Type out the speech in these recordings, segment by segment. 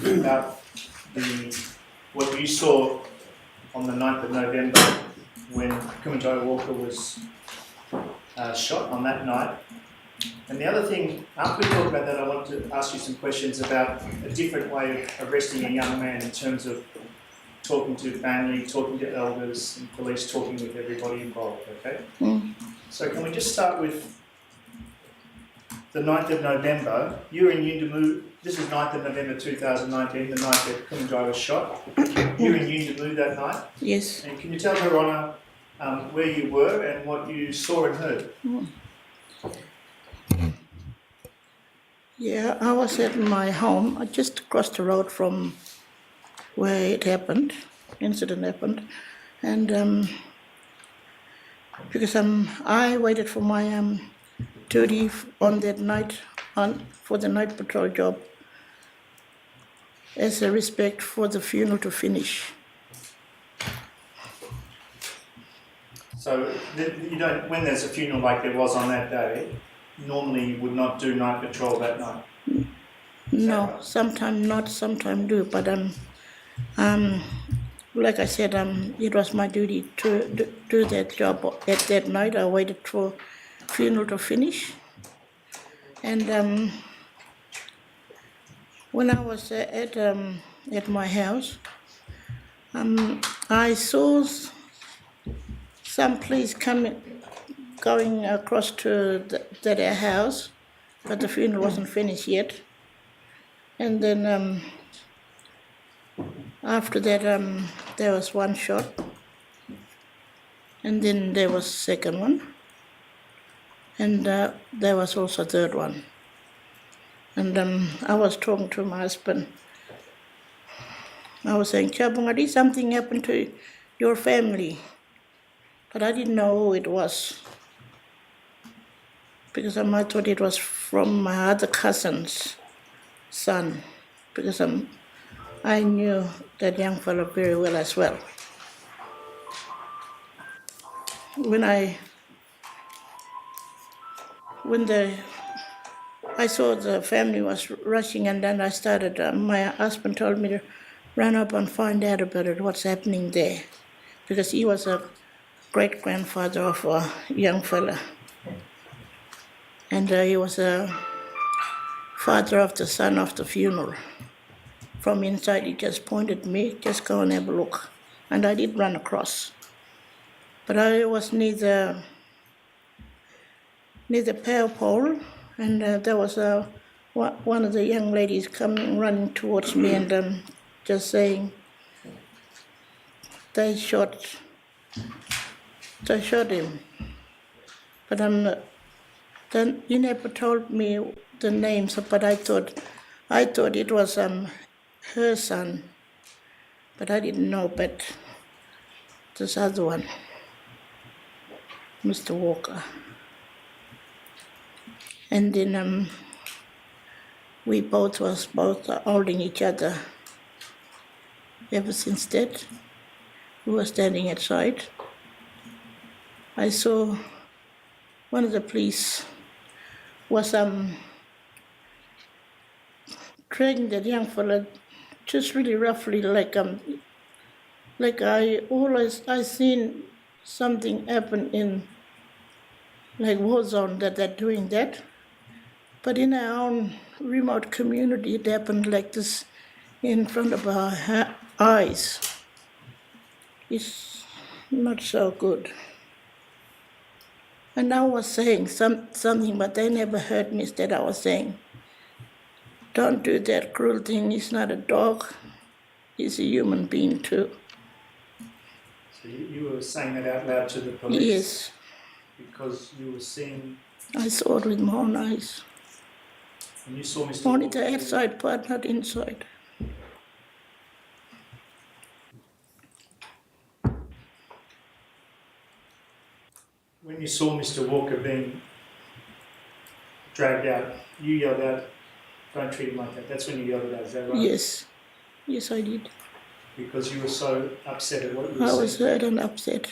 about what you saw on the 9th of November when Kumanjayi Walker was shot on that night. And the other thing, after we talk about that, I want to ask you some questions about a different way of arresting a young man in terms of talking to family, talking to elders and police, talking with everybody involved, okay? So can we just start with the 9th of November? You were in Yuendamu, this is 9th of November 2019, the night that Kumanjayi was shot. You were in Yuendamu that night? Yes. And can you tell Her Honour where you were and what you saw and heard? Yeah, I was at my home, just across the road from where it happened, incident happened, and because I waited for my duty on that night, for the night patrol job, as a respect for the funeral to finish. So you don't, when there's a funeral like there was on that day, normally you would not do night patrol that night? No, right? sometimes not, sometimes do, but like I said, it was my duty to do that job at that night. I waited for funeral to finish, and when I was at my house, I saw some police going across to their house, but the funeral wasn't finished yet. And then after that, there was one shot, and then there was second one, and there was also third one. And I was talking to my husband. I was saying, Chabungadi, something happened to your family, but I didn't know who it was, because I thought it was from my other cousin's son, because I knew that young fellow very well as well. When I saw the family was rushing, and then I started, my husband told me to run up and find out about it, what's happening there, because he was a great-grandfather of a young fella, and he was a father of the son of the funeral. From inside, he just pointed me, just go and have a look. And I did run across. But I was near the power pole, and there was one of the young ladies running towards me, and just saying, they shot him. But then you never told me the names, but I thought it was her son, but I didn't know about this other one, Mr. Walker. And then we both holding each other. Ever since that, we were standing outside. I saw one of the police was dragging that young fella just really roughly, like I seen something happen in like war zone that they're doing that, but in our own remote community it happened like this in front of our eyes. It's not so good. And I was saying something, but they never heard me. Instead, I was saying, don't do that cruel thing. He's not a dog. He's a human being too. So you were saying that out loud to the police? Yes. Because you were seeing... I saw it with my own eyes. And you saw Mr. Only Walker? the outside part, not inside. When you saw Mr. Walker being dragged out, you yelled out, don't treat him like that. That's when you yelled it out, is that right? Yes. Yes, I did. Because you were so upset at what you were I seeing? was hurt and upset.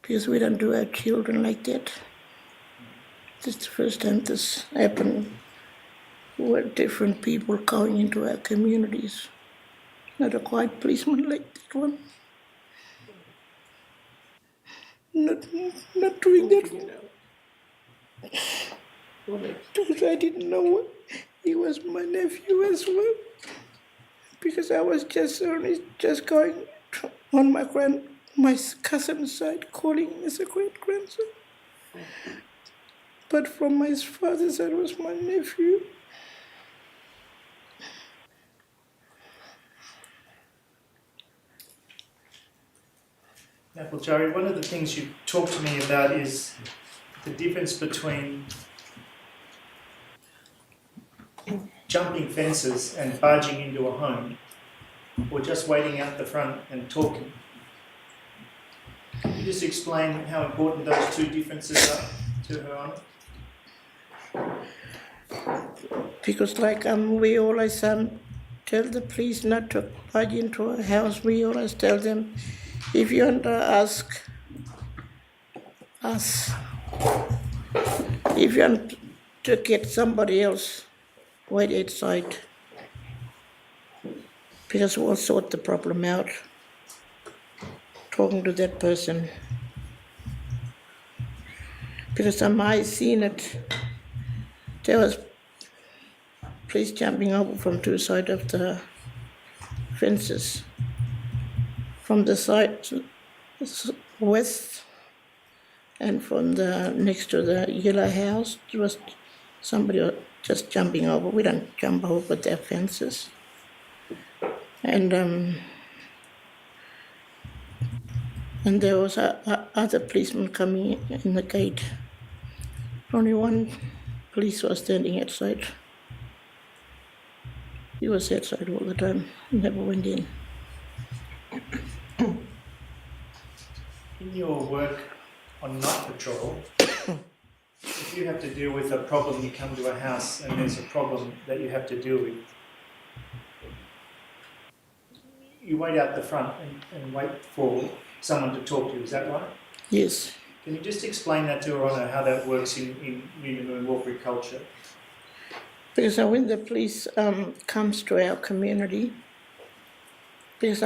Because we don't do our children like that. This is the first time this happened were different people going into our communities. Not a quiet policeman like that one. Not doing that because I didn't know he was my nephew as well. Because I was just only just going on my cousin's side, calling him as a great grandson. But from my father's side was my nephew. Now, Kumanjayi, one of the things you talked to me about is the difference between jumping fences and barging into a home, or just waiting out the front and talking. Can you just explain how important those two differences are to Her Honour? Because we always tell the police not to barge into a house. We always tell them, if you want to ask us, if you want to get somebody else, wait outside. Because we'll sort the problem out. Talking to that person. Because I seen it. There was police jumping over from two sides of the fences. From the side west and from the next to the yellow house, there was somebody just jumping over. We don't jump over their fences. And there was other policemen coming in the gate. Only one police was standing outside. He was outside all the time, never went in. In your work on night patrol, if you have to deal with a problem, you come to a house and there's a problem that you have to deal with, you wait out the front and wait for someone to talk to you, is that right? Yes. Can you just explain that to Her Honour, how that works in Union Walker culture? Because when the police comes to our community, because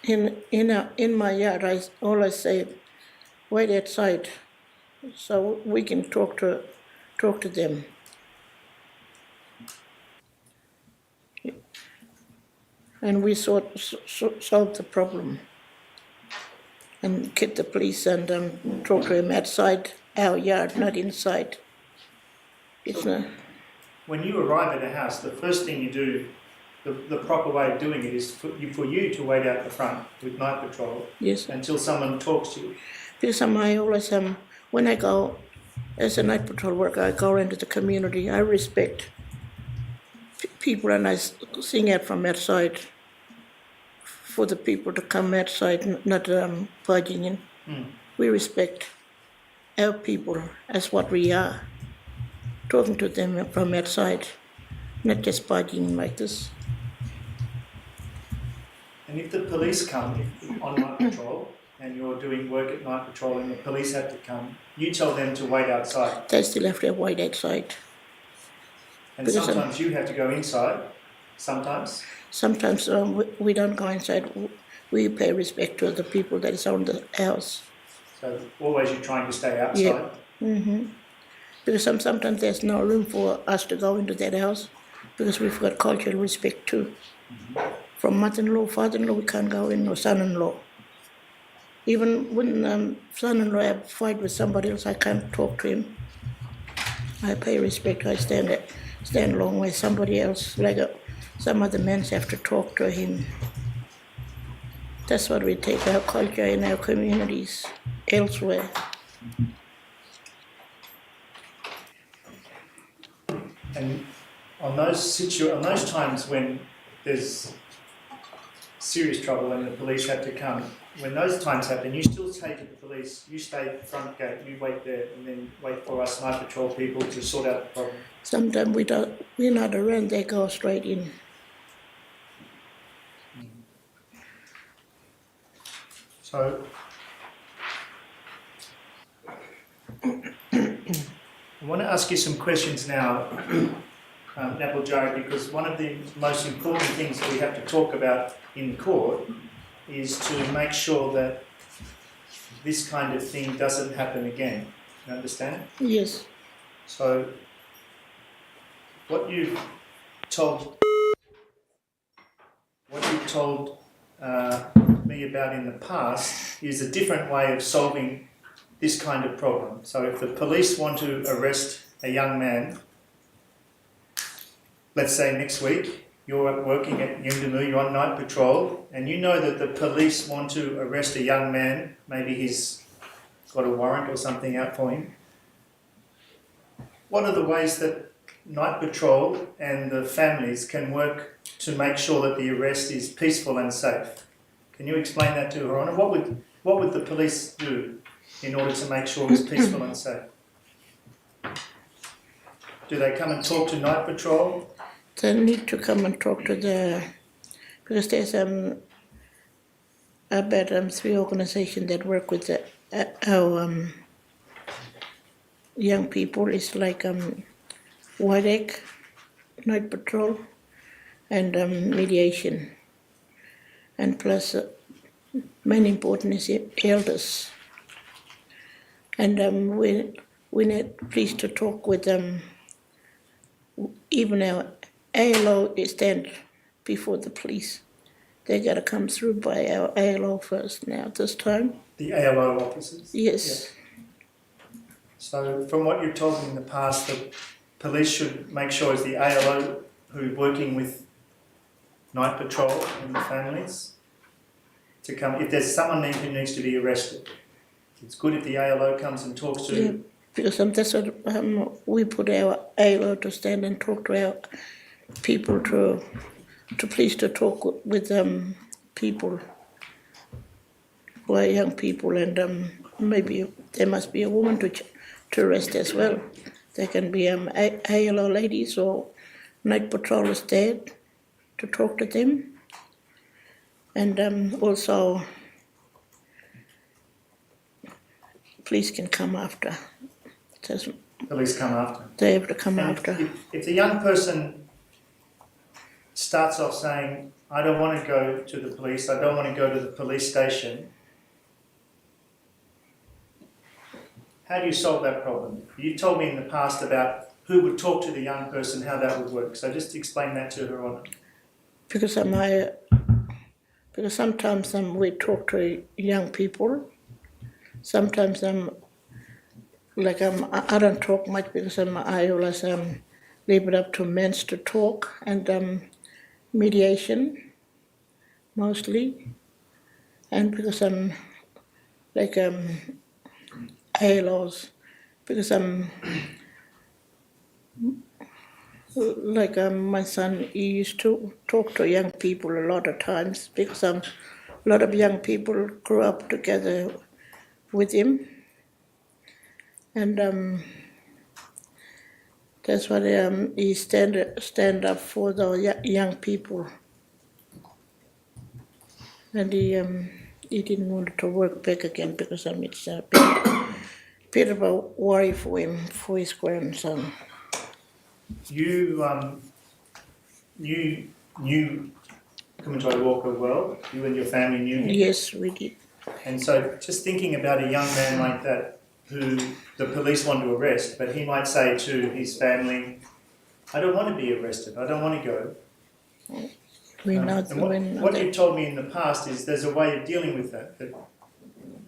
in my yard, I always say, wait outside, so we can talk to them. And we solve the problem and get the police and talk to them outside our yard, not inside. It's not. When you arrive at a house, the first thing you do, the proper way of doing it is for you to wait out the front with night patrol. Yes. Until someone talks to you. Because I always when I go as a night patrol worker, I go into the community. I respect people and I sing out from outside for the people to come outside, not barging in. We respect our people as what we are. Talking to them from outside, not just barging in like this. And if the police come on night patrol and you're doing work at night patrol and the police have to come, you tell them to wait outside. They still have to wait outside. And because sometimes you have to go inside, sometimes? Sometimes we don't go inside. We pay respect to the people that is on the house. So always you're trying to stay outside? Yeah. Mm-hmm. Because sometimes there's no room for us to go into that house because we've got cultural respect too. Mm-hmm. From mother-in-law, father-in-law, we can't go in, or son-in-law. Even when son-in-law have a fight with somebody else, I can't talk to him. I pay respect. I stand along with somebody else, like some other men have to talk to him. That's what we take our culture in our communities elsewhere. And on those times when there's serious trouble and the police have to come, when those times happen, you still say to the police, you stay at the front gate, you wait there, and then wait for us night patrol people to sort out the problem. Sometimes we're not around, they go straight in. So, I want to ask you some questions now Napoljarri, because one of the most important things we have to talk about in court is to make sure that this kind of thing doesn't happen again. You understand? Yes. So what you've told me about in the past is a different way of solving this kind of problem. So if the police want to arrest a young man, let's say next week, you're working at Yundamu, you're on night patrol, and you know that the police want to arrest a young man, maybe he's got a warrant or something out for him. What are the ways that night patrol and the families can work to make sure that the arrest is peaceful and safe? Can you explain that to Her Honour? What would the police do in order to make sure it's peaceful and safe? Do they come and talk to night patrol? They need to come and talk to because there's about 3 organizations that work with our young people. It's like White Egg, Night Patrol, and mediation. And plus, main important is elders. And we need please to talk with even our ALO stand before the police. They got to come through by our ALO first now this time. The ALO officers? Yes. Yeah. So from what you've told me in the past, the police should make sure it's the ALO who's working with night patrol and the families to come. If there's someone who needs to be arrested, it's good if the ALO comes and talks to... Yeah, because that's what we put our ALO to stand and talk to our people to please to talk with people who are young people, and maybe there must be a woman to arrest as well. There can be ALO ladies or night patrollers there to talk to them, and also police can come after. Police come after. They have to come and after. If the young person starts off saying, I don't want to go to the police, I don't want to go to the police station, how do you solve that problem? You told me in the past about who would talk to the young person, how that would work. So just explain that to Her Honour. Because sometimes we talk to young people. Sometimes I don't talk much because I always leave it up to men to talk, and mediation mostly, and because I'm like ALOs, because I'm like my son, he used to talk to young people a lot of times because a lot of young people grew up together with him, and that's why he stand up for the young people, and he didn't want to work back again because it's a bit of a worry for him, for his grandson. You knew Kumanjayi Walker well. You and your family knew him. Yes, we did. And so just thinking about a young man like that who the police want to arrest, but he might say to his family, I don't want to be arrested, I don't want to go. What you told me in the past is there's a way of dealing with that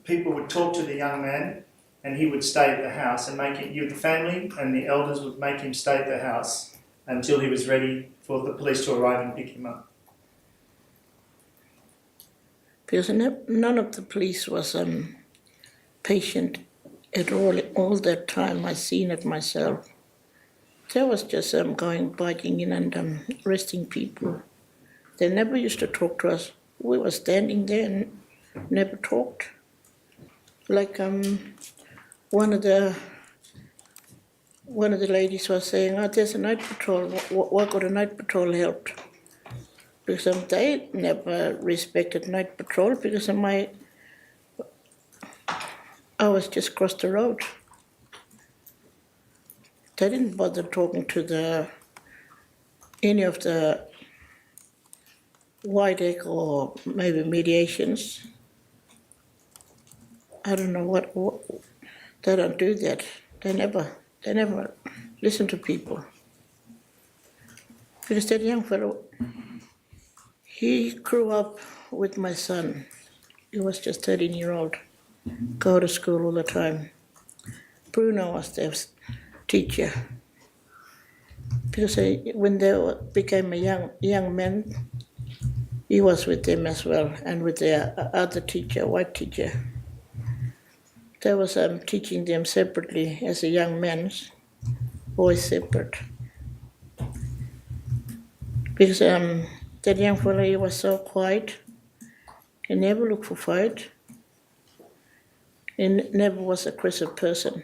people would talk to the young man and he would stay at the house and the family and the elders would make him stay at the house until he was ready for the police to arrive and pick him up. Because none of the police was patient at all that time. I seen it myself. They was just biting in and arresting people. They never used to talk to us. We were standing there and never talked. Like one of the ladies was saying, "Oh, there's a night patrol. What could a night patrol help?" Because they never respected night patrol because I was just across the road. They didn't bother talking to the any of the White or maybe mediations. I don't know what they don't do that. They never listen to people. Because that young fellow, he grew up with my son. He was just 13-year-old, go to school all the time. Bruno was their teacher. Because when they became a young man, he was with them as well, and with their other teacher, white teacher. They was teaching them separately as a young man, always separate. Because that young fellow, he was so quiet. He never looked for fight. He never was an aggressive person.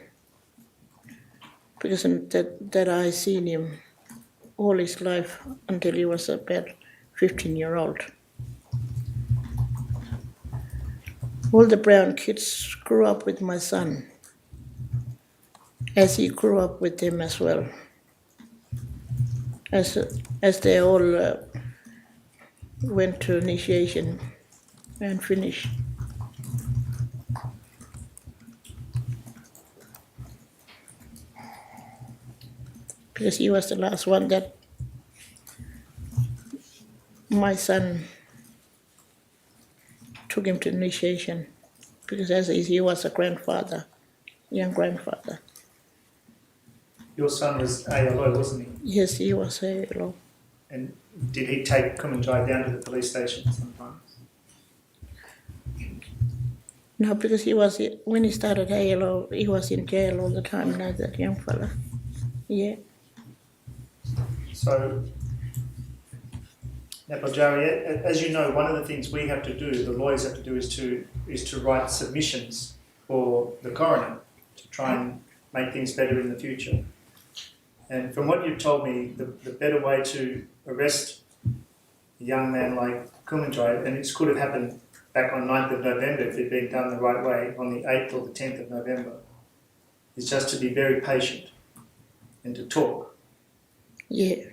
Because that I seen him all his life until he was about 15-year-old. All the brown kids grew up with my son, as he grew up with them as well. As they all went to initiation and finished. Because he was the last one that my son took him to initiation, because as he was a grandfather, young grandfather. Your son was ALO, wasn't he? Yes, he was ALO. And did he take Kumanjayi down to the police station sometimes? No, because when he started ALO, he was in jail all the time, now that young fella. Yeah. So, now, Kumanjayi, as you know, one of the things we have to do, the lawyers have to do, is to write submissions for the coroner to try and make things better in the future. And from what you've told me, the better way to arrest a young man like Kumanjayi, and this could have happened back on 9th of November if it had been done the right way, on the 8th or the 10th of November, is just to be very patient and to talk. Yeah.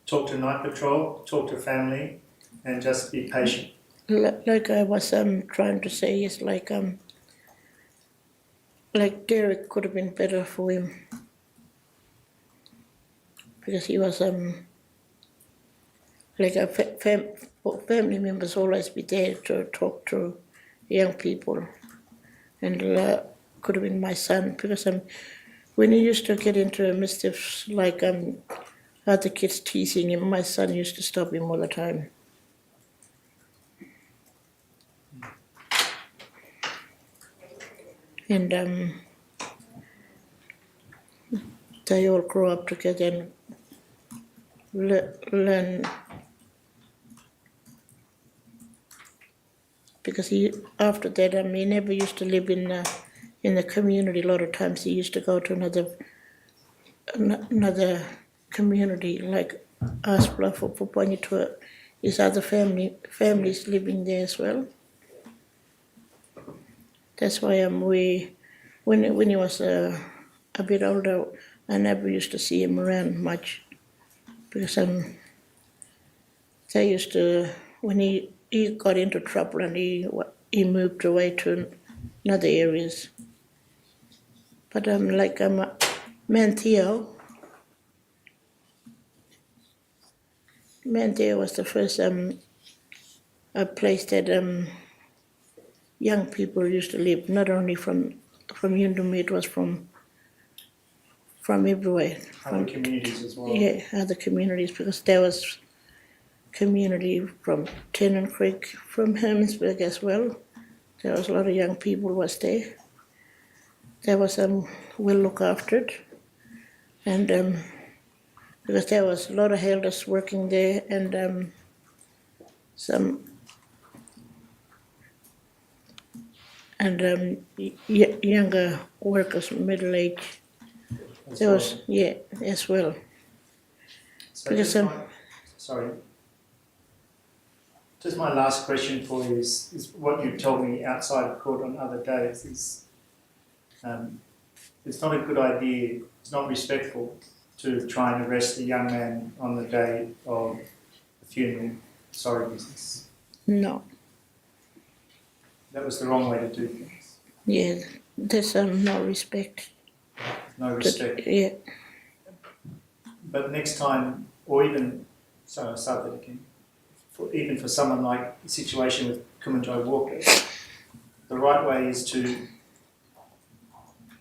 Talk to night patrol, talk to family, and just be patient. Like I was trying to say, is like Derek could have been better for him, because he was like a family members always be there to talk to young people, and could have been my son, because when he used to get into mischiefs, like other kids teasing him, my son used to stop him all the time. And they all grew up together and learn, because after that, he never used to live in the community. A lot of times he used to go to another community, like Asbluff or Pupanyi, to his other families living there as well. That's why when he was a bit older, I never used to see him around much, because they used to, when he got into trouble and he moved away to another areas. But Mantheo was the first place that young people used to live, not only from Yundumi, it was from everywhere. Other communities as well. Yeah, other communities, because there was community from Tennant Creek, from Hermansburg as well. There was a lot of young people was there. There was well looked after, and because there was a lot of elders working there, and some younger workers, middle age. There was, yeah, as well. So Because sorry. Just my last question for you is what you've told me outside of court on other days is it's not a good idea, it's not respectful to try and arrest the young man on the day of the funeral sorry business. No. That was the wrong way to do things. Yeah, there's no respect. No respect. Yeah. But next time, or even, so I'll start that again, even for someone like the situation with Kumanjayi Walker, the right way is to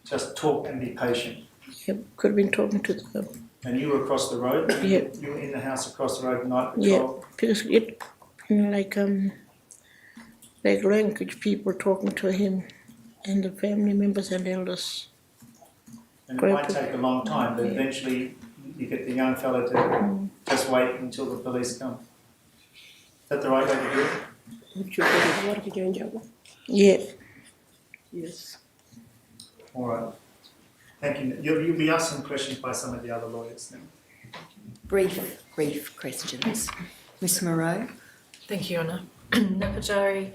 just talk and be patient. Yeah, could have been talking to them. And you were across the road? Yeah. You were in the house across the road, night patrol? Yeah, because it, like language people talking to him and the family members and elders. And it might take a long time, but eventually you get the young fella to just wait until the police come. Is that the right way to do it? Would you believe what you're doing, Joe? Yeah. Yes. All right. Thank you. You'll be asked some questions by some of the other lawyers now. Brief questions. Ms Moreau. Thank you, Your Honour. Napajari,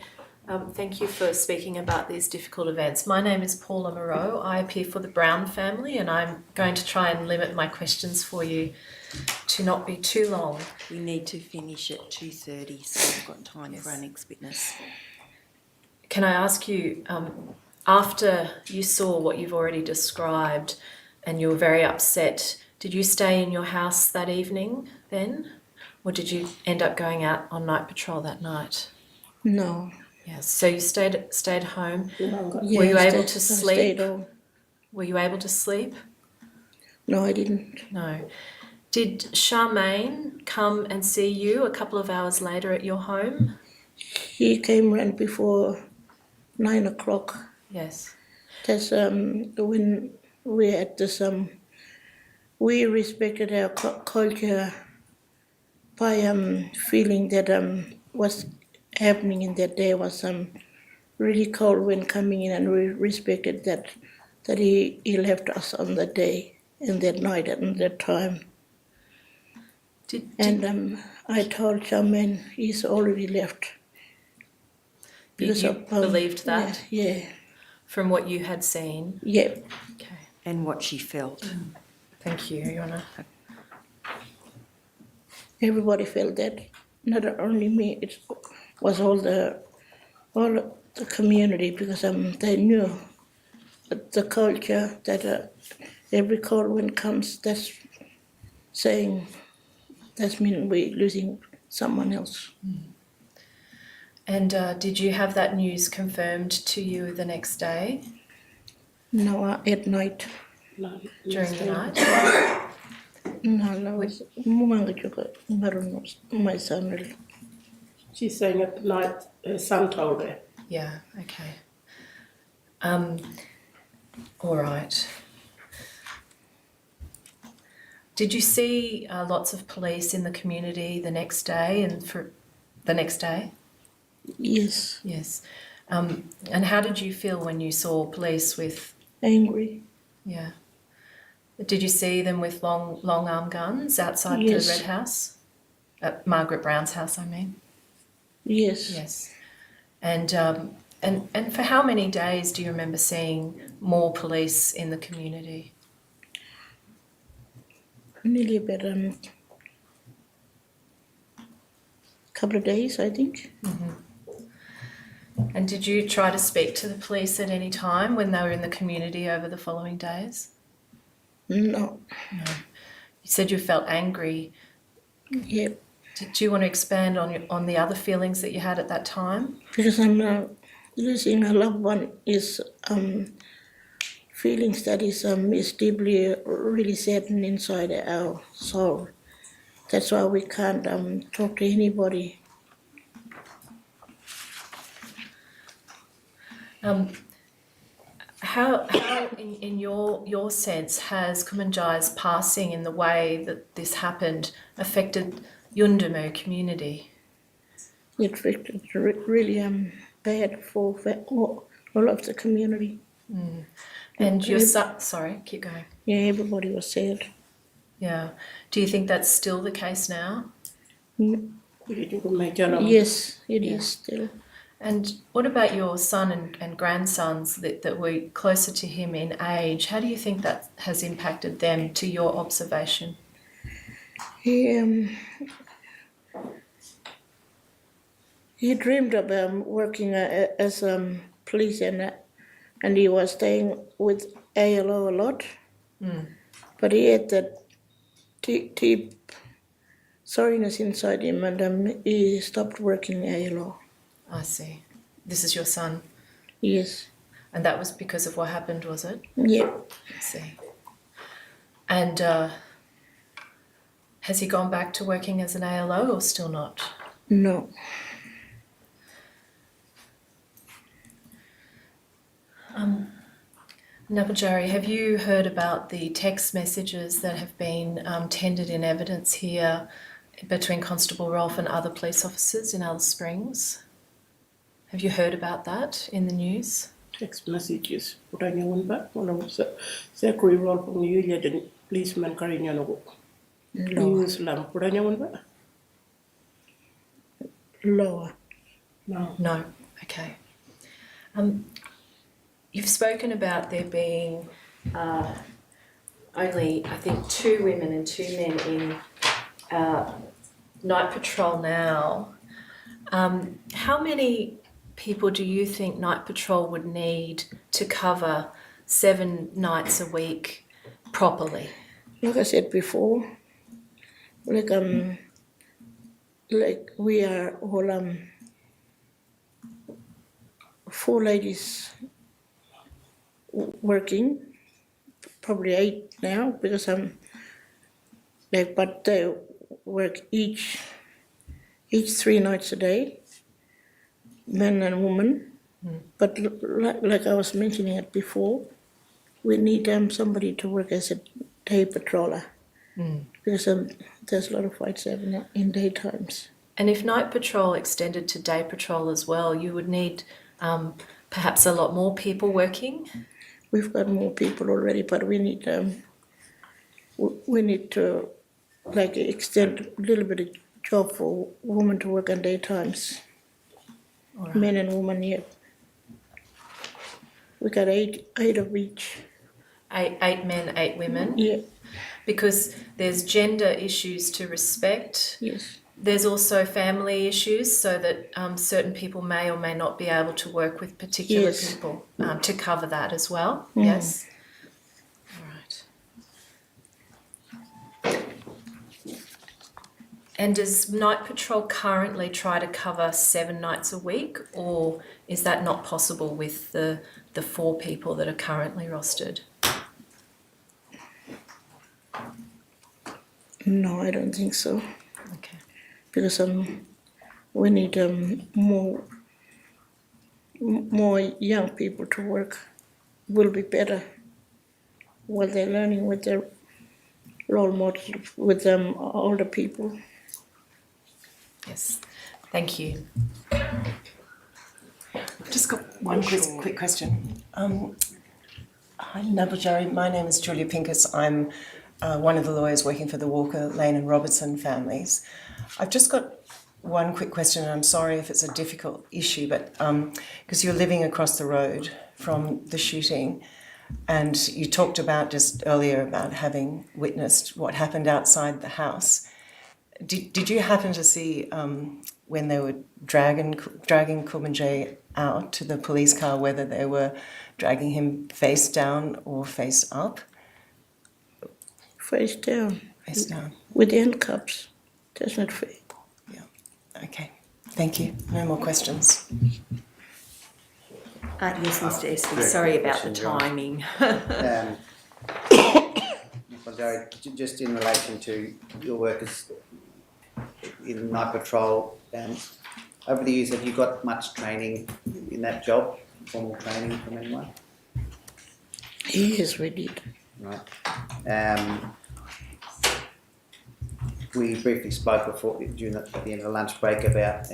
thank you for speaking about these difficult events. My name is Paula Moreau. I appear for the Brown family, and I'm going to try and limit my questions for you to not be too long. We need to finish at 2:30, so we've got time for our next witness. Can I ask you, after you saw what you've already described and you were very upset, did you stay in your house that evening then? Or did you end up going out on night patrol that night? No. Yes. So you stayed home. Yeah, Were you able to I sleep? stayed home. Were you able to sleep? No, I didn't. No. Did Charmaine come and see you a couple of hours later at your home? He came round before 9 o'clock. Yes. That's when we had this we respected our culture by feeling that what's happening in that day was really cold wind coming in, and we respected that he left us on that day and that night and that time. I told Charmaine he's already left. You believed that? Yeah. From what you had seen? Yeah. Okay. And what she felt. Thank you, Your Honour. Everybody felt that. Not only me, it was all the community, because they knew the culture that every cold wind comes, that's saying that's mean we're losing someone else. And did you have that news confirmed to you the next day? No, at night. No. During the night? No, my son. She's saying at night her son told her. Yeah, okay. All right. Did you see lots of police in the community the next day and for the next day? Yes. Yes. And how did you feel when you saw police with... Angry. Yeah. Did you see them with long arm guns outside Yes. the Red House? At Margaret Brown's house, I mean. Yes. Yes. And for how many days do you remember seeing more police in the community? Nearly about couple of days, I think. Mm-hmm. And did you try to speak to the police at any time when they were in the community over the following days? No. No. You said you felt angry. Yeah. Did you want to expand on the other feelings that you had at that time? Because I'm losing a loved one is feelings that is deeply really saddened inside our soul. That's why we can't talk to anybody. How in your sense has Kumanjayi's passing in the way that this happened affected Yundamu community? It affected really bad for all of the community. Mm. And your son, sorry, keep going. Yeah, everybody was sad. Yeah. Do you think that's still the case now? Mm. Yes, it is still. And what about your son and grandsons that were closer to him in age? How do you think that has impacted them to your observation? He dreamed of working as police and he was staying with ALO a lot. But he had that deep sorriness inside him and he stopped working ALO. I see. This is your son? Yes. And that was because of what happened, was it? Yeah. I see. And has he gone back to working as an ALO or still not? No. Napajari, have you heard about the text messages that have been tendered in evidence here between Constable Rolfe and other police officers in Alice Springs? Have you heard about that in the news? Text messages. Putanya one back. One sa kui roll from you the policeman Coronial. News lam. Putanya one back. Lower. No. No. Okay. You've spoken about there being only, I think, 2 women and 2 men in night patrol now. How many people do you think night patrol would need to cover 7 nights a week properly? Like I said before, like we are all 4 ladies working, probably 8 now because but they work each 3 nights a day, men and women. But like I was mentioning it before, we need somebody to work as a day patroller because there's a lot of fights happening in daytimes. And if night patrol extended to day patrol as well, you would need perhaps a lot more people working? We've got more people already, but we need to like extend a little bit of job for women to work on daytimes. Right. Men and women, yeah. We got eight of each. 8 men, 8 women? Yeah. Because there's gender issues to respect. Yes. There's also family issues, so that certain people may or may not be able to work with particular Yes. people to cover that as well. Yes. All right. And does night patrol currently try to cover 7 nights a week, or is that not possible with the 4 people that are currently rostered? No, I don't think so. Okay. Because we need more young people to work. Will be better while they're learning with their role models, with older people. Yes. Thank you. Just got one quick question. Hi, Napajari. My name is Julia Pincus. I'm one of the lawyers working for the Walker, Lane and Robertson families. I've just got one quick question, and I'm sorry if it's a difficult issue, but because you're living across the road from the shooting, and you talked about just earlier about having witnessed what happened outside the house. Did you happen to see when they were dragging Kumanjayi out to the police car, whether they were dragging him face down or face up? Face down. Face down. With handcuffs. That's not fair. Yeah. Okay. Thank you. No more questions. Yes, Mr. Esty, sorry about the timing. Kumanjayi, just in relation to your work as in night patrol, over the years, have you got much training in that job, formal training from anyone? Yes, we did. Right. We briefly spoke before at the end of the lunch break about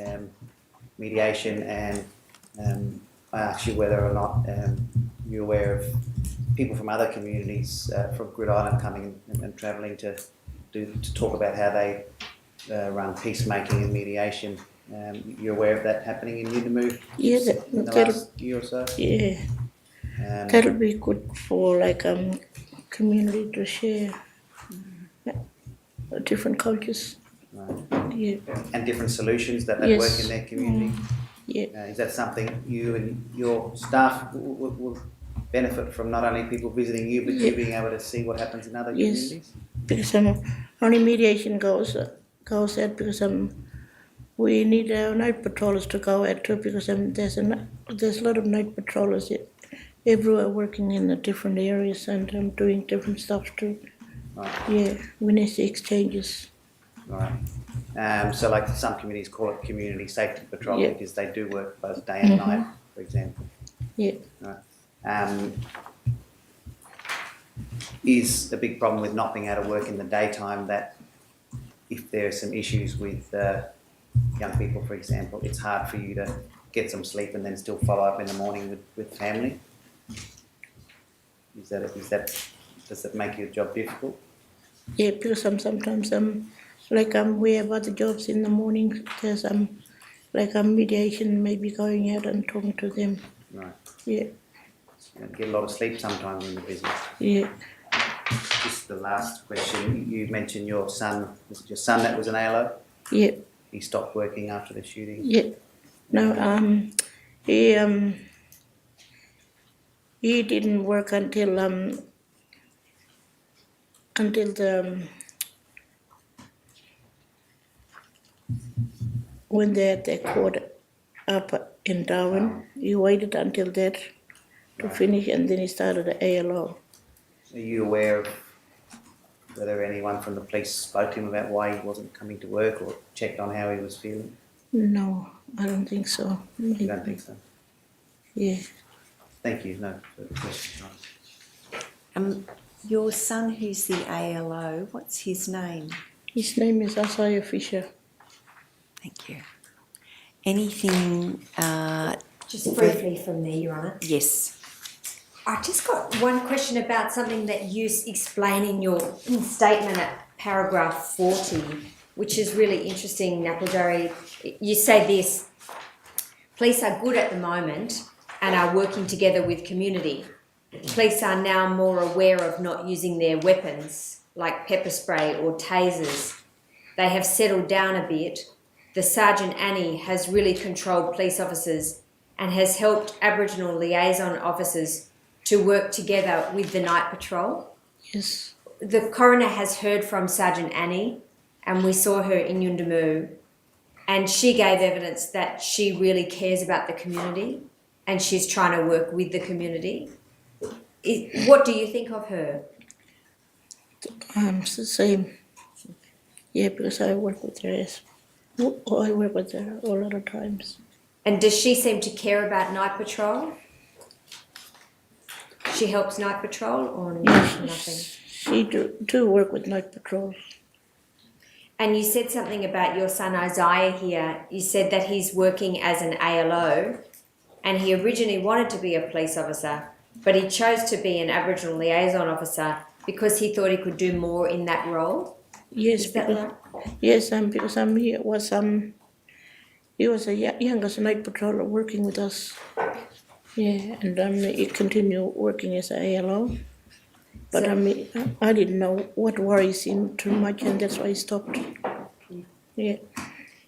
mediation, and I asked you whether or not you're aware of people from other communities from Grid Island coming and travelling to talk about how they run peacemaking and mediation You're aware of that happening in Yudamu Yeah, in the that'll, last year or so? yeah, that'll be good for like community to share different cultures. Right. Yeah, And different solutions that Yes. work in their community? yeah, Is that something you and your staff will benefit from, not only people visiting you, but you being able to see what happens in other Yes. communities? because only mediation goes out because we need our night patrollers to go out too because there's a lot of night patrollers everywhere working in the different areas and doing different stuff too. Right. Yeah, we need the exchanges. Right. So like some communities call it community safety patrol Yeah. because they do work both day and night, for example. Yeah, Right. Is a big problem with not being able to work in the daytime that if there are some issues with young people, for example, it's hard for you to get some sleep and then still follow up in the morning with family? Does that make your job difficult? yeah, because sometimes we have other jobs in the morning. There's mediation, maybe going out and talking to them. Right. Yeah, You get a lot of sleep sometimes in the business. yeah, Just the last question. You mentioned your son. Was it your son that was an ALO? yeah, He stopped working after the shooting. yeah. No, he didn't work until the when they had their court up in Darwin. He waited until that to finish, and then he started the ALO. Are you aware of whether anyone from the police spoke to him about why he wasn't coming to work or checked on how he was feeling? No, I don't think so. You don't think so? Yeah. Thank you. No further questions. Your son, who's the ALO, what's his name? His name is Asaya Fisher. Thank you. Anything? Just briefly from there, Your Honour. Yes. I just got one question about something that you explain in your statement at paragraph 40, which is really interesting, Napajari. You say this: police are good at the moment and are working together with community. Police are now more aware of not using their weapons, like pepper spray or tasers. They have settled down a bit. The Sergeant Annie has really controlled police officers and has helped Aboriginal liaison officers to work together with the night patrol. Yes. The coroner has heard from Sergeant Annie, and we saw her in Yuendamu, and she gave evidence that she really cares about the community and she's trying to work with the community. What do you think of her? It's the same. Yeah, because I work with her. I work with her a lot of times. And does she seem to care about night patrol? She helps night patrol or nothing? She do work with night patrols. And you said something about your son Isaiah here. You said that he's working as an ALO and he originally wanted to be a police officer, but he chose to be an Aboriginal liaison officer because he thought he could do more in that role. Yes, Is that because right? yes, because he was a youngest night patroller working with us. Yeah, and he continued working as a ALO. But So- I didn't know what worries him too much, and that's why he stopped. Yeah,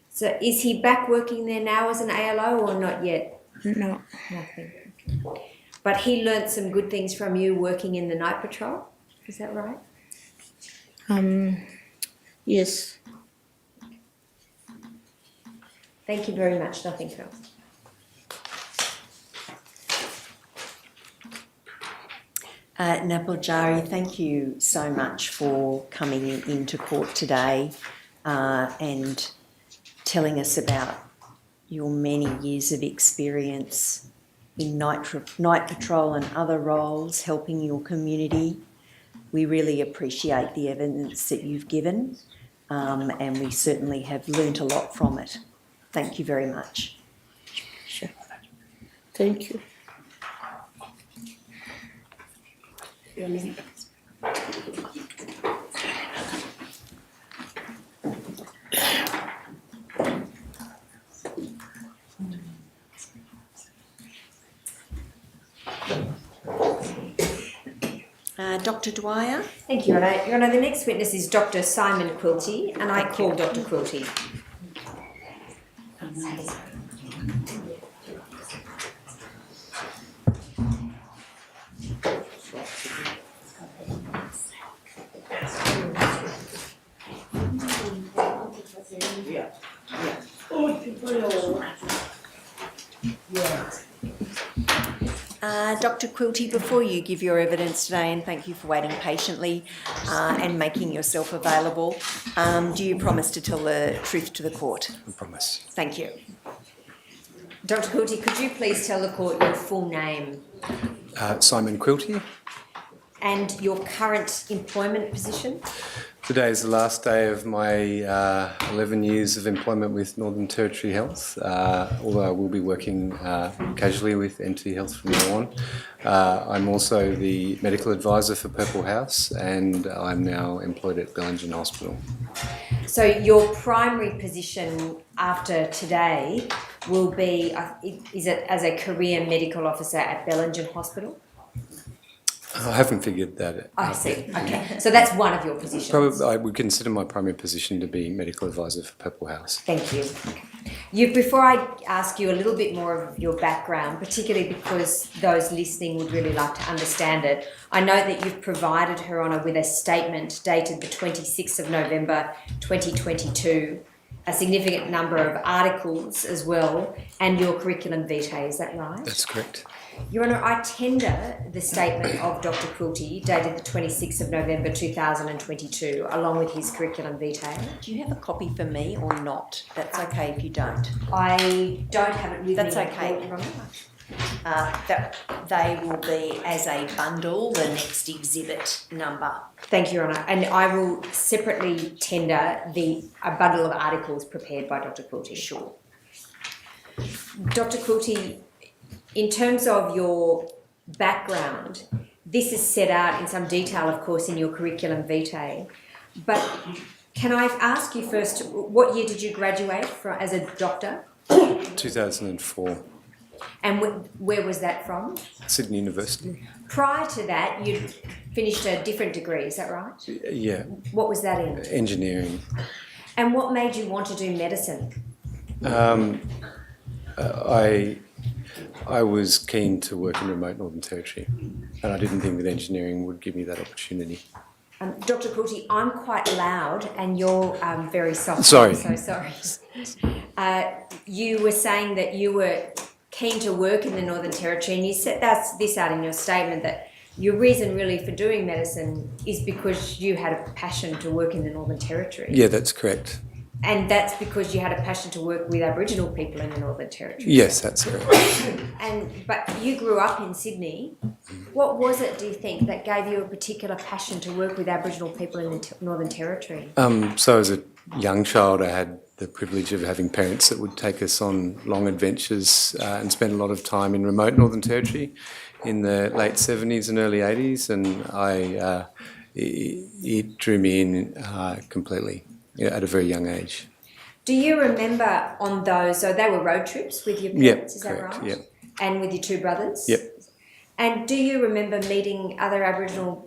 So is he back working there now as an ALO or not yet? no, Nothing. But he learnt some good things from you working in the night patrol. Is that right? yes. Thank you very much. Nothing else. Napajari, thank you so much for coming into court today and telling us about your many years of experience in night patrol and other roles, helping your community. We really appreciate the evidence that you've given and we certainly have learnt a lot from it. Thank you very much. Sure. Thank you. Your name? Dr. Dwyer. Thank you, Your Honour. Your Honour, the next witness is Dr. Simon Quilty, and I call Dr. Quilty. Dr. Quilty, before you give your evidence today, and thank you for waiting patiently and making yourself available, do you promise to tell the truth to the court? I promise. Thank you. Dr. Quilty, could you please tell the court your full name Simon Quilty. and your current employment position? Today is the last day of my 11 years of employment with Northern Territory Health, although I will be working casually with NT Health from now on. I'm also the medical advisor for Purple House, and I'm now employed at Bellingen Hospital. So your primary position after today will be, is it as a career medical officer at Bellingen Hospital? I haven't figured that out. I see, okay. So that's one of your positions? Probably, I would consider my primary position to be medical advisor for Purple House. Thank you. Before I ask you a little bit more of your background, particularly because those listening would really like to understand it, I know that you've provided Her Honour with a statement dated the 26th of November 2022, a significant number of articles as well, and your curriculum vitae, is that right? That's correct. Your Honour, I tender the statement of Dr. Quilty dated the 26th of November 2022, along with his curriculum vitae. Do you have a copy for me or not? That's okay if you don't. I don't have it with That's me. okay. Your Honour. That they will be as a bundle, the next exhibit number. Thank you, Your Honour. And I will separately tender a bundle of articles prepared by Dr. Quilty. Sure. Dr. Quilty, in terms of your background, this is set out in some detail, of course, in your curriculum vitae. But can I ask you first, what year did you graduate as a doctor? 2004, And where was that from? Sydney University. Prior to that, you'd finished a different degree, is that right? Yeah, What was that in? engineering. And what made you want to do medicine? I was keen to work in remote Northern Territory, and I didn't think that engineering would give me that opportunity. Dr. Quilty, I'm quite loud and you're very soft. Sorry. I'm so sorry. You were saying that you were keen to work in the Northern Territory, and you set this out in your statement that your reason really for doing medicine is because you had a passion to work in the Northern Territory. Yeah, that's correct. And that's because you had a passion to work with Aboriginal people in the Northern Territory. Yes, that's correct. But you grew up in Sydney. What was it, do you think, that gave you a particular passion to work with Aboriginal people in the Northern Territory? So as a young child, I had the privilege of having parents that would take us on long adventures and spend a lot of time in remote Northern Territory in the late 70s and early 80s, and it drew me in completely at a very young age. Do you remember on those, so they were road trips with your parents, is that correct, right? Yep. And with your two brothers? Yep. And do you remember meeting other Aboriginal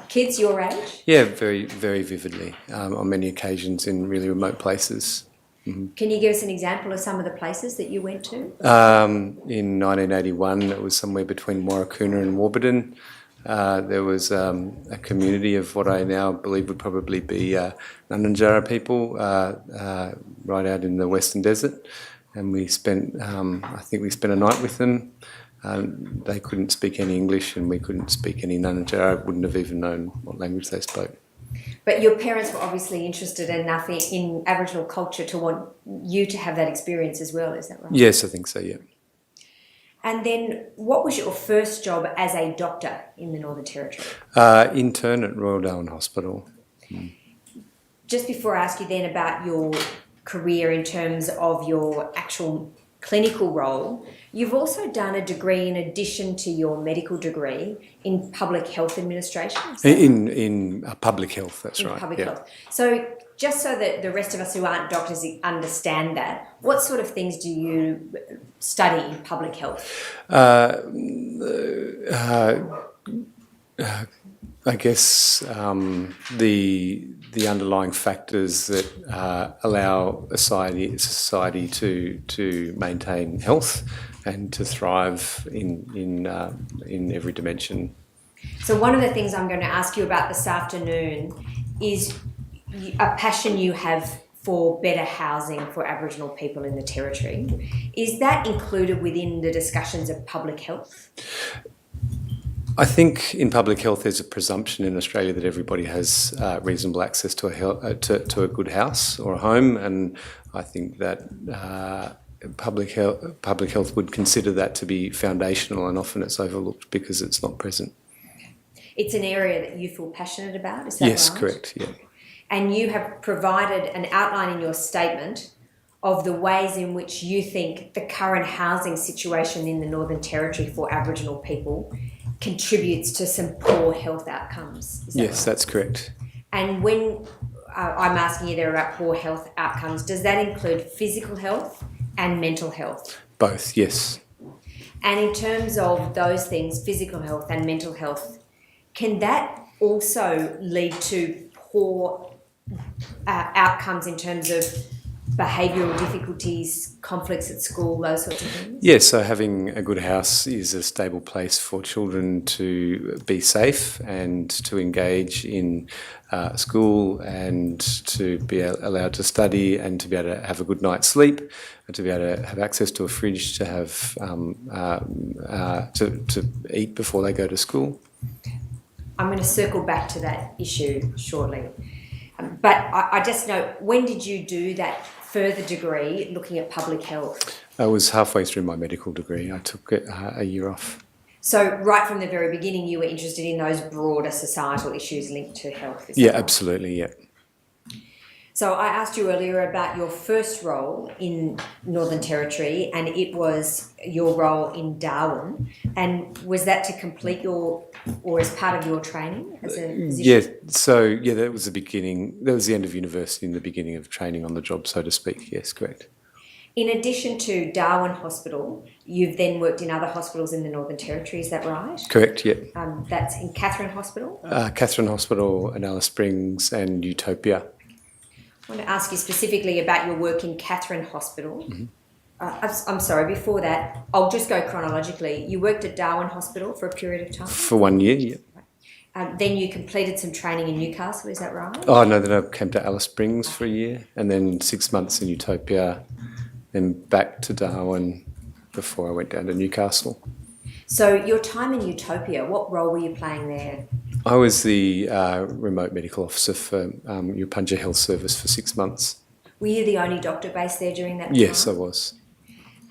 kids your age? Yeah, very, very vividly, on many occasions in really remote places. Can you give us an example of some of the places that you went to? In 1981, it was somewhere between Warracoona and Warburton. There was a community of what I now believe would probably be Nunanjara people right out in the Western Desert, and we spent, I think we spent a night with them. They couldn't speak any English and we couldn't speak any Nunanjara. I wouldn't have even known what language they spoke. But your parents were obviously interested enough in Aboriginal culture to want you to have that experience as well, is that right? Yes, I think so, yeah. And then what was your first job as a doctor in the Northern Territory? Intern at Royal Darwin Hospital. Just before I ask you then about your career in terms of your actual clinical role, you've also done a degree in addition to your medical degree in public health administration. In public health, that's in right. Public yeah. health. So just so that the rest of us who aren't doctors understand that, what sort of things do you study in public health? I guess the underlying factors that allow a society to maintain health and to thrive in every dimension. So one of the things I'm going to ask you about this afternoon is a passion you have for better housing for Aboriginal people in the Territory. Is that included within the discussions of public health? I think in public health there's a presumption in Australia that everybody has reasonable access to a good house or a home, and I think that public health would consider that to be foundational, and often it's overlooked because it's not present. It's an area that you feel passionate about, is that Yes, right? correct, yeah. And you have provided an outline in your statement of the ways in which you think the current housing situation in the Northern Territory for Aboriginal people contributes to some poor health outcomes. Is that Yes, right? that's correct. And when I'm asking you there about poor health outcomes, does that include physical health and mental health? Both, yes. And in terms of those things, physical health and mental health, can that also lead to poor outcomes in terms of behavioural difficulties, conflicts at school, those sorts of things? Yes, so having a good house is a stable place for children to be safe and to engage in school and to be allowed to study and to be able to have a good night's sleep and to be able to have access to a fridge to have to eat before they go to school. I'm going to circle back to that issue shortly. But I just know, when did you do that further degree looking at public health? I was halfway through my medical degree. I took a year off. So right from the very beginning, you were interested in those broader societal issues linked to health? Is that Yeah, right? absolutely, yeah. So I asked you earlier about your first role in Northern Territory, and it was your role in Darwin. And was that to complete your, or as part of your training as a physician? Yeah, so yeah, that was the beginning. That was the end of university and the beginning of training on the job, so to speak. Yes, correct. In addition to Darwin Hospital, you've then worked in other hospitals in the Northern Territory, is that right? Correct, yeah. That's in Katherine Hospital? Katherine Hospital, and Alice Springs and Utopia. I want to ask you specifically about your work in Katherine Hospital. Mm-hmm. I'm sorry, before that, I'll just go chronologically. You worked at Darwin Hospital for a period of time. For 1 year, yeah. Then you completed some training in Newcastle, is that right? Oh, no, then I came to Alice Springs for a year and then 6 months in Utopia, then back to Darwin before I went down to Newcastle. So your time in Utopia, what role were you playing there? I was the remote medical officer for Kumanjayi Health Service for 6 months. Were you the only doctor based there during that time? Yes, I was.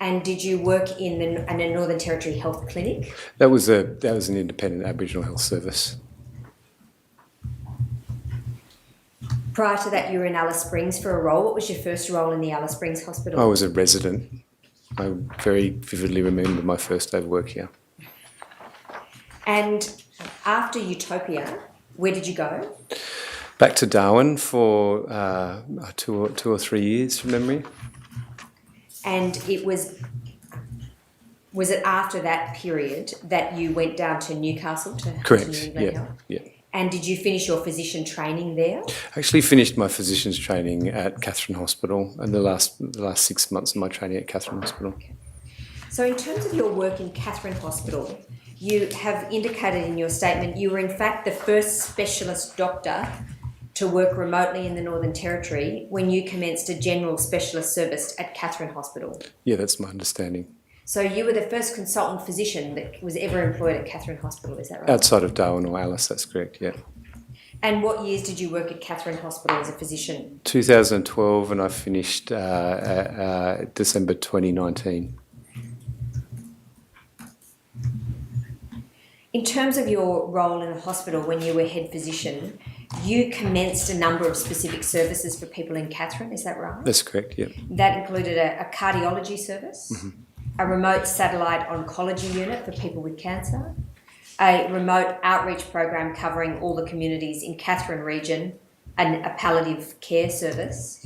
And did you work in a Northern Territory health clinic? That was an independent Aboriginal health service. Prior to that, you were in Alice Springs for a role. What was your first role in the Alice Springs Hospital? I was a resident. I very vividly remember my first day of work here. And after Utopia, where did you go? Back to Darwin for 2 or 3 years from memory. And it was it after that period that you went down to Newcastle to Correct, New England yeah, Health? yeah. And did you finish your physician training there? I actually finished my physician's training at Katherine Hospital and the last 6 months of my training at Katherine Hospital. So in terms of your work in Katherine Hospital, you have indicated in your statement you were in fact the first specialist doctor to work remotely in the Northern Territory when you commenced a general specialist service at Katherine Hospital. Yeah, that's my understanding. So you were the first consultant physician that was ever employed at Katherine Hospital, is that right? Outside of Darwin or Alice, that's correct, yeah. And what years did you work at Katherine Hospital as a physician? 2012 and I finished December 2019. In terms of your role in the hospital when you were head physician, you commenced a number of specific services for people in Katherine, is that right? That's correct, yeah. That included a cardiology service, a remote satellite oncology unit for people with cancer, a remote outreach program covering all the communities in Katherine region, and a palliative care service.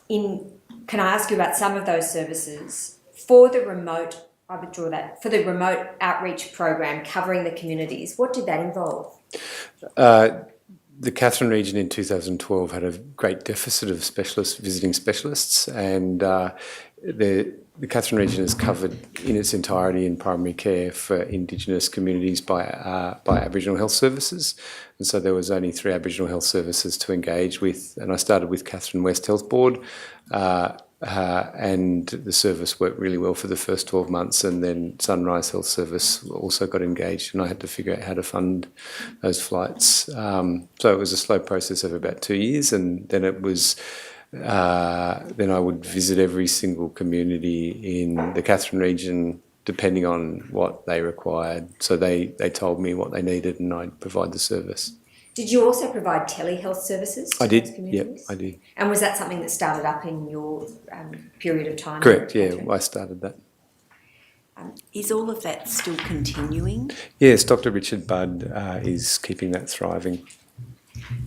Can I ask you about some of those services? For the remote I withdraw that. For the remote outreach program covering the communities, what did that involve? The Katherine region in 2012 had a great deficit of visiting specialists, and the Katherine region is covered in its entirety in primary care for Indigenous communities by Aboriginal health services. And so there was only 3 Aboriginal health services to engage with, and I started with Katherine West Health Board, and the service worked really well for the first 12 months, and then Sunrise Health Service also got engaged, and I had to figure out how to fund those flights. So it was a slow process of about 2 years, and then it was then I would visit every single community in the Katherine region depending on what they required. So they told me what they needed and I'd provide the service. Did you also provide telehealth services to I did, those communities? yep, I did. And was that something that started up in your period of time? Correct, yeah, Catherine? I started that. Is all of that still continuing? Yes, Dr. Richard Budd is keeping that thriving.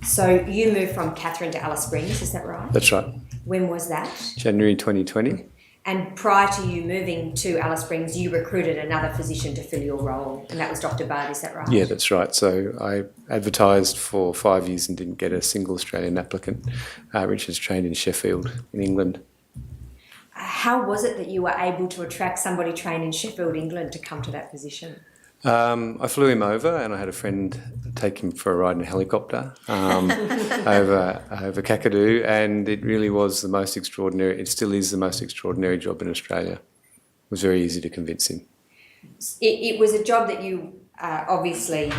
So you moved from Katherine to Alice Springs, is that right? That's right. When was that? January 2020. And prior to you moving to Alice Springs, you recruited another physician to fill your role, and that was Dr. Budd, is that right? Yeah, that's right. So I advertised for 5 years and didn't get a single Australian applicant. Richard's trained in Sheffield in England. How was it that you were able to attract somebody trained in Sheffield, England to come to that position? I flew him over and I had a friend take him for a ride in a helicopter over Kakadu, and it really was the most extraordinary, it still is the most extraordinary job in Australia. It was very easy to convince him. It was a job that you obviously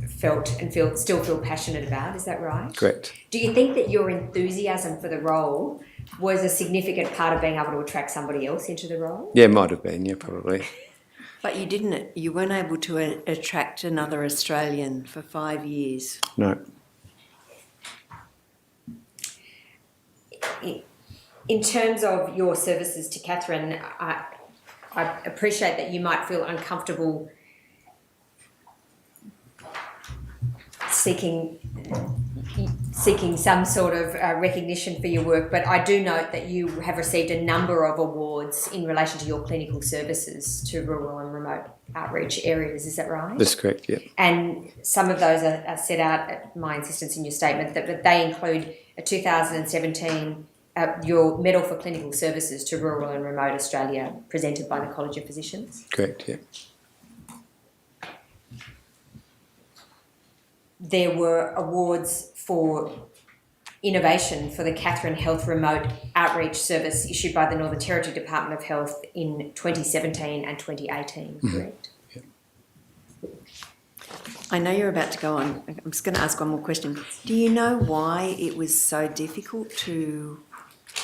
felt and still feel passionate about, is that right? Correct. Do you think that your enthusiasm for the role was a significant part of being able to attract somebody else into the role? Yeah, might have been, yeah, probably. But you weren't able to attract another Australian for 5 years. No. In terms of your services to Katherine, I appreciate that you might feel uncomfortable seeking some sort of recognition for your work, but I do note that you have received a number of awards in relation to your clinical services to rural and remote outreach areas, is that right? That's correct, yeah. And some of those are set out at my insistence in your statement, but they include a 2017 your Medal for Clinical Services to Rural and Remote Australia presented by the College of Physicians. Correct, yeah. There were awards for innovation for the Katherine Health Remote Outreach Service issued by the Northern Territory Department of Health in 2017 and 2018, correct? Yeah. I know you're about to go on. I'm just going to ask one more question. Do you know why it was so difficult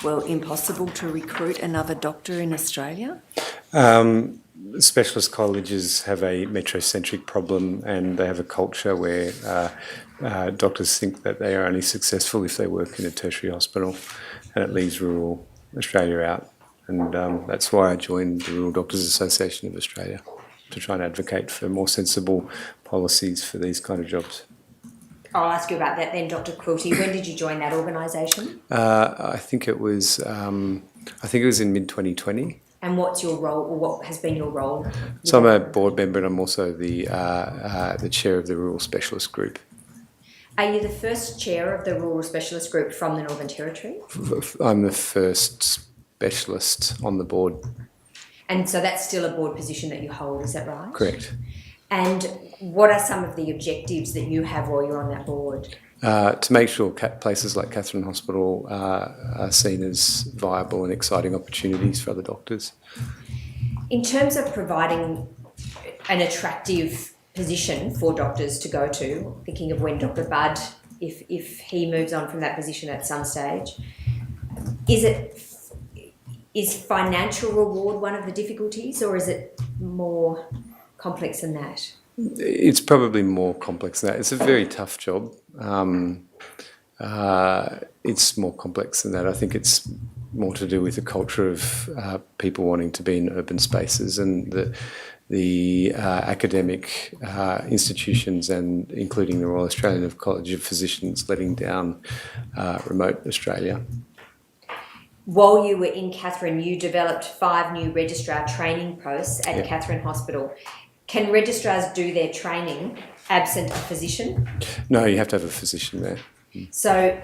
impossible to recruit another doctor in Australia? Specialist colleges have a metrocentric problem, and they have a culture where doctors think that they are only successful if they work in a tertiary hospital, and it leaves rural Australia out. And that's why I joined the Rural Doctors Association of Australia, to try and advocate for more sensible policies for these kind of jobs. I'll ask you about that then, Dr. Quilty. When did you join that organisation? I think it was in mid-2020. And what's your role, or what has been your role? So I'm a board member, and I'm also the chair of the Rural Specialist Group. Are you the first chair of the Rural Specialist Group from the Northern Territory? I'm the first specialist on the board. And so that's still a board position that you hold, is that right? Correct. And what are some of the objectives that you have while you're on that board? To make sure places like Katherine Hospital are seen as viable and exciting opportunities for other doctors. In terms of providing an attractive position for doctors to go to, thinking of when Dr. Budd, if he moves on from that position at some stage, is financial reward one of the difficulties, or is it more complex than that? It's probably more complex than that. It's a very tough job. It's more complex than that. I think it's more to do with the culture of people wanting to be in urban spaces, and the academic institutions, and including the Royal Australian College of Physicians, letting down remote Australia. while you were in Katherine, you developed 5 new registrar training posts at Katherine Hospital. Can registrars do their training absent a physician? No, you have to have a physician there. So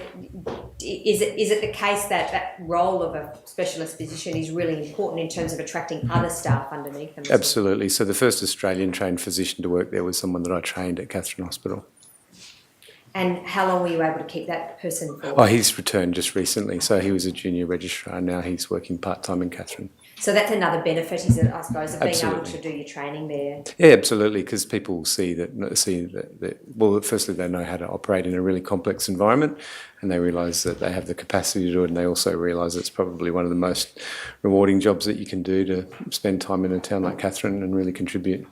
is it the case that that role of a specialist physician is really important in terms of attracting other staff underneath them? Absolutely. So the first Australian trained physician to work there was someone that I trained at Katherine Hospital. And how long were you able to keep that person for? Oh, he's returned just recently. So he was a junior registrar. Now he's working part-time in Katherine. So that's another benefit, is it, I suppose, of being able Absolutely. to do your training there? Yeah, absolutely, because people see that, well, firstly, they know how to operate in a really complex environment, and they realise that they have the capacity to do it, and they also realise it's probably one of the most rewarding jobs that you can do, to spend time in a town like Katherine and really contribute.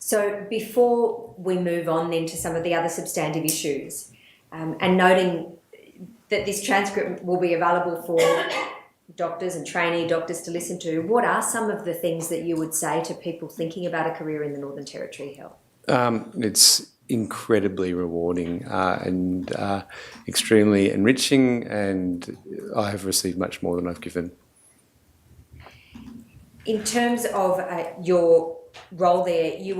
So before we move on then to some of the other substantive issues, and noting that this transcript will be available for doctors and trainee doctors to listen to, what are some of the things that you would say to people thinking about a career in the Northern Territory Health? It's incredibly rewarding and extremely enriching, and I have received much more than I've given. In terms of your role there, you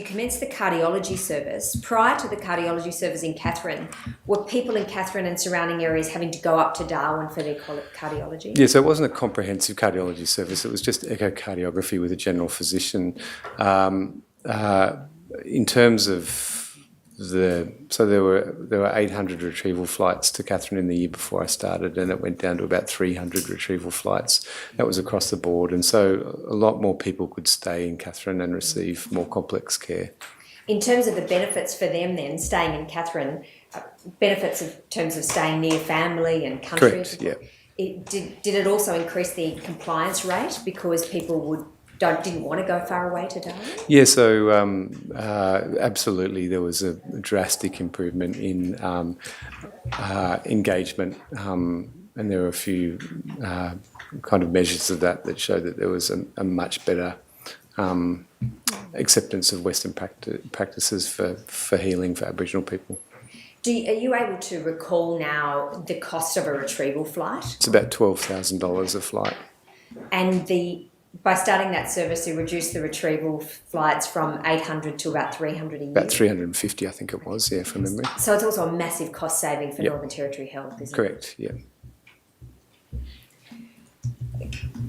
commenced the cardiology service. Prior to the cardiology service in Katherine, were people in Katherine and surrounding areas having to go up to Darwin for their cardiology? Yeah, so it wasn't a comprehensive cardiology service. It was just echocardiography with a general physician. In terms of there were 800 retrieval flights to Katherine in the year before I started, and it went down to about 300 retrieval flights. That was across the board, and so a lot more people could stay in Katherine and receive more complex care. In terms of the benefits for them then, staying in Katherine, benefits in terms of staying near family and country? Correct, yeah. Did it also increase the compliance rate because people didn't want to go far away to Darwin? Yeah, so absolutely there was a drastic improvement in engagement, and there were a few kind of measures of that showed that there was a much better acceptance of Western practices for healing for Aboriginal people. Are you able to recall now the cost of a retrieval flight? It's about $12,000 a flight. And by starting that service, you reduced the retrieval flights from 800 to about 300 a year? About 350, I think it was, yeah, from memory. So it's also a massive cost saving for Northern Territory Health, isn't it? Correct, yeah.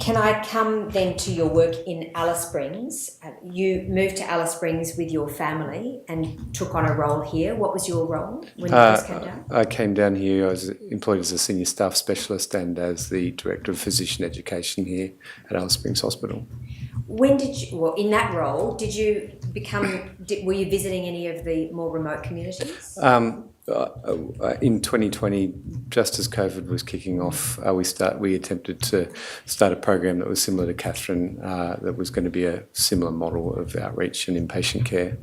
Can I come then to your work in Alice Springs? You moved to Alice Springs with your family and took on a role here. What was your role when you first came down? I came down here, I was employed as a senior staff specialist and as the Director of Physician Education here at Alice Springs Hospital. When did you, well, in that role, were you visiting any of the more remote communities? In 2020, just as COVID was kicking off, we attempted to start a program that was similar to Katherine, that was going to be a similar model of outreach and inpatient care.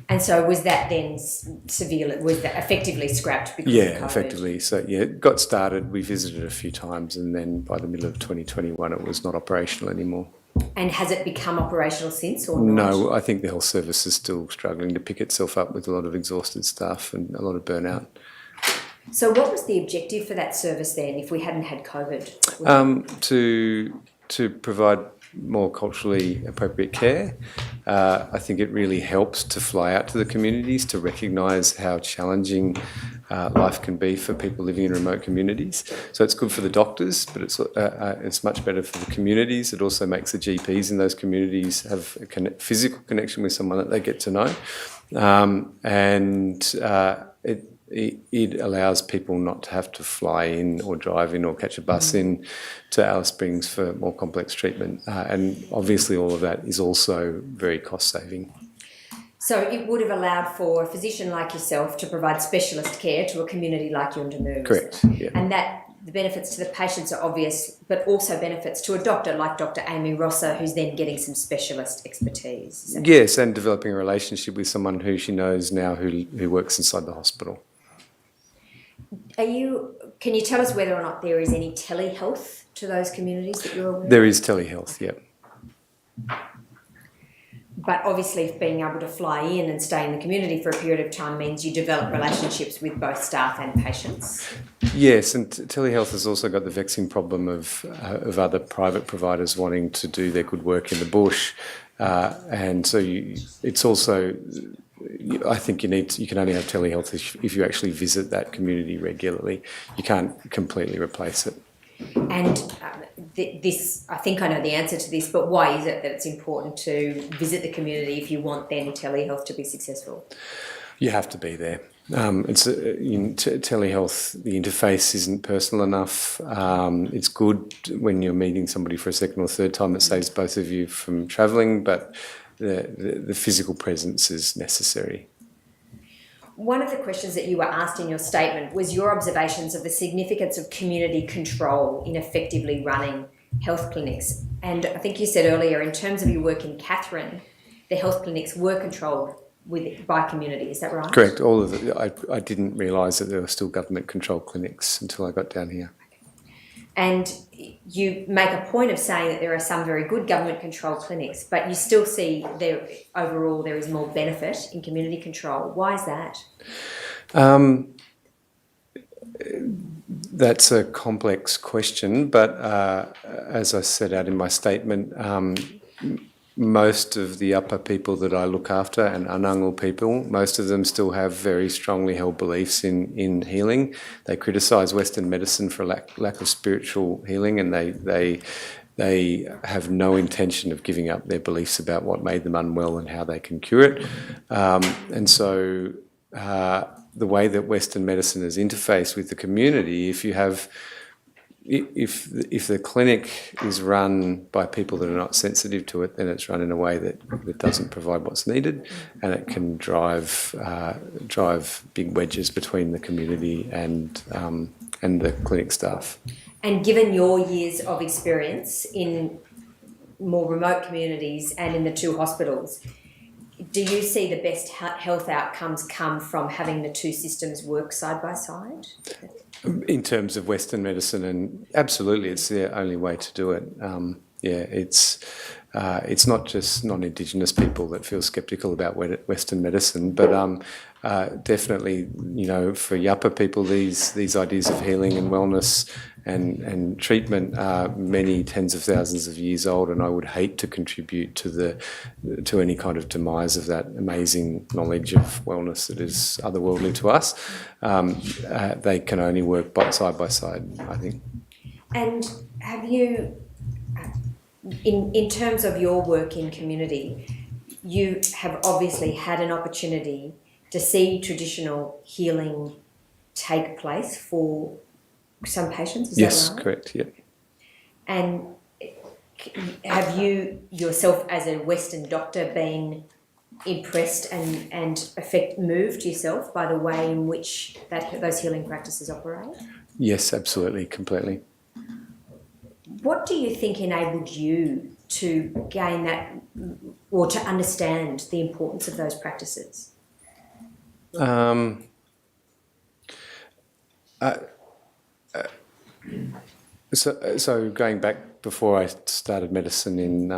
And so was that then was that effectively scrapped because of COVID? Effectively. So it got started, we visited a few times, and then by the middle of 2021 it was not operational anymore. And has it become operational since or not? No, I think the health service is still struggling to pick itself up with a lot of exhausted staff and a lot of burnout. So what was the objective for that service then if we hadn't had COVID? To provide more culturally appropriate care. I think it really helps to fly out to the communities to recognise how challenging life can be for people living in remote communities. So it's good for the doctors, but it's much better for the communities. It also makes the GPs in those communities have a physical connection with someone that they get to know, it allows people not to have to fly in or drive in or catch a bus in to Alice Springs for more complex treatment. And obviously all of that is also very cost saving. So it would have allowed for a physician like yourself to provide specialist care to a community like Yuendamu. Correct, yeah. And that the benefits to the patients are obvious, but also benefits to a doctor like Dr. Amy Rosser, who's then getting some specialist expertise. Yes, and developing a relationship with someone who she knows now who works inside the hospital. Can you tell us whether or not there is any telehealth to those communities that you're aware of? There is telehealth, yep. but obviously if being able to fly in and stay in the community for a period of time means you develop relationships with both staff and patients. Yes, and telehealth has also got the vexing problem of other private providers wanting to do their good work in the bush, and so it's also. I think you can only have telehealth if you actually visit that community regularly. You can't completely replace it. And this, I think I know the answer to this, but why is it that it's important to visit the community if you want then telehealth to be successful? You have to be there. Telehealth, the interface isn't personal enough. It's good when you're meeting somebody for a second or third time. It saves both of you from travelling, but the physical presence is necessary. One of the questions that you were asked in your statement was your observations of the significance of community control in effectively running health clinics. And I think you said earlier, in terms of your work in Catherine, the health clinics were controlled by community. Is that right? Correct. All of it. I didn't realise that there were still government-controlled clinics until I got down here. And you make a point of saying that there are some very good government-controlled clinics, but you still see overall there is more benefit in community control. Why is that? That's a complex question, but as I set out in my statement, most of the upper people that I look after and Anangal people, most of them still have very strongly held beliefs in healing. They criticise Western medicine for lack of spiritual healing, and they have no intention of giving up their beliefs about what made them unwell and how they can cure it. And so the way that Western medicine is interfaced with the community, if the clinic is run by people that are not sensitive to it, then it's run in a way that doesn't provide what's needed, and it can drive big wedges between the community and the clinic staff. And given your years of experience in more remote communities and in the two hospitals, do you see the best health outcomes come from having the two systems work side by side? In terms of Western medicine, and absolutely, it's the only way to do it. It's not just non-Indigenous people that feel sceptical about Western medicine, but definitely, for Yapa people, these ideas of healing and wellness and treatment are many tens of thousands of years old, and I would hate to contribute to any kind of demise of that amazing knowledge of wellness that is otherworldly to us. They can only work side by side, I think. And have you, in terms of your work in community, you have obviously had an opportunity to see traditional healing take place for some patients, is yes, that right? Correct, yeah. And have you yourself as a Western doctor been impressed and moved yourself by the way in which those healing practices operate? Yes, absolutely, completely. What do you think enabled you to gain that or to understand the importance of those practices? So going back before I started medicine in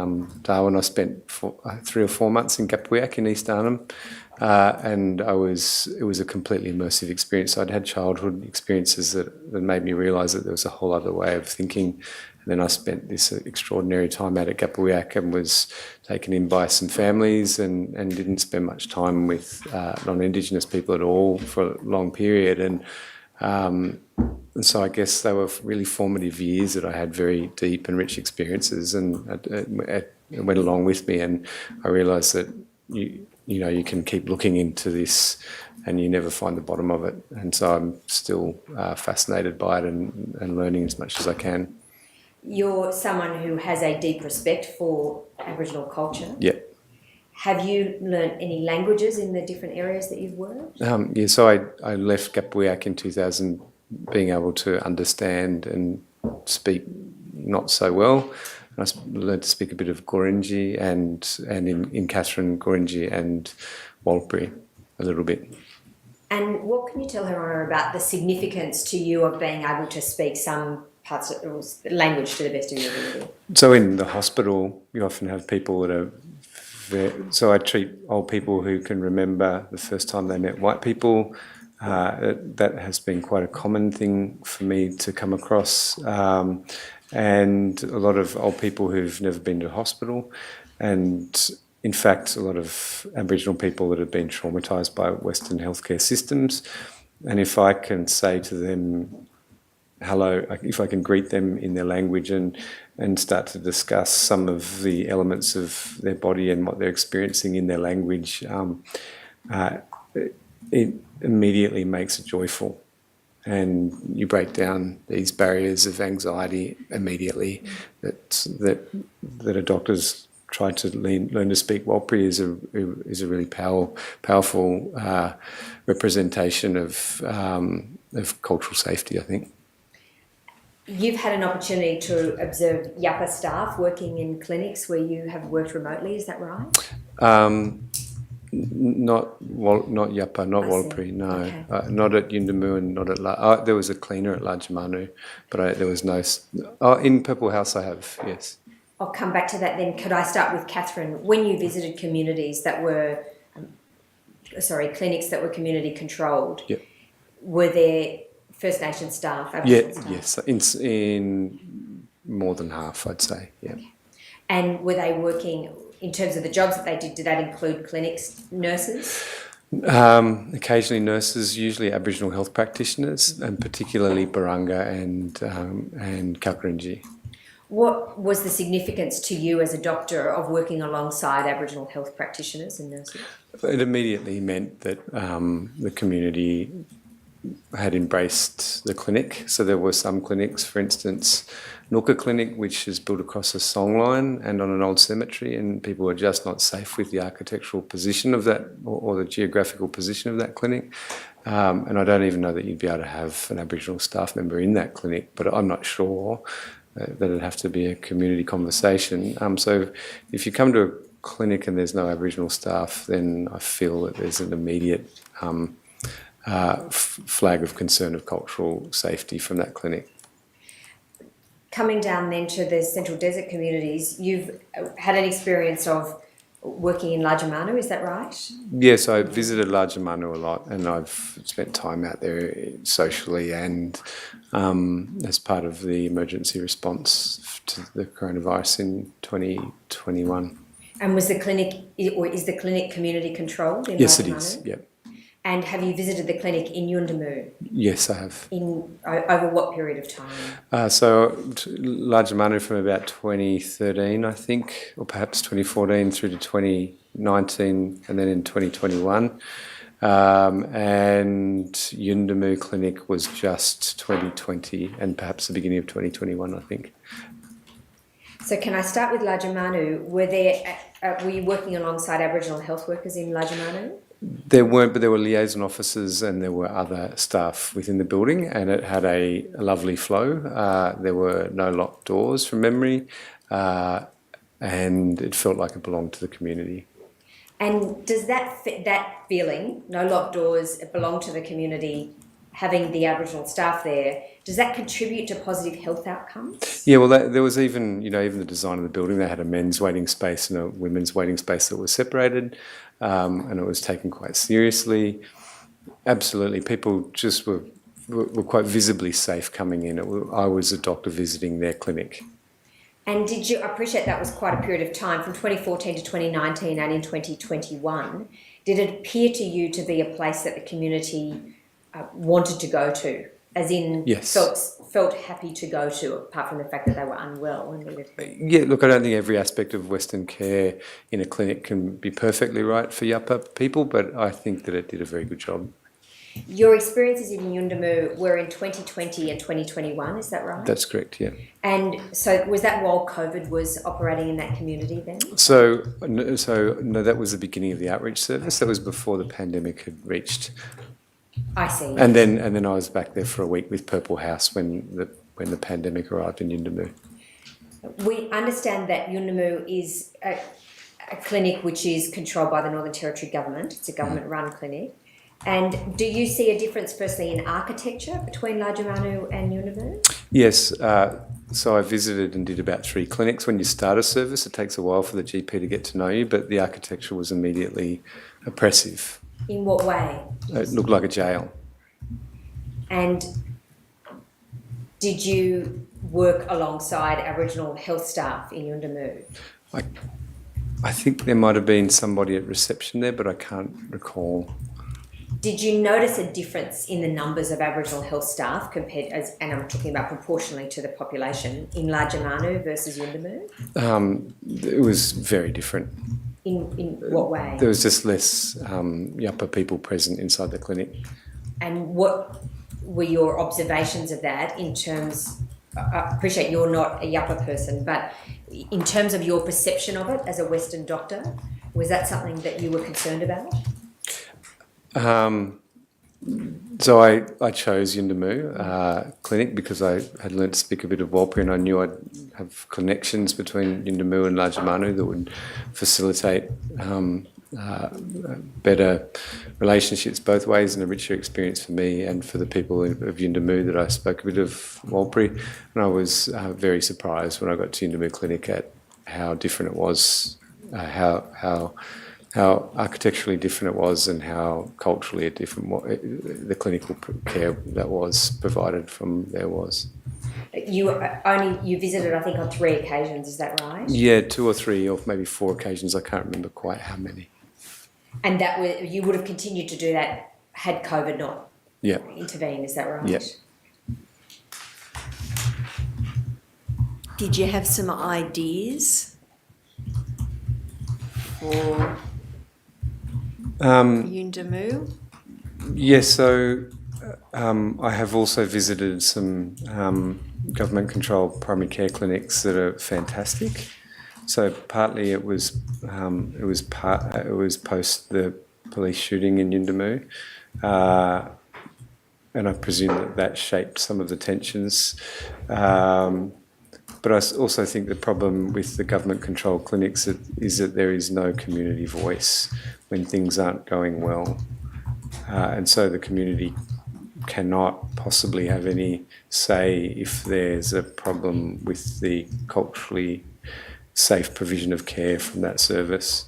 Darwin, I spent 3 or 4 months in Gapuiak in East Arnhem, and it was a completely immersive experience. I'd had childhood experiences that made me realise that there was a whole other way of thinking. And then I spent this extraordinary time out at Gapuiak and was taken in by some families and didn't spend much time with non-Indigenous people at all for a long period. And so I guess they were really formative years that I had very deep and rich experiences, and it went along with me. And I realised that you can keep looking into this, and you never find the bottom of it. And so I'm still fascinated by it and learning as much as I can. You're someone who has a deep respect for Aboriginal culture. Yep. Have you learnt any languages in the different areas that you've worked? So I left Gapuiak in 2000, being able to understand and speak not so well. And I learned to speak a bit of Gorinji and in Catherine, Gorinji and Walpri a little bit. And what can you tell Her Honour about the significance to you of being able to speak some parts of language to the best of your ability? So in the hospital, you often have people that are so I treat old people who can remember the first time they met white people. That has been quite a common thing for me to come across, and a lot of old people who've never been to hospital, and in fact a lot of Aboriginal people that have been traumatised by Western healthcare systems. And if I can say to them hello, if I can greet them in their language and start to discuss some of the elements of their body and what they're experiencing in their language, it immediately makes it joyful. And you break down these barriers of anxiety immediately that a doctor's tried to learn to speak Warlpiri is a really powerful representation of cultural safety, I think. You've had an opportunity to observe Yappa staff working in clinics where you have worked remotely, is that right? Not Yappa, not Warlpiri, no. Okay. Not at Yundamu and not at there was a cleaner at Lajamanu, but there was no... in Purple House I have, yes. I'll come back to that then. Could I start with Catherine? When you visited communities that were, clinics that were community controlled, yep. Were there First Nation staff? Aboriginal staff? Yes, in more than half, I'd say, yeah. Okay. And were they working, in terms of the jobs that they did that include clinics, nurses? Occasionally nurses, usually Aboriginal health practitioners, and particularly Barunga and Kalkarinji. What was the significance to you as a doctor of working alongside Aboriginal health practitioners and nurses? It immediately meant that the community had embraced the clinic. So there were some clinics, for instance, Nooka Clinic, which is built across a songline and on an old cemetery, and people were just not safe with the architectural position of that or the geographical position of that clinic. And I don't even know that you'd be able to have an Aboriginal staff member in that clinic, but I'm not sure that it'd have to be a community conversation. So if you come to a clinic and there's no Aboriginal staff, then I feel that there's an immediate flag of concern of cultural safety from that clinic. Coming down then to the Central Desert communities, you've had an experience of working in Lajamanu, is that right? Yes, I visited Lajamanu a lot, and I've spent time out there socially and as part of the emergency response to the coronavirus in 2021. And was the clinic, or is the clinic community controlled in Yes, Lajamanu? it is, yep. And have you visited the clinic in Yundamu? Yes, I have. Over what period of time? So Lajamanu from about 2013, I think, or perhaps 2014 through to 2019, and then in 2021. And Yundamu Clinic was just 2020 and perhaps the beginning of 2021, I think. So can I start with Lajamanu? Were you working alongside Aboriginal health workers in Lajamanu? There weren't, but there were liaison officers and there were other staff within the building, and it had a lovely flow. There were no locked doors from memory, and it felt like it belonged to the community. And does that feeling, no locked doors, it belonged to the community, having the Aboriginal staff there, does that contribute to positive health outcomes? Yeah, well, there was even the design of the building. They had a men's waiting space and a women's waiting space that was separated, and it was taken quite seriously. Absolutely, people just were quite visibly safe coming in. I was a doctor visiting their clinic. And did you, I appreciate that was quite a period of time, from 2014 to 2019 and in 2021, did it appear to you to be a place that the community wanted to go to, as in yes. felt happy to go to, apart from the fact that they were unwell and needed help? Yeah, look, I don't think every aspect of Western care in a clinic can be perfectly right for Yappa people, but I think that it did a very good job. Your experiences in Yundamu were in 2020 and 2021, is that right? That's correct, yeah. And so was that while COVID was operating in that community then? So no, that was the beginning of the outreach service. That was before the pandemic had reached. I see. And then I was back there for a week with Purple House when the pandemic arrived in Yundamu. We understand that Yundamu is a clinic which is controlled by the Northern Territory Government. It's a government-run clinic. And do you see a difference, firstly, in architecture between Lajamanu and Yundamu? Yes, So I visited and did about 3 clinics. When you start a service, it takes a while for the GP to get to know you, but the architecture was immediately oppressive. In what way? It looked like a jail. And did you work alongside Aboriginal health staff in Yuendamu? I think there might have been somebody at reception there, but I can't recall. Did you notice a difference in the numbers of Aboriginal health staff compared, and I'm talking about proportionally to the population, in Lajamanu versus Yuendamu? It was very different. In what way? There was just less Yapa people present inside the clinic. And what were your observations of that in terms, I appreciate you're not a Yapa person, but in terms of your perception of it as a Western doctor, was that something that you were concerned about? So I chose Yuendamu Clinic because I had learnt to speak a bit of Warlpiri, and I knew I'd have connections between Yuendamu and Lajamanu that would facilitate better relationships both ways, and a richer experience for me and for the people of Yuendamu that I spoke a bit of Warlpiri. And I was very surprised when I got to Yuendamu Clinic at how different it was, how architecturally different it was, and how culturally different the clinical care that was provided from there was. You visited, I think, on 3 occasions, is that right? Yeah, 2 or 3 or maybe 4 occasions. I can't remember quite how many. And you would have continued to do that had COVID not intervened, is that right? Yep. Did you have some ideas for Yuendamu? Yes, so I have also visited some government-controlled primary care clinics that are fantastic. So partly it was post the police shooting in Yuendamu, and I presume that shaped some of the tensions. But I also think the problem with the government-controlled clinics is that there is no community voice when things aren't going well. And so the community cannot possibly have any say if there's a problem with the culturally safe provision of care from that service.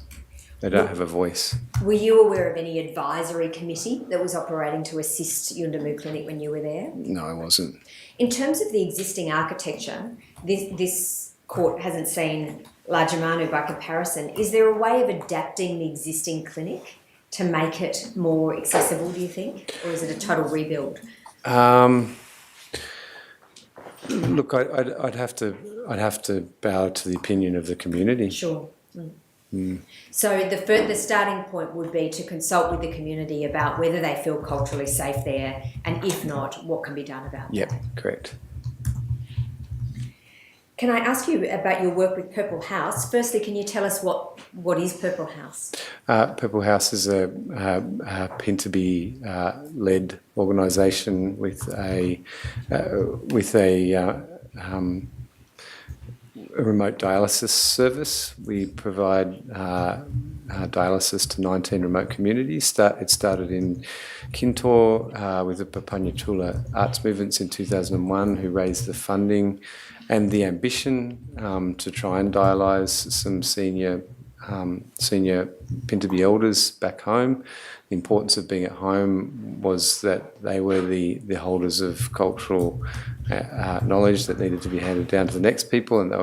They don't have a voice. Were you aware of any advisory committee that was operating to assist Yuendamu Clinic when you were there? No, I wasn't. In terms of the existing architecture, this court hasn't seen Lajamanu by comparison. Is there a way of adapting the existing clinic to make it more accessible, do you think? Or is it a total rebuild? Look, I'd have to bow to the opinion of the community. Sure. So the starting point would be to consult with the community about whether they feel culturally safe there, and if not, what can be done about Yep, that. correct. Can I ask you about your work with Purple House? Firstly, can you tell us what is Purple House? Purple House is a Pinterby-led organisation with a remote dialysis service. We provide dialysis to 19 remote communities. It started in Kintor with the Papanya Chula Arts Movements in 2001, who raised the funding and the ambition to try and dialyse some senior Pinterby elders back home. The importance of being at home was that they were the holders of cultural knowledge that needed to be handed down to the next people, and they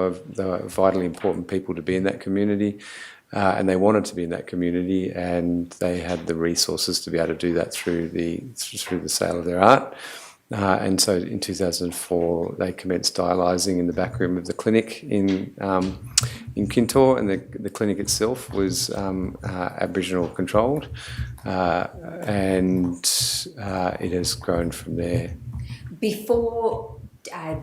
were vitally important people to be in that community, and they wanted to be in that community, and they had the resources to be able to do that through the sale of their art. And so in 2004, they commenced dialysing in the back room of the clinic in Kintor, and the clinic itself was Aboriginal controlled, and it has grown from there. Before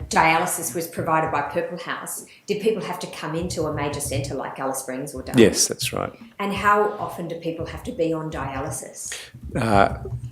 dialysis was provided by Purple House, did people have to come into a major centre like Alice Springs or Darwin? Yes, that's right. And how often do people have to be on dialysis?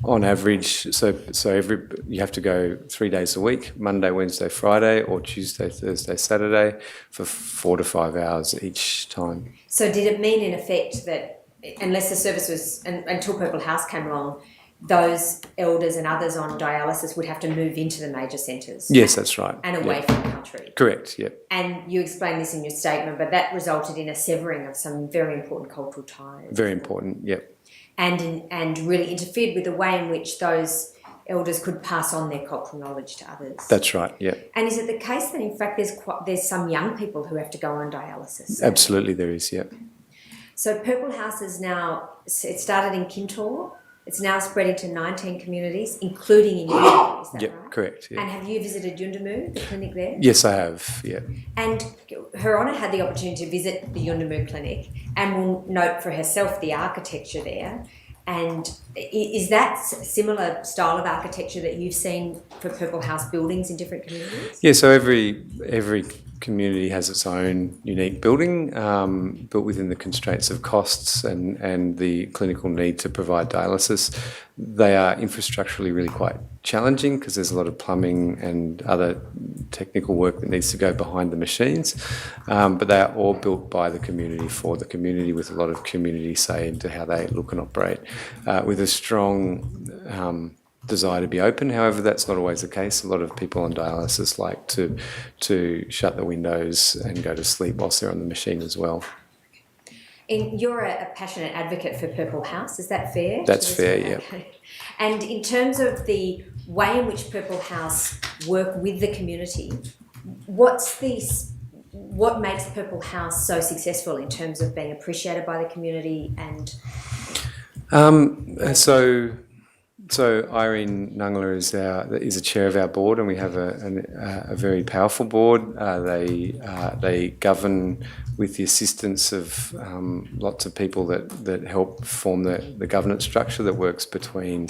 On average, you have to go 3 days a week, Monday, Wednesday, Friday, or Tuesday, Thursday, Saturday, for 4 to 5 hours each time. So did it mean in effect that unless the service was, until Purple House came along, those elders and others on dialysis would have to move into the major centres. Yes, that's right. And away from the country. Correct, yep. And you explained this in your statement, but that resulted in a severing of some very important cultural ties. Very important, yep. And really interfered with the way in which those elders could pass on their cultural knowledge to others. That's right, yep. And is it the case that in fact there's some young people who have to go on dialysis? Absolutely there is, yep. So Purple House is now, it started in Kintore, it's now spreading to 19 communities, including in Yundamu, is that Yep, right? correct, yeah. And have you visited Yundamu, the clinic there? Yes, I have, yeah. And Her Honour had the opportunity to visit the Yundamu clinic and will note for herself the architecture there. And is that similar style of architecture that you've seen for Purple House buildings in different communities? Yeah, so every community has its own unique building, built within the constraints of costs and the clinical need to provide dialysis. They are infrastructurally really quite challenging because there's a lot of plumbing and other technical work that needs to go behind the machines, but they are all built by the community for the community, with a lot of community say into how they look and operate, with a strong desire to be open. However, that's not always the case. A lot of people on dialysis like to shut the windows and go to sleep whilst they're on the machine as well. And you're a passionate advocate for Purple House, is that fair? That's fair, yeah. Okay. And in terms of the way in which Purple House work with the community, what makes Purple House so successful in terms of being appreciated by the community and... So Irene Nungler is a chair of our board, and we have a very powerful board. They govern with the assistance of lots of people that help form the governance structure that works between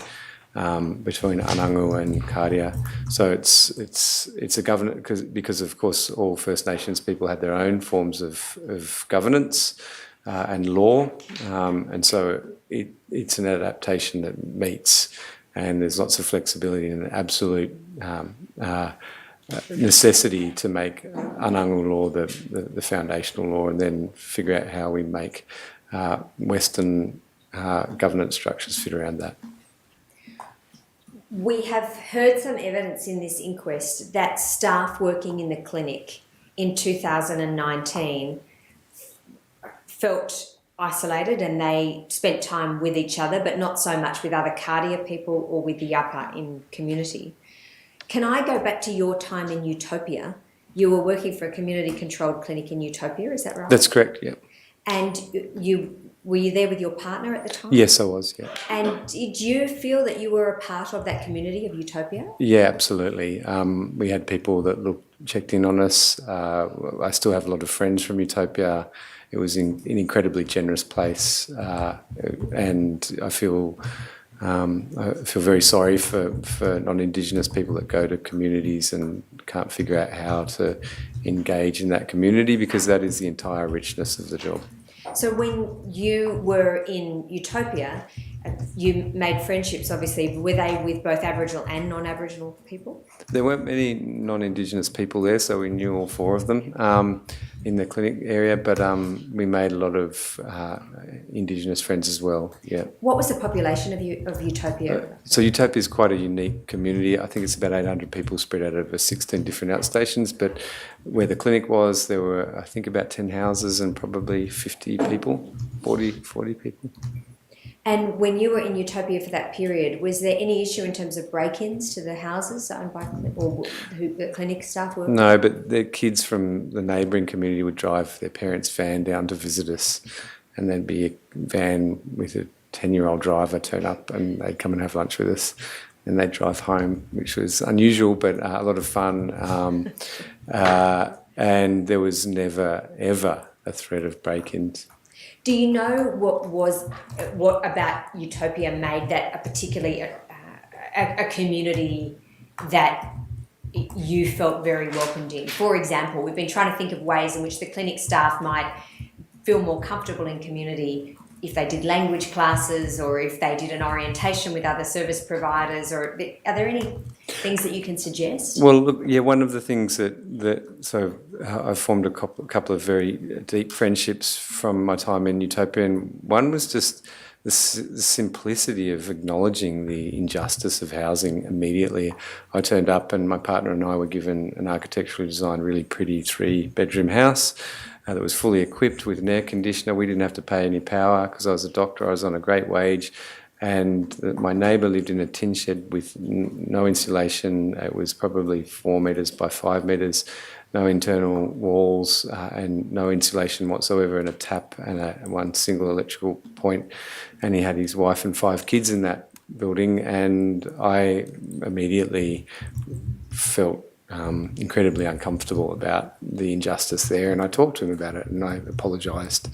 Anangu and Kardia. So it's a governance because of course all First Nations people had their own forms of governance and law, and so it's an adaptation that meets, and there's lots of flexibility and an absolute necessity to make Anangu law the foundational law, and then figure out how we make Western governance structures fit around that. We have heard some evidence in this inquest that staff working in the clinic in 2019 felt isolated and they spent time with each other, but not so much with other Kardia people or with the Yapa in community. Can I go back to your time in Utopia? You were working for a community-controlled clinic in Utopia, is that right? That's correct, yeah. And were you there with your partner at the time? Yes, I was, yeah. And did you feel that you were a part of that community of Utopia? Yeah, absolutely. We had people that checked in on us. I still have a lot of friends from Utopia. It was an incredibly generous place, and I feel very sorry for non-Indigenous people that go to communities and can't figure out how to engage in that community, because that is the entire richness of the job. So when you were in Utopia, you made friendships, obviously. Were they with both Aboriginal and non-Aboriginal people? There weren't many non-Indigenous people there, so we knew all four of them in the clinic area, but we made a lot of Indigenous friends as well, yeah. What was the population of Utopia? So Utopia is quite a unique community. I think it's about 800 people spread out over 16 different outstations, but where the clinic was, there were, I think, about 10 houses and probably 50 people, 40 people. And when you were in Utopia for that period, was there any issue in terms of break-ins to the houses owned by or who the clinic staff were? No, but the kids from the neighbouring community would drive their parents' van down to visit us, and there'd be a van with a 10-year-old driver turn up, and they'd come and have lunch with us, and they'd drive home, which was unusual but a lot of fun. And there was never, ever a threat of break-ins. Do you know what about Utopia made that a particularly a community that you felt very welcomed in? For example, we've been trying to think of ways in which the clinic staff might feel more comfortable in community if they did language classes or if they did an orientation with other service providers, or are there any things that you can suggest? Well, look, yeah, one of the things so I've formed a couple of very deep friendships from my time in Utopia, and one was just the simplicity of acknowledging the injustice of housing immediately. I turned up and my partner and I were given an architecturally designed, really pretty 3-bedroom house that was fully equipped with an air conditioner. We didn't have to pay any power because I was a doctor. I was on a great wage. And my neighbour lived in a tin shed with no insulation. It was probably 4 metres by 5 metres, no internal walls and no insulation whatsoever, and a tap and one single electrical point. And he had his wife and 5 kids in that building, and I immediately felt incredibly uncomfortable about the injustice there, and I talked to him about it, and I apologised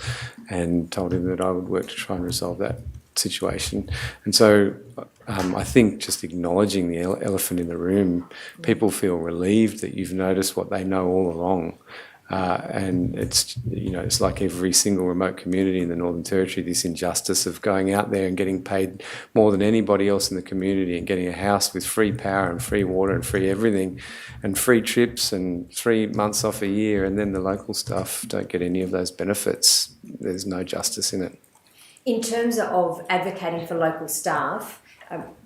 and told him that I would work to try and resolve that situation. And so I think just acknowledging the elephant in the room, people feel relieved that you've noticed what they know all along. And it's, you know, it's like every single remote community in the Northern Territory, this injustice of going out there and getting paid more than anybody else in the community and getting a house with free power and free water and free everything and free trips and 3 months off a year, and then the local staff don't get any of those benefits. There's no justice in it. In terms of advocating for local staff,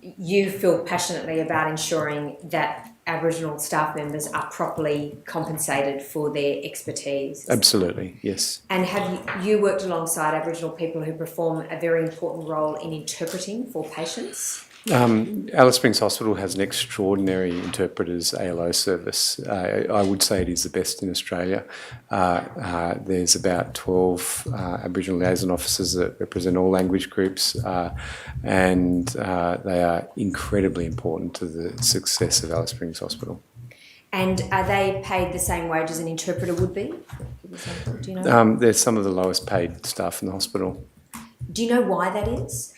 you feel passionately about ensuring that Aboriginal staff members are properly compensated for their expertise. Absolutely, yes. And have you worked alongside Aboriginal people who perform a very important role in interpreting for patients? Alice Springs Hospital has an extraordinary interpreters ALO service. I would say it is the best in Australia. There's about 12 Aboriginal liaison officers that represent all language groups, and they are incredibly important to the success of Alice Springs Hospital. And are they paid the same wage as an interpreter would be? Do you know? They're some of the lowest paid staff in the hospital. Do you know why that is?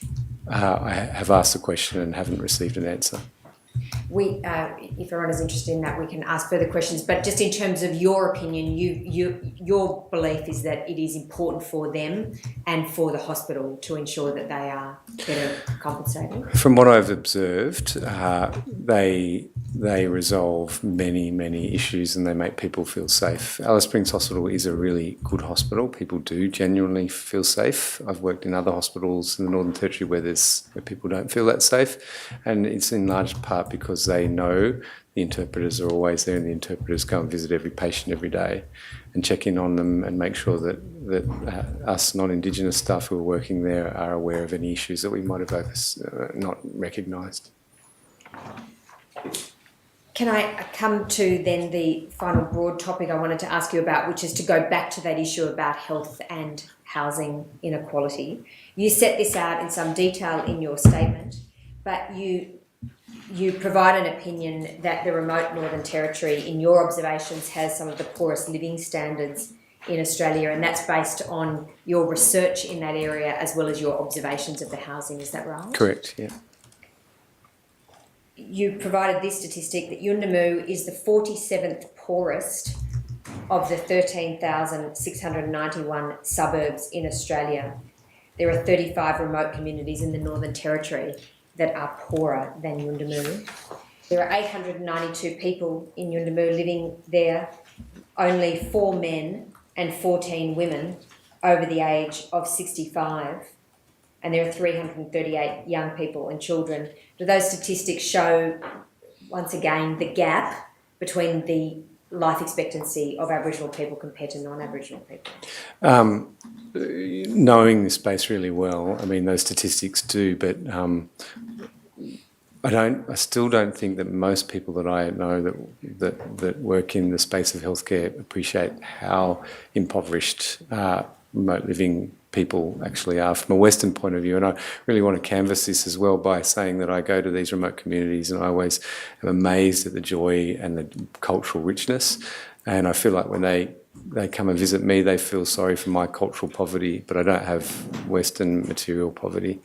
I have asked the question and haven't received an answer. We, if everyone is interested in that, we can ask further questions. But just in terms of your opinion, your belief is that it is important for them and for the hospital to ensure that they are better compensated. From what I've observed, they resolve many issues and they make people feel safe. Alice Springs Hospital is a really good hospital. People do genuinely feel safe. I've worked in other hospitals in the Northern Territory where people don't feel that safe, and it's in large part because they know the interpreters are always there, and the interpreters go and visit every patient every day and check in on them and make sure that us non-Indigenous staff who are working there are aware of any issues that we might have not recognised. Can I come to then the final broad topic I wanted to ask you about, which is to go back to that issue about health and housing inequality. You set this out in some detail in your statement, but you provide an opinion that the remote Northern Territory, in your observations, has some of the poorest living standards in Australia, and that's based on your research in that area as well as your observations of the housing. Is that right? Correct, yeah. You provided this statistic that Yuendamu is the 47th poorest of the 13,691 suburbs in Australia. There are 35 remote communities in the Northern Territory that are poorer than Yuendamu. There are 892 people in Yuendamu living there, only 4 men and 14 women over the age of 65. And there are 338 young people and children. Do those statistics show, once again, the gap between the life expectancy of Aboriginal people compared to non-Aboriginal people? Knowing this space really well, I mean, those statistics do, but I still don't think that most people that I know that work in the space of healthcare appreciate how impoverished remote living people actually are from a Western point of view. And I really want to canvass this as well by saying that I go to these remote communities and I always am amazed at the joy and the cultural richness. And I feel like when they come and visit me, they feel sorry for my cultural poverty, but I don't have Western material poverty.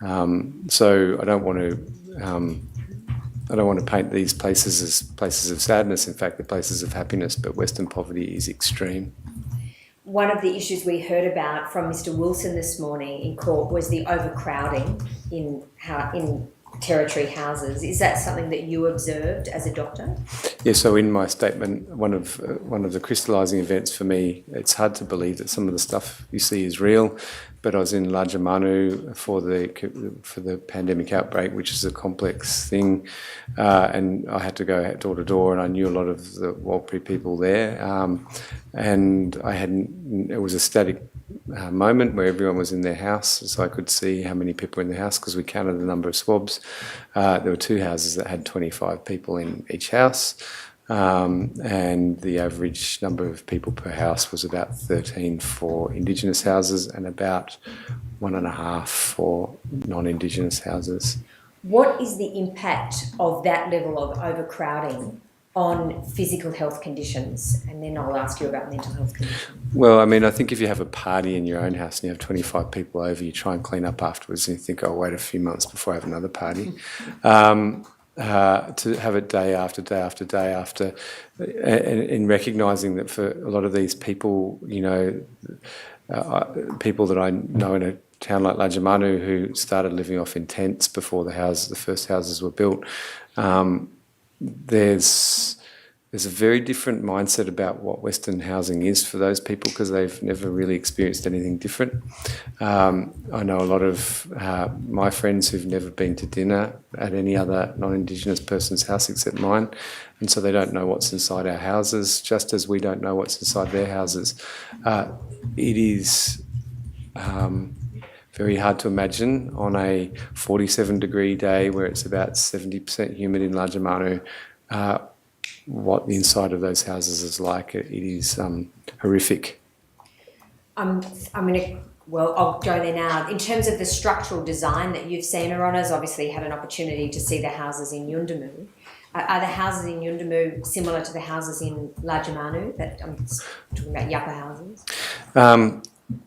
So I don't want to paint these places as places of sadness. In fact, they're places of happiness, but Western poverty is extreme. One of the issues we heard about from Mr. Wilson this morning in court was the overcrowding in territory houses. Is that something that you observed as a doctor? Yeah, so in my statement, one of the crystallising events for me, it's hard to believe that some of the stuff you see is real, but I was in Lajamanu for the pandemic outbreak, which is a complex thing, and I had to go door to door, and I knew a lot of the Walpri people there, and it was a static moment where everyone was in their house, so I could see how many people were in the house because we counted the number of swabs. There were 2 houses that had 25 people in each house, and the average number of people per house was about 13 for Indigenous houses and about 1.5 for non-Indigenous houses. What is the impact of that level of overcrowding on physical health conditions? And then I'll ask you about mental health conditions. Well, I mean, I think if you have a party in your own house and you have 25 people over, you try and clean up afterwards and you think, I'll wait a few months before I have another party. To have it day after day after day after, and in recognising that for a lot of these people, you know, people that I know in a town like Lajamanu who started living off in tents before the first houses were built, there's a very different mindset about what Western housing is for those people because they've never really experienced anything different. I know a lot of my friends who've never been to dinner at any other non-Indigenous person's house except mine, and so they don't know what's inside our houses, just as we don't know what's inside their houses. It is very hard to imagine on a 47-degree day where it's about 70% humid in Lajamanu, what the inside of those houses is like. It is horrific. I'll go there now. In terms of the structural design that you've seen, Your Honours, obviously had an opportunity to see the houses in Yundamu. Are the houses in Yundamu similar to the houses in Lajamanu? That I'm talking about Yucca houses.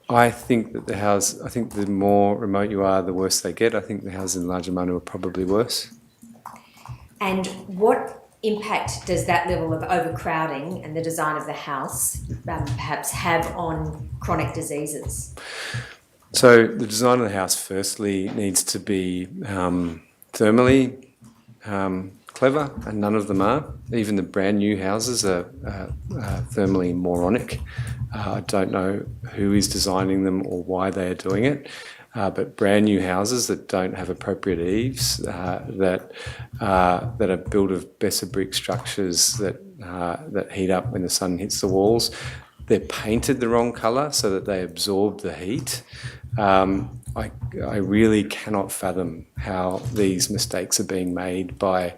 I think that the more remote you are, the worse they get. I think the houses in Lajamanu are probably worse. And what impact does that level of overcrowding and the design of the house perhaps have on chronic diseases? So the design of the house firstly needs to be thermally clever, and none of them are. Even the brand new houses are thermally moronic. I don't know who is designing them or why they are doing it. But brand new houses that don't have appropriate eaves, that are built of Besser brick structures that heat up when the sun hits the walls, they're painted the wrong colour so that they absorb the heat. I really cannot fathom how these mistakes are being made by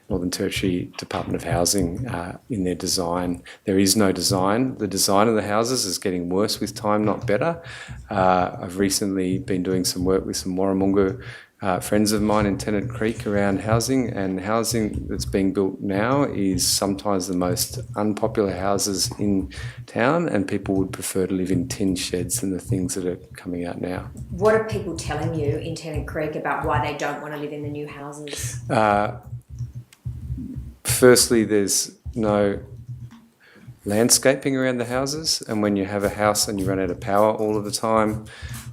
Northern Territory Department of Housing in their design. There is no design. The design of the houses is getting worse with time, not better. I've recently been doing some work with some Warramunga friends of mine in Tennant Creek around housing, and housing that's being built now is sometimes the most unpopular houses in town, and people would prefer to live in tin sheds than the things that are coming out now. What are people telling you in Tennant Creek about why they don't want to live in the new houses? Firstly, there's no landscaping around the houses, and when you have a house and you run out of power all of the time,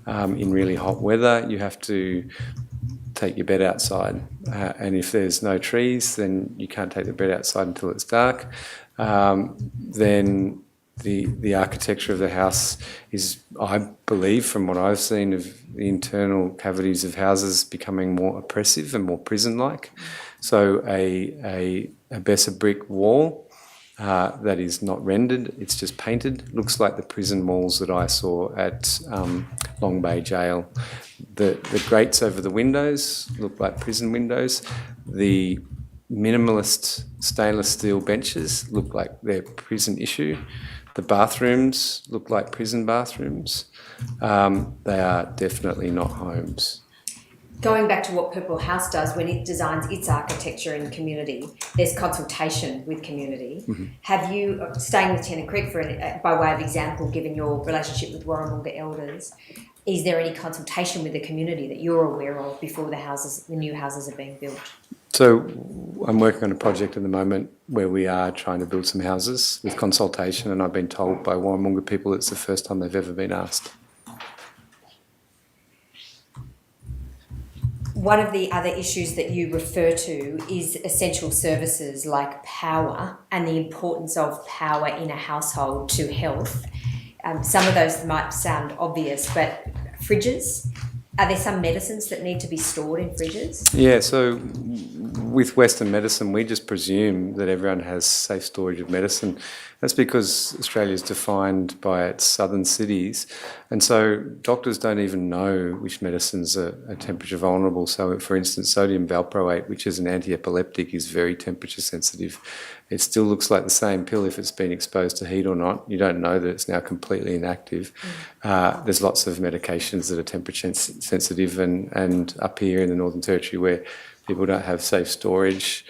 in really hot weather, you have to take your bed outside, and if there's no trees, then you can't take the bed outside until it's dark. Then the architecture of the house is, I believe, from what I've seen of the internal cavities of houses, becoming more oppressive and more prison-like. So a Besser brick wall that is not rendered, it's just painted, looks like the prison walls that I saw at Long Bay Jail. The grates over the windows look like prison windows. The minimalist stainless steel benches look like they're prison issue. The bathrooms look like prison bathrooms. They are definitely not homes. Going back to what Purple House does when it designs its architecture in community, there's consultation with community. Mm-hmm. Have you, staying with Tennant Creek by way of example, given your relationship with Warramunga elders, is there any consultation with the community that you're aware of before the new houses are being built? So I'm working on a project at the moment where we are trying to build some houses with consultation, and I've been told by Warramunga people it's the first time they've ever been asked. one of the other issues that you refer to is essential services like power and the importance of power in a household to health. Some of those might sound obvious, but fridges, are there some medicines that need to be stored in fridges? Yeah, so with Western medicine, we just presume that everyone has safe storage of medicine. That's because Australia is defined by its southern cities, and so doctors don't even know which medicines are temperature vulnerable. So, for instance, sodium valproate, which is an anti-epileptic, is very temperature sensitive. It still looks like the same pill if it's been exposed to heat or not. You don't know that it's now completely inactive. There's lots of medications that are temperature sensitive, and up here in the Northern Territory where people don't have safe storage,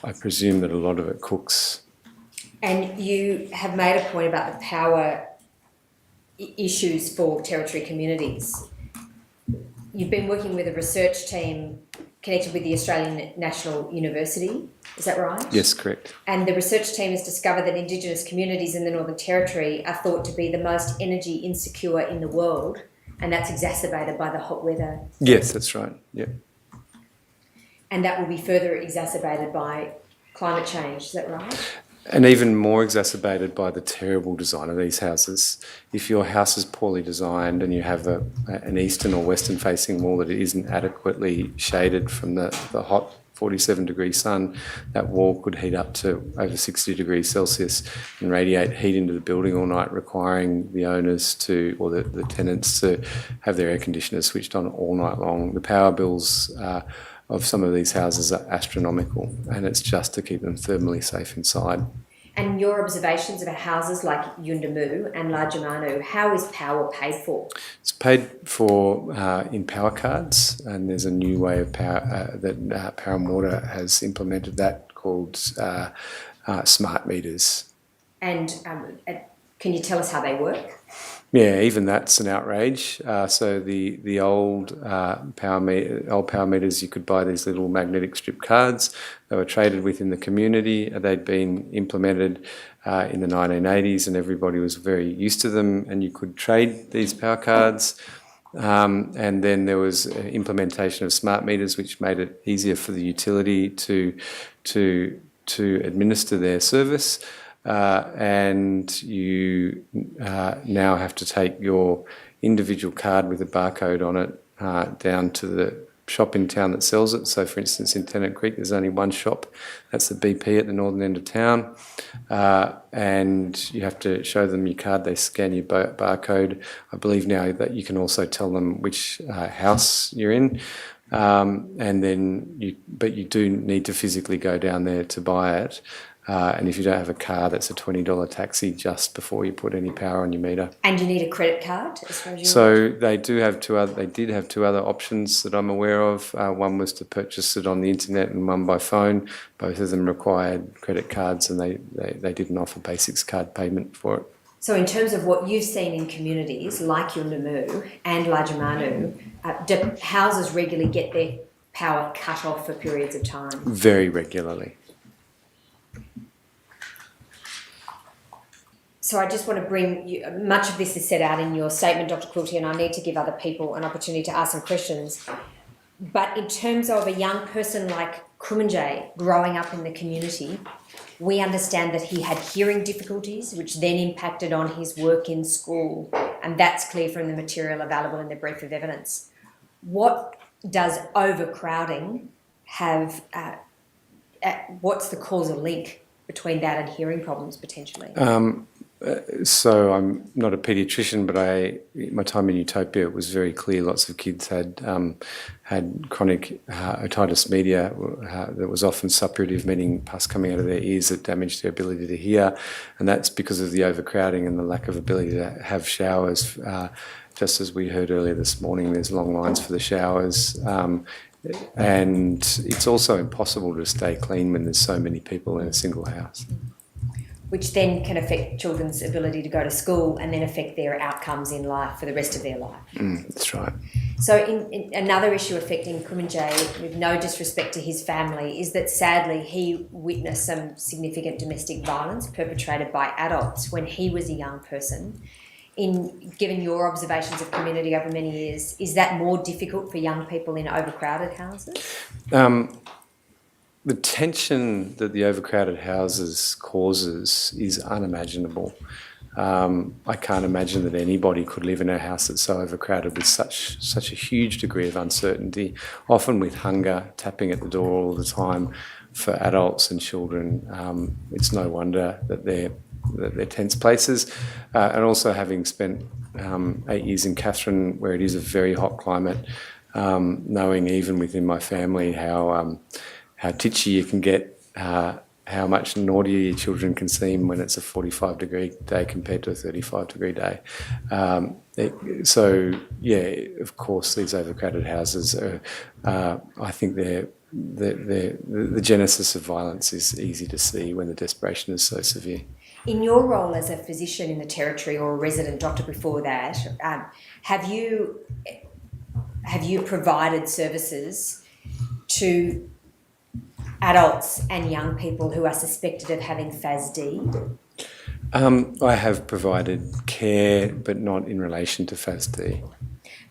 I presume that a lot of it cooks. And you have made a point about the power issues for Territory communities. You've been working with a research team connected with the Australian National University, is that right? Yes, correct. And the research team has discovered that Indigenous communities in the Northern Territory are thought to be the most energy insecure in the world, and that's exacerbated by the hot weather. Yes, that's right. Yeah. And that will be further exacerbated by climate change, is that right? And even more exacerbated by the terrible design of these houses. If your house is poorly designed and you have an eastern or western facing wall that isn't adequately shaded from the hot 47-degree sun, that wall could heat up to over 60 degrees Celsius and radiate heat into the building all night, requiring the owners to, or the tenants to have their air conditioners switched on all night long. The power bills of some of these houses are astronomical, and it's just to keep them thermally safe inside. And your observations about houses like Yuendamu and Lajamanu, how is power paid for? It's paid for in power cards, and there's a new way of power that Power and Water has implemented that called smart meters. And can you tell us how they work? Yeah, even that's an outrage. So the old power meters, you could buy these little magnetic strip cards. They were traded within the community. They'd been implemented in the 1980s, and everybody was very used to them. And you could trade these power cards. And then there was implementation of smart meters, which made it easier for the utility to administer their service. And you now have to take your individual card with a barcode on it down to the shop in town that sells it. So, for instance, in Tennant Creek, there's only one shop. That's the BP at the northern end of town. And you have to show them your card. They scan your barcode. I believe now that you can also tell them which house you're in. And then you do need to physically go down there to buy it. And if you don't have a car, that's a $20 taxi just before you put any power on your meter. And you need a credit card, as far as you So they did have two other options that I'm aware of. One was to purchase it on the internet and one by phone. Both of them required credit cards, and they didn't offer basics card payment for it. So in terms of what you've seen in communities like Yuendamu and Lajamanu, do houses regularly get their power cut off for periods of time? Very regularly. So I just want to bring you, much of this is set out in your statement, Dr. Quilty, and I need to give other people an opportunity to ask some questions. But in terms of a young person like Kumanjayi growing up in the community, we understand that he had hearing difficulties, which then impacted on his work in school, and that's clear from the material available in the brief of evidence. What does overcrowding have, what's the causal link between that and hearing problems potentially? So I'm not a paediatrician, but my time in Utopia, it was very clear lots of kids had chronic otitis media that was often suppurative, meaning pus coming out of their ears that damaged their ability to hear, and that's because of the overcrowding and the lack of ability to have showers. Just as we heard earlier this morning, there's long lines for the showers. And it's also impossible to stay clean when there's so many people in a single house. Which then can affect children's ability to go to school and then affect their outcomes in life for the rest of their life. That's right. So in another issue affecting Kumanjayi, with no disrespect to his family, is that sadly he witnessed some significant domestic violence perpetrated by adults when he was a young person. given your observations of community over many years, is that more difficult for young people in overcrowded houses? The tension that the overcrowded houses causes is unimaginable. I can't imagine that anybody could live in a house that's so overcrowded with such a huge degree of uncertainty, often with hunger tapping at the door all the time for adults and children. It's no wonder that they're tense places. And also having spent 8 years in Katherine, where it is a very hot climate, knowing even within my family how titchy you can get, how much naughtier your children can seem when it's a 45-degree day compared to a 35-degree day. So, yeah, of course, these overcrowded houses are, I think the genesis of violence is easy to see when the desperation is so severe. In your role as a physician in the Territory or a resident doctor before that, have you provided services to adults and young people who are suspected of having FASD? I have provided care, but not in relation to FASD.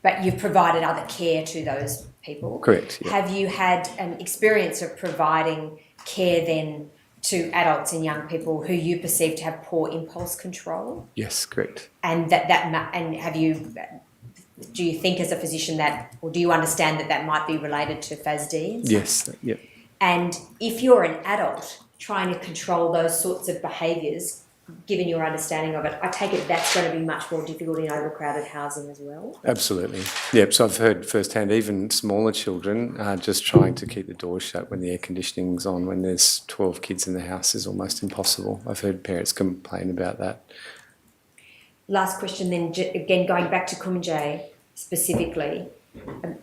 But you've provided other care to those people? Correct, yeah. Have you had an experience of providing care then to adults and young people who you perceive to have poor impulse control? Yes, correct. And do you think as a physician or do you understand that might be related to FASD? Yes, yeah. And if you're an adult trying to control those sorts of behaviours, given your understanding of it, I take it that's going to be much more difficult in overcrowded housing as well? Absolutely. Yep, so I've heard firsthand, even smaller children just trying to keep the doors shut when the air conditioning's on, when there's 12 kids in the house, is almost impossible. I've heard parents complain about that. Last question then, again going back to Kumanjayi specifically,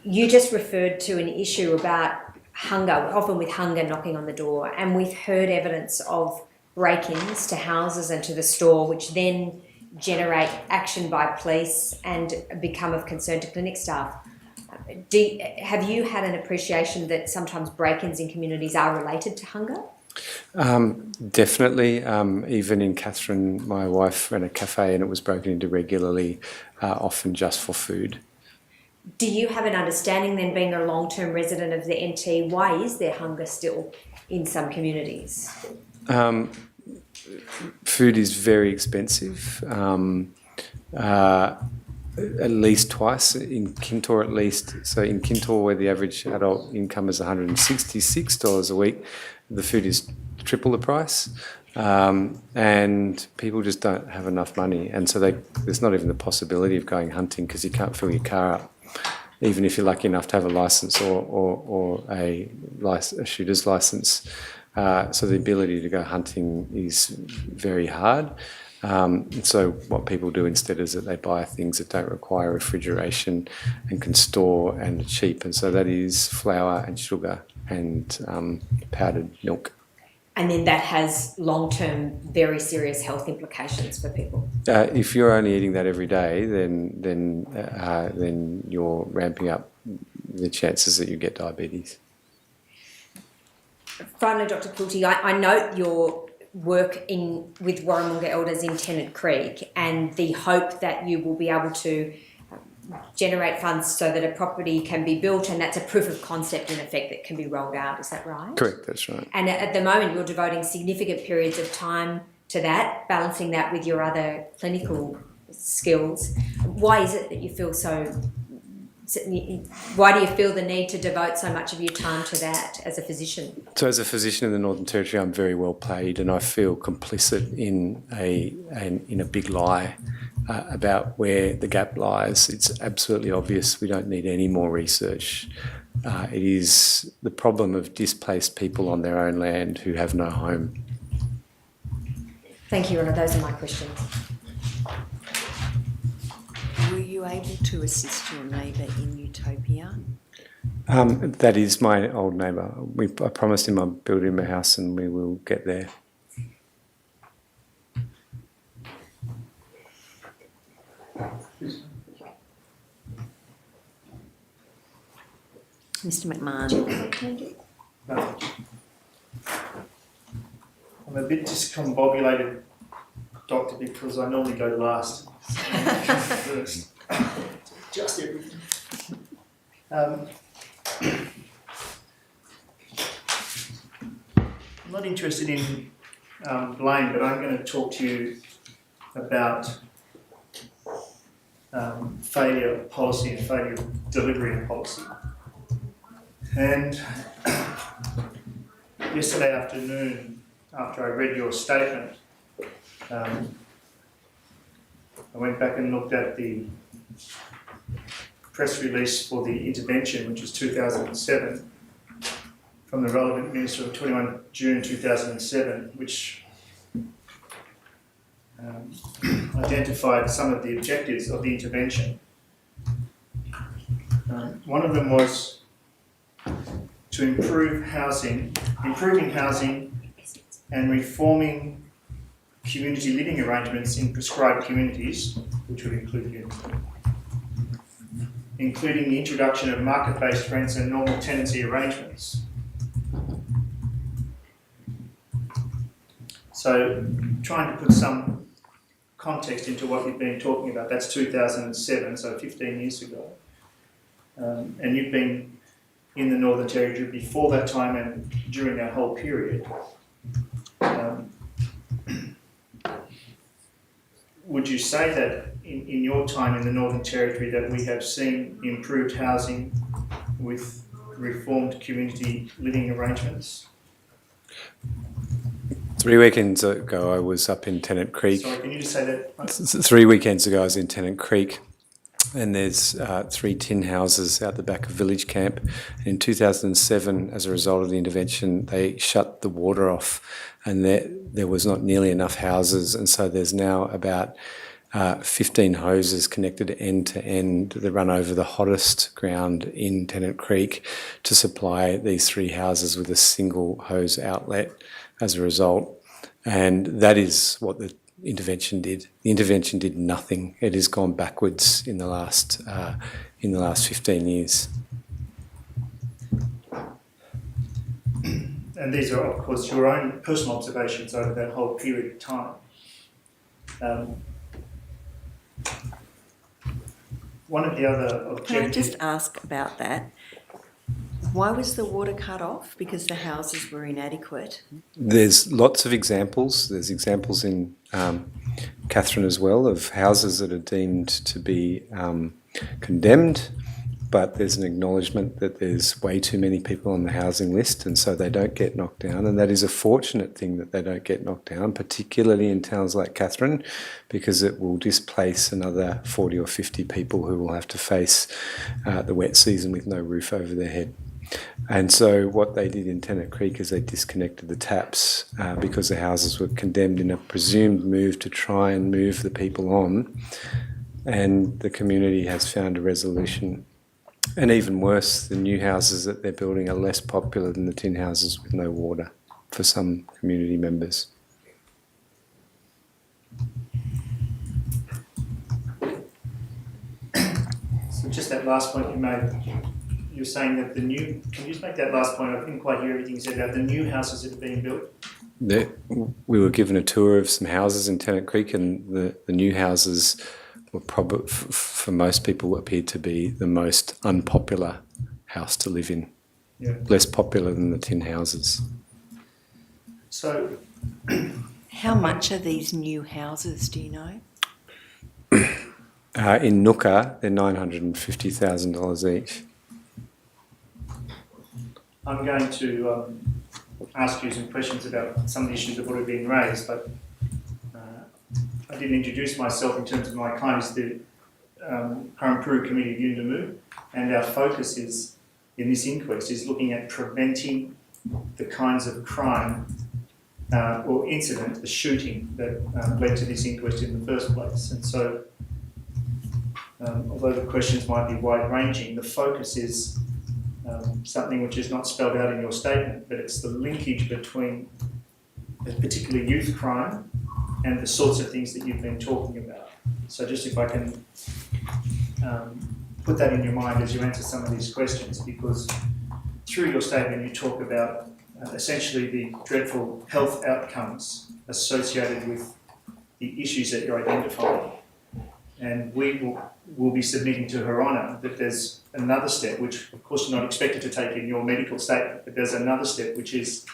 you just referred to an issue about hunger, often with hunger knocking on the door, and we've heard evidence of break-ins to houses and to the store, which then generate action by police and become of concern to clinic staff. Have you had an appreciation that sometimes break-ins in communities are related to hunger? Definitely. Even in Katherine, my wife ran a cafe and it was broken into regularly, often just for food. Do you have an understanding then, being a long-term resident of the NT, why is there hunger still in some communities? Food is very expensive. At least twice in Kintore, at least. So in Kintore, where the average adult income is $166 a week, the food is triple the price. And people just don't have enough money. And so there's not even the possibility of going hunting because you can't fill your car up, even if you're lucky enough to have a licence or a shooter's licence. So the ability to go hunting is very hard. So what people do instead is that they buy things that don't require refrigeration and can store and are cheap. And so that is flour and sugar and powdered milk. And then that has long-term, very serious health implications for people. If you're only eating that every day, then you're ramping up the chances that you get diabetes. Finally, Dr. Quilty, I note your work with Warramunga Elders in Tennant Creek and the hope that you will be able to generate funds so that a property can be built, and that's a proof of concept in effect that can be rolled out. Is that right? Correct, that's right. And at the moment you're devoting significant periods of time to that, balancing that with your other clinical skills. Why is it that you feel why do you feel the need to devote so much of your time to that as a physician? So as a physician in the Northern Territory, I'm very well paid, and I feel complicit in a big lie about where the gap lies. It's absolutely obvious we don't need any more research. It is the problem of displaced people on their own land who have no home. Thank you, Your Honour. Those are my questions. Were you able to assist your neighbour in Utopia? That is my old neighbour. I promised him I'd build him a house and we will get there. Mr. McMahon. I'm a bit discombobulated doctor because I normally go last. First. Just everything. I'm not interested in blame, but I'm going to talk to you about failure of policy and failure of delivery of policy. And yesterday afternoon, after I read your statement, I went back and looked at the press release for the intervention, which was 2007, from the relevant minister of 21 June 2007, which identified some of the objectives of the intervention. One of them was to improving housing and reforming community living arrangements in prescribed communities, which would include units, including the introduction of market-based rents and normal tenancy arrangements. So, trying to put some context into what you've been talking about, that's 2007, so 15 years ago. And you've been in the Northern Territory before that time and during that whole period. Would you say that in your time in the Northern Territory that we have seen improved housing with reformed community living arrangements? 3 weekends ago, I was up in Tennant Creek. Sorry, can you just say that? 3 weekends ago, I was in Tennant Creek, and there's 3 tin houses out the back of Village Camp. In 2007, as a result of the intervention, they shut the water off, and there was not nearly enough houses, and so there's now about 15 hoses connected end to end that run over the hottest ground in Tennant Creek to supply these 3 houses with a single hose outlet as a result. And that is what the intervention did. The intervention did nothing. It has gone backwards in the last 15 years. And these are, of course, your own personal observations over that whole period of time. One of the other objectives... Can I just ask about that? Why was the water cut off? Because the houses were inadequate. There's lots of examples. There's examples in Catherine as well of houses that are deemed to be condemned, but there's an acknowledgement that there's way too many people on the housing list, and so they don't get knocked down. And that is a fortunate thing that they don't get knocked down, particularly in towns like Catherine, because it will displace another 40 or 50 people who will have to face the wet season with no roof over their head. And so what they did in Tennant Creek is they disconnected the taps because the houses were condemned in a presumed move to try and move the people on. And the community has found a resolution. And even worse, the new houses that they're building are less popular than the tin houses with no water for some community members. So just that last point you made, you're saying that the new... Can you just make that last point? I didn't quite hear everything you said about the new houses that are being built. We were given a tour of some houses in Tennant Creek, and the new houses were probably, for most people, appeared to be the most unpopular house to live in. Yeah. Less popular than the tin houses. So... How much are these new houses, do you know? In Nooka, they're $950,000 each. I'm going to ask you some questions about some of the issues that would have been raised, but I didn't introduce myself in terms of my client is the Kurrumpuru Committee of Yuendamu, and our focus is, in this inquest, is looking at preventing the kinds of crime or incident, the shooting that led to this inquest in the first place. And so, although the questions might be wide-ranging, the focus is something which is not spelled out in your statement, but it's the linkage between particularly youth crime and the sorts of things that you've been talking about. So just if I can put that in your mind as you answer some of these questions, because through your statement you talk about essentially the dreadful health outcomes associated with the issues that you're identifying. And we will be submitting to Her Honour that there's another step, which of course you're not expected to take in your medical statement, but there's another step which is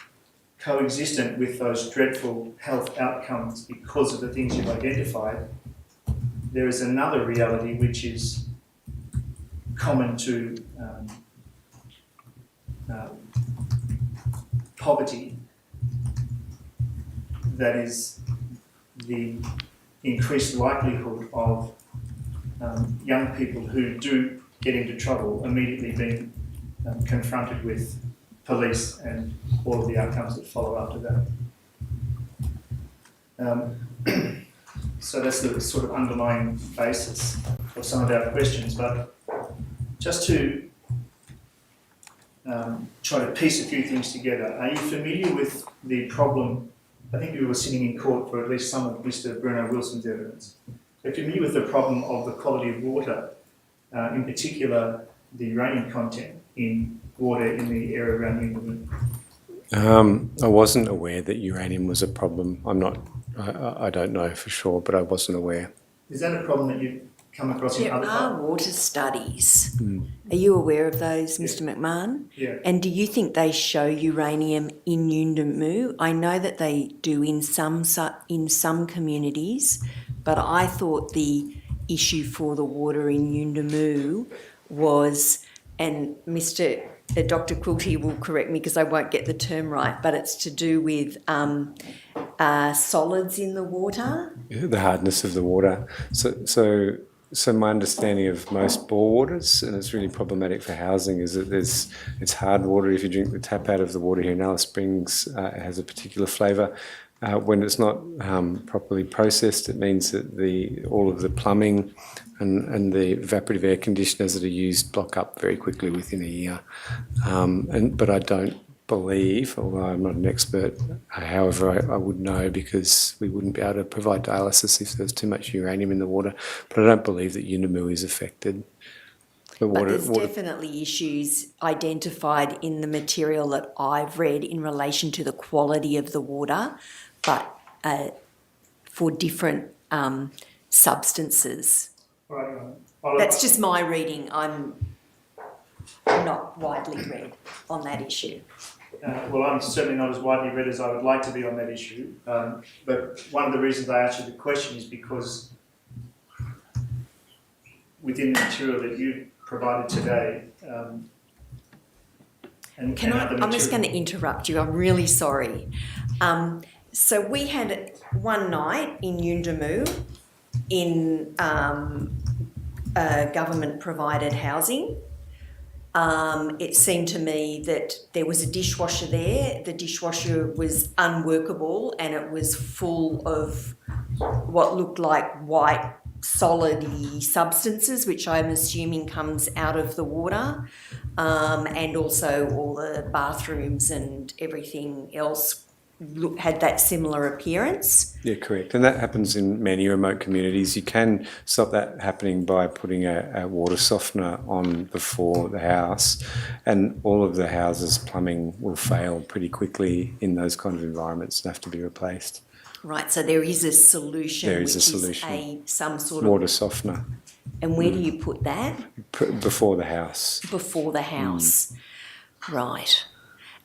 coexistent with those dreadful health outcomes because of the things you've identified. There is another reality which is common to poverty, that is the increased likelihood of young people who do get into trouble immediately being confronted with police and all of the outcomes that follow after that. So that's the sort of underlying basis of some of our questions. But just to try to piece a few things together, are you familiar with the problem? I think you were sitting in court for at least some of Mr. Bruno Wilson's evidence. Are you familiar with the problem of the quality of water, in particular the uranium content in water in the area around Inquest? I wasn't aware that uranium was a problem. I don't know for sure, but I wasn't aware. Is that a problem that you've come across in There other are parts? water studies. Are you aware of those, Mr. McMahon? Yeah. And do you think they show uranium in Yuendamu? I know that they do in some communities, but I thought the issue for the water in Yuendamu was, and Dr. Quilty will correct me because I won't get the term right, but it's to do with solids in the water. The hardness of the water. So my understanding of most bore waters, and it's really problematic for housing, is that it's hard water. If you drink the tap out of the water here in Alice Springs, it has a particular flavour. When it's not properly processed, it means that all of the plumbing and the evaporative air conditioners that are used block up very quickly within a year. But I don't believe, although I'm not an expert, however, I would know because we wouldn't be able to provide dialysis if there's too much uranium in the water. But I don't believe that Yuendamu is affected. But there's definitely issues identified in the material that I've read in relation to the quality of the water, but for different substances. Right. That's just my reading. I'm not widely read on that issue. Well, I'm certainly not as widely read as I would like to be on that issue. But one of the reasons I asked you the question is because within the material that you provided today, I'm just going to interrupt you. I'm really sorry. So we had one night in Yuendamu in government-provided housing. It seemed to me that there was a dishwasher there. The dishwasher was unworkable and it was full of what looked like white, solid-y substances, which I'm assuming comes out of the water, and also all the bathrooms and everything else had that similar appearance. Yeah, correct. And that happens in many remote communities. You can stop that happening by putting a water softener on before the house, and all of the houses' plumbing will fail pretty quickly in those kind of environments and have to be replaced. Right, so there is a solution. There is a solution. Is some sort Water of softener. And where do you put that? Before the house. Before the house. Right.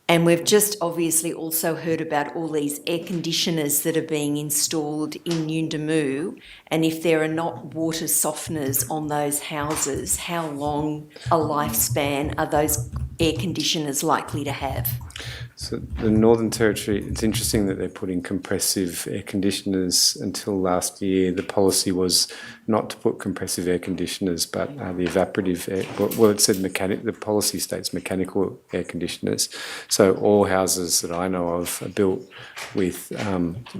And we've just obviously also heard about all these air conditioners that are being installed in Yuendamu, and if there are not water softeners on those houses, how long a lifespan are those air conditioners likely to have? So the Northern Territory, it's interesting that they're putting compressive air conditioners. Until last year, the policy was not to put compressive air conditioners, but the evaporative air, well, it said the policy states mechanical air conditioners. So all houses that I know of are built with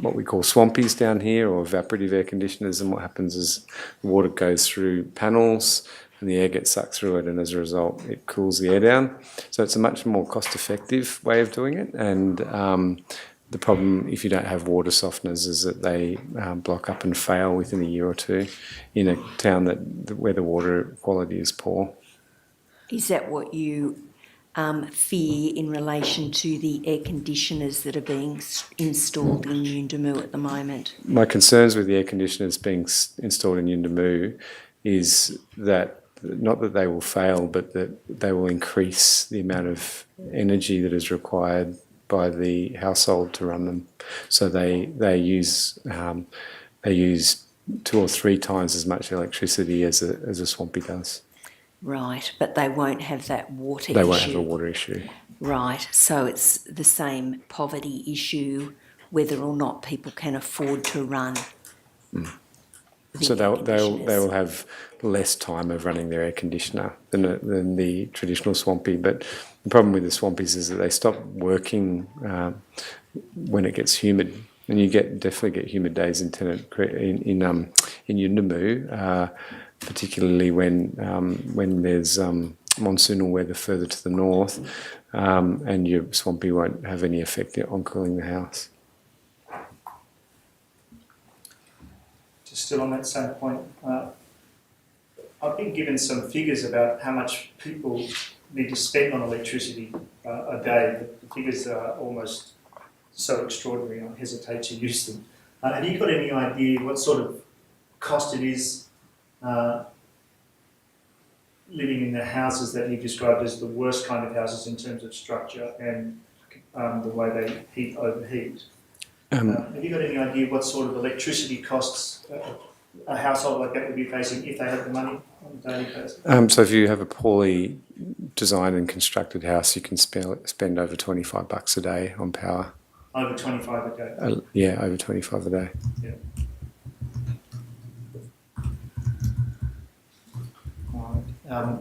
what we call swampies down here, or evaporative air conditioners, and what happens is the water goes through panels and the air gets sucked through it, and as a result it cools the air down. So it's a much more cost-effective way of doing it, and the problem if you don't have water softeners is that they block up and fail within a year or two in a town where the water quality is poor. Is that what you fear in relation to the air conditioners that are being installed in Yuendamu at the moment? My concerns with the air conditioners being installed in Yuendamu is that not that they will fail, but that they will increase the amount of energy that is required by the household to run them. So they use 2 or 3 times as much electricity as a swampy does. Right, but they won't have that water issue. They won't have a water issue. Right, so it's the same poverty issue, whether or not people can afford to run. So they will have less time of running their air conditioner than the traditional swampy. But the problem with the swampies is that they stop working when it gets humid, and you definitely get humid days in Yuendamu, particularly when there's monsoonal weather further to the north, and your swampy won't have any effect on cooling the house. Still on that same point, I've been given some figures about how much people need to spend on electricity a day. The figures are almost so extraordinary, I hesitate to use them. Have you got any idea what sort of cost it is living in the houses that you described as the worst kind of houses in terms of structure and the way they overheat? Have you got any idea what sort of electricity costs a household like that would be facing if they had the money on a daily basis? So if you have a poorly designed and constructed house, you can spend over $25 a day on power. Over 25 a day? Yeah, over 25 a day. Yeah. Right.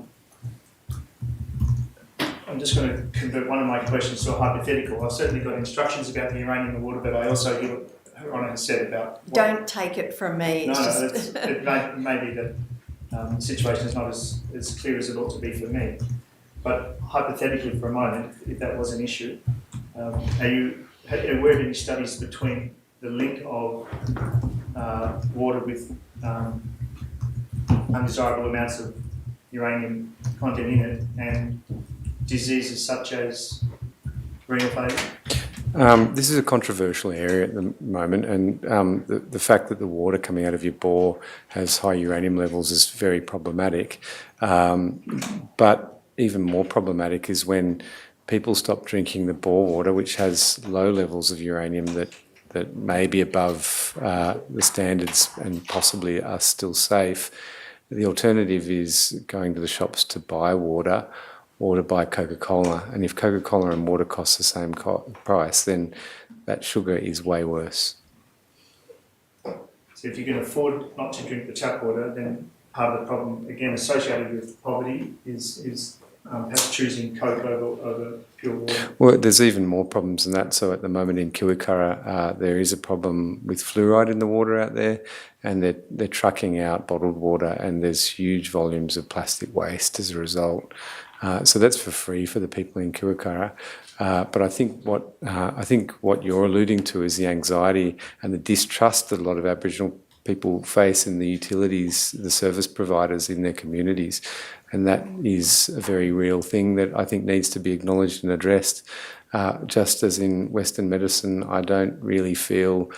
I'm just going to convert one of my questions to a hypothetical. I've certainly got instructions about the uranium in the water, but I also hear what Ronna has said about... Don't take it from me. No, it may be that the situation is not as clear as it ought to be for me. But hypothetically for a moment, if that was an issue, are you aware of any studies between the link of water with undesirable amounts of uranium content in it and diseases such as renal failure? This is a controversial area at the moment, and the fact that the water coming out of your bore has high uranium levels is very problematic. But even more problematic is when people stop drinking the bore water, which has low levels of uranium that may be above the standards and possibly are still safe. The alternative is going to the shops to buy water or to buy Coca-Cola. And if Coca-Cola and water cost the same price, then that sugar is way worse. So if you can afford not to drink the tap water, then part of the problem, again, associated with poverty is perhaps choosing Coke over pure water. Well, there's even more problems than that. So at the moment in Kiwikara, there is a problem with fluoride in the water out there, and they're trucking out bottled water, and there's huge volumes of plastic waste as a result. So that's for free for the people in Kiwikara. But I think what you're alluding to is the anxiety and the distrust that a lot of Aboriginal people face in the utilities, the service providers in their communities. And that is a very real thing that I think needs to be acknowledged and addressed. Just as in Western medicine, I don't really feel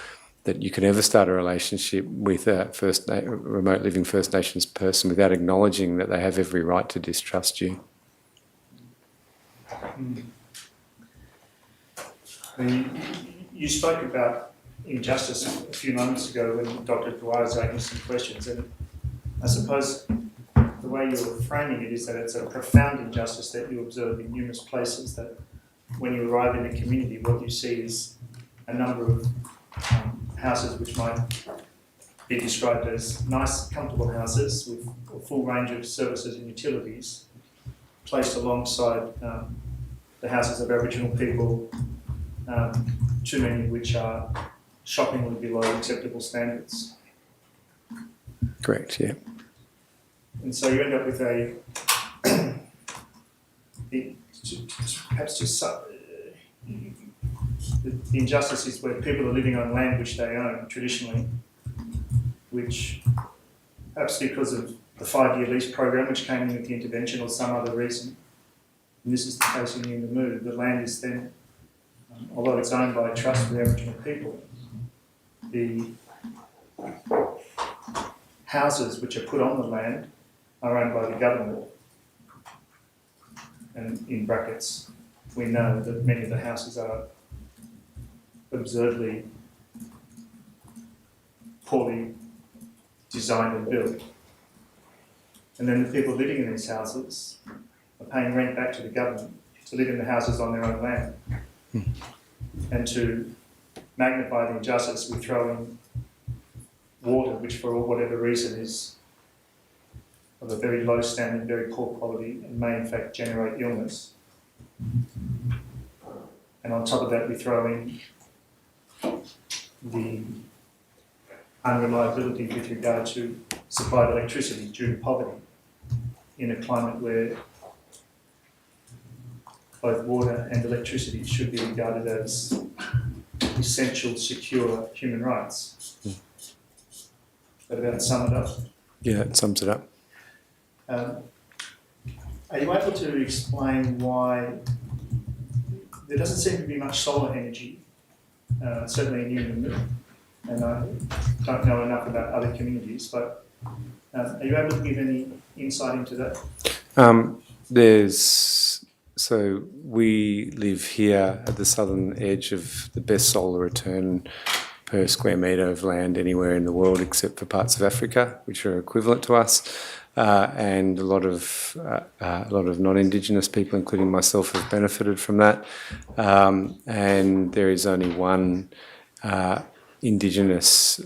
that you can ever start a relationship with a remote living First Nations person without acknowledging that they have every right to distrust you. You spoke about injustice a few moments ago when Dr. Dwyer was asking some questions, and I suppose the way you're framing it is that it's a profound injustice that you observe in numerous places, that when you arrive in a community, what you see is a number of houses which might be described as nice, comfortable houses with a full range of services and utilities placed alongside the houses of Aboriginal people, too many of which are shockingly below acceptable standards. Correct, yeah. And so you end up with the injustice is where people are living on land which they own traditionally, which perhaps because of the 5-year lease program which came in with the intervention or some other reason, and this is the case in Yuendamu, the land is then, although it's owned by a trust for the Aboriginal people, the houses which are put on the land are owned by the government. And in brackets, we know that many of the houses are absurdly poorly designed and built. And then the people living in these houses are paying rent back to the government to live in the houses on their own land. And to magnify the injustice, we throw in water, which for whatever reason is of a very low standard, very poor quality, and may in fact generate illness. And on top of that, we throw in the unreliability with regard to supply of electricity due to poverty in a climate where both water and electricity should be regarded as essential, secure human rights. That about sum it up? Yeah, it sums it up. Are you able to explain why there doesn't seem to be much solar energy, certainly in Yuendamu, and I don't know enough about other communities, but are you able to give any insight into that? So we live here at the southern edge of the best solar return per square metre of land anywhere in the world except for parts of Africa, which are equivalent to us. And a lot of non-Indigenous people, including myself, have benefited from that. And there is only one Indigenous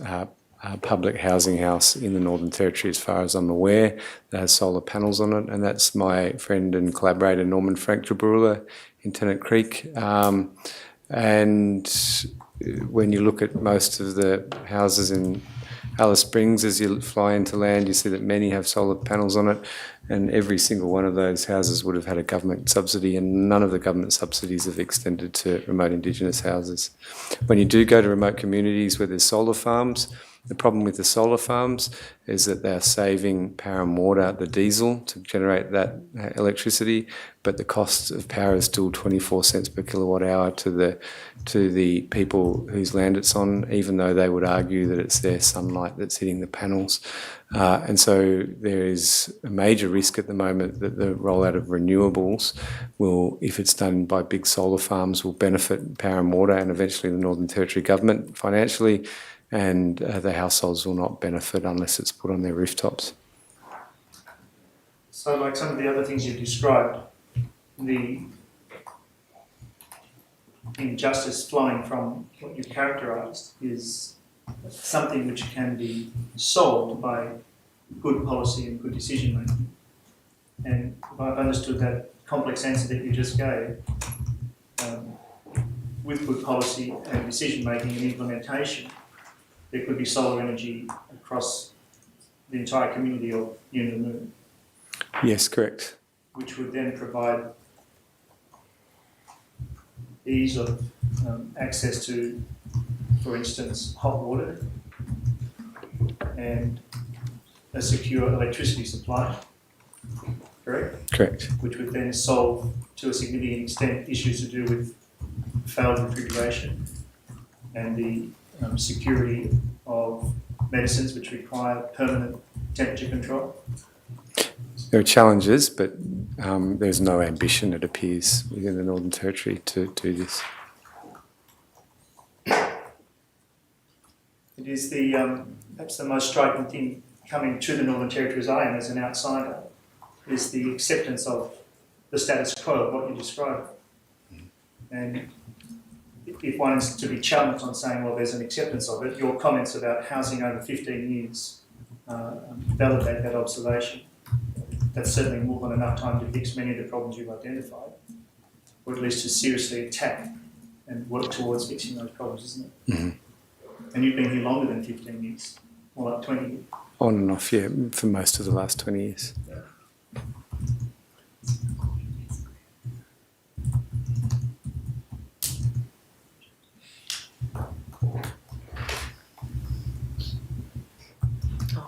public housing house in the Northern Territory, as far as I'm aware, that has solar panels on it, and that's my friend and collaborator Norman Frank Jabrula in Tennant Creek. And when you look at most of the houses in Alice Springs, as you fly into land, you see that many have solar panels on it, and every single one of those houses would have had a government subsidy, and none of the government subsidies have extended to remote Indigenous houses. When you do go to remote communities where there's solar farms, the problem with the solar farms is that they're saving power and water, the diesel, to generate that electricity, but the cost of power is still 24 cents per kilowatt hour to the people whose land it's on, even though they would argue that it's their sunlight that's hitting the panels. And so there is a major risk at the moment that the rollout of renewables will, if it's done by big solar farms, will benefit power and water and eventually the Northern Territory government financially, and the households will not benefit unless it's put on their rooftops. So like some of the other things you've described, the injustice flowing from what you've characterised is something which can be solved by good policy and good decision making. And if I've understood that complex answer that you just gave, with good policy and decision making and implementation, there could be solar energy across the entire community of Yuendamu. Yes, correct. Which would then provide ease of access to, for instance, hot water and a secure electricity supply, correct? Correct. Which would then solve, to a significant extent, issues to do with failed refrigeration and the security of medicines which require permanent temperature control. There are challenges, but there's no ambition, it appears, within the Northern Territory to do this. It is the perhaps the most striking thing coming to the Northern Territory as I am as an outsider, is the acceptance of the status quo of what you described. And if one is to be challenged on saying, well, there's an acceptance of it, your comments about housing over 15 years validate that observation. That's certainly more than enough time to fix many of the problems you've identified, or at least to seriously attack and work towards fixing those problems, isn't it? Mm-hmm. And you've been here longer than 15 years, more like 20 years. On and off, yeah, for most of the last 20 years. Yeah.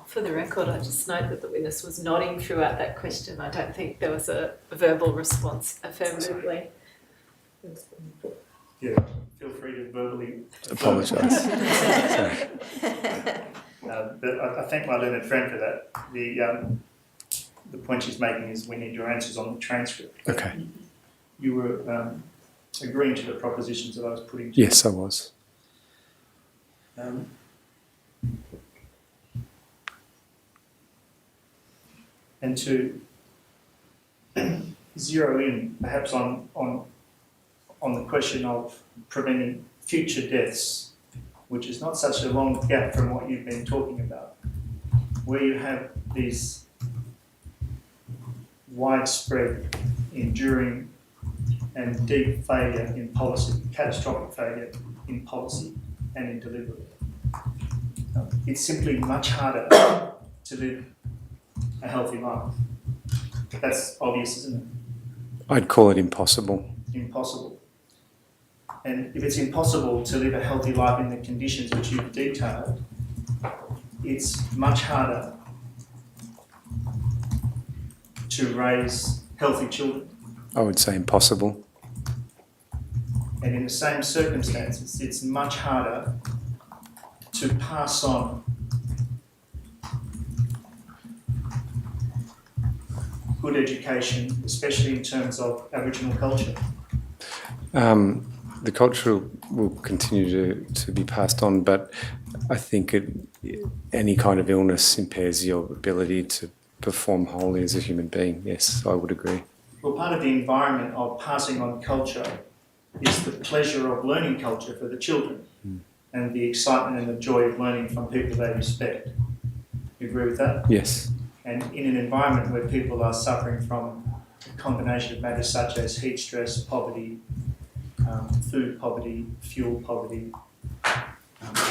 For the the record, I just note that the witness was nodding throughout that question. I don't think there was a verbal response affirmatively. Yeah, feel free to verbally Apologise. But I thank my learned friend for that. The point she's making is we need your answers on the transcript. Okay. You were agreeing to the propositions that I was putting to you. Yes, I was. And to zero in perhaps on the question of preventing future deaths, which is not such a long gap from what you've been talking about, where you have these widespread, enduring and deep failure in policy, catastrophic failure in policy and in delivery. It's simply much harder to live a healthy life. That's obvious, isn't it? I'd call it impossible. Impossible. And if it's impossible to live a healthy life in the conditions which you've detailed, it's much harder to raise healthy children. I would say impossible. And in the same circumstances, it's much harder to pass on good education, especially in terms of Aboriginal culture. The culture will continue to be passed on, but I think any kind of illness impairs your ability to perform wholly as a human being. Yes, I would agree. Well, part of the environment of passing on culture is the pleasure of learning culture for the children and the excitement and the joy of learning from people they respect. You agree with that? Yes. And in an environment where people are suffering from a combination of matters such as heat stress, poverty, food poverty, fuel poverty,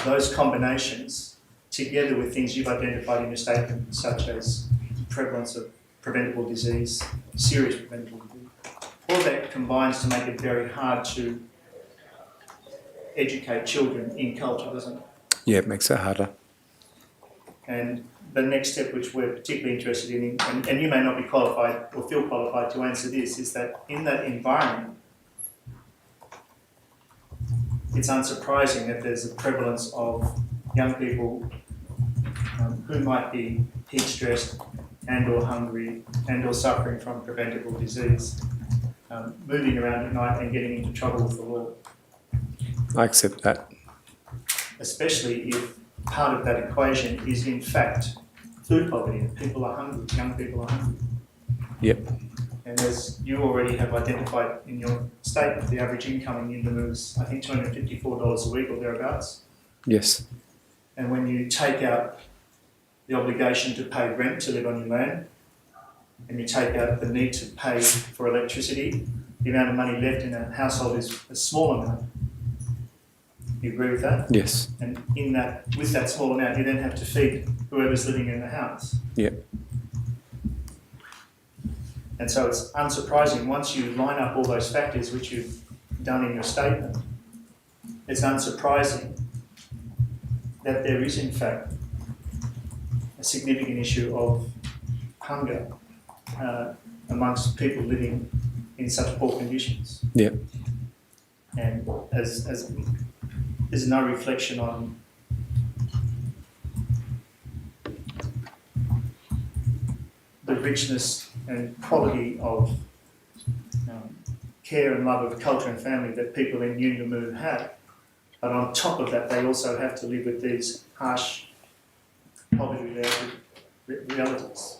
those combinations, together with things you've identified in your statement, such as prevalence of preventable disease, serious preventable disease, all that combines to make it very hard to educate children in culture, doesn't it? Yeah, it makes it harder. And the next step, which we're particularly interested in, and you may not be qualified or feel qualified to answer this, is that in that environment, it's unsurprising that there's a prevalence of young people who might be heat stressed and or hungry and or suffering from preventable disease, moving around at night and getting into trouble with the law. I accept that. Especially if part of that equation is in fact food poverty, that people are hungry, young people are hungry. Yep. And as you already have identified in your statement, the average income in Indonesia is, I think, $254 a week or thereabouts. Yes. And when you take out the obligation to pay rent to live on your land, and you take out the need to pay for electricity, the amount of money left in a household is a small amount. You agree with that? Yes. And in that, with that small amount, you then have to feed whoever's living in the house. Yep. And so it's unsurprising, once you line up all those factors which you've done in your statement, it's unsurprising that there is in fact a significant issue of hunger amongst people living in such poor conditions. Yep. And as there's no reflection on the richness and quality of care and love of culture and family that people in Yuendamu have. But on top of that, they also have to live with these harsh poverty-related realities.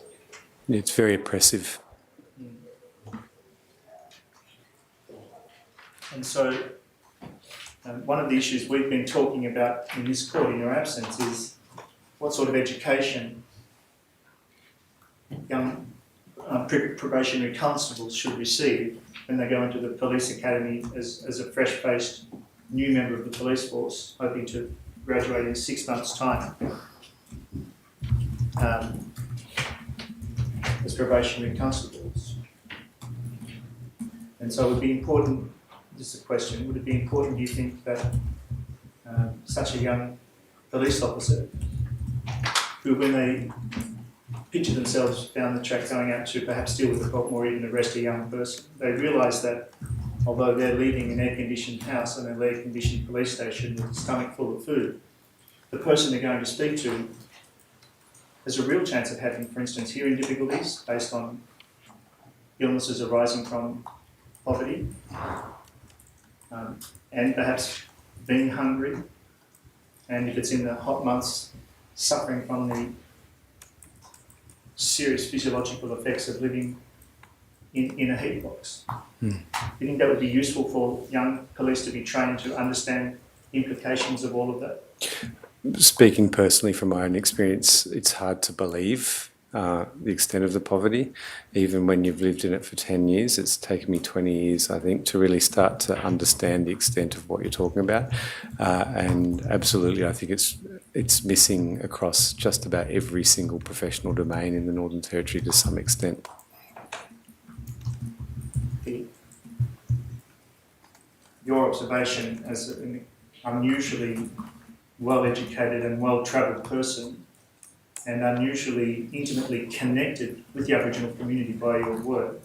It's very oppressive. And so one of the issues we've been talking about in this court in your absence is what sort of education young probationary constables should receive when they go into the police academy as a fresh-faced new member of the police force, hoping to graduate in 6 months' time as probationary constables. And so it would be important, this is a question, would it be important, do you think, that such a young police officer who, when they picture themselves down the track going out to perhaps deal with a problem or even arrest a young person, they realise that although they're leaving an air-conditioned house and an air-conditioned police station with a stomach full of food, the person they're going to speak to has a real chance of having, for instance, hearing difficulties based on illnesses arising from poverty, and perhaps being hungry, and if it's in the hot months, suffering from the serious physiological effects of living in a heat box. You think that would be useful for young police to be trained to understand implications of all of that? Speaking personally from my own experience, it's hard to believe the extent of the poverty. Even when you've lived in it for 10 years, it's taken me 20 years, I think, to really start to understand the extent of what you're talking about. And absolutely, I think it's missing across just about every single professional domain in the Northern Territory to some extent. Your observation as an unusually well-educated and well-travelled person and unusually intimately connected with the Aboriginal community by your work,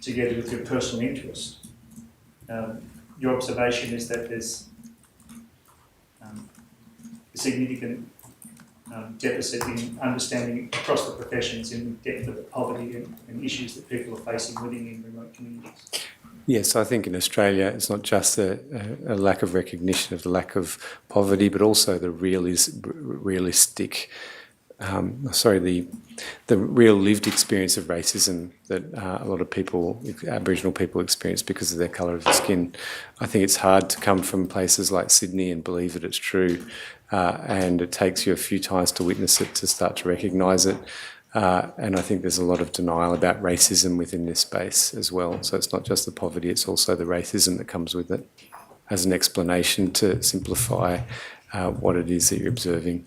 together with your personal interest. Your observation is that there's a significant deficit in understanding across the professions in the depth of the poverty and issues that people are facing living in remote communities. Yes, I think in Australia it's not just a lack of recognition of the lack of poverty, but also the real lived experience of racism that a lot of people, Aboriginal people, experience because of their colour of the skin. I think it's hard to come from places like Sydney and believe that it's true, and it takes you a few times to witness it to start to recognise it. And I think there's a lot of denial about racism within this space as well. So it's not just the poverty, it's also the racism that comes with it as an explanation to simplify what it is that you're observing.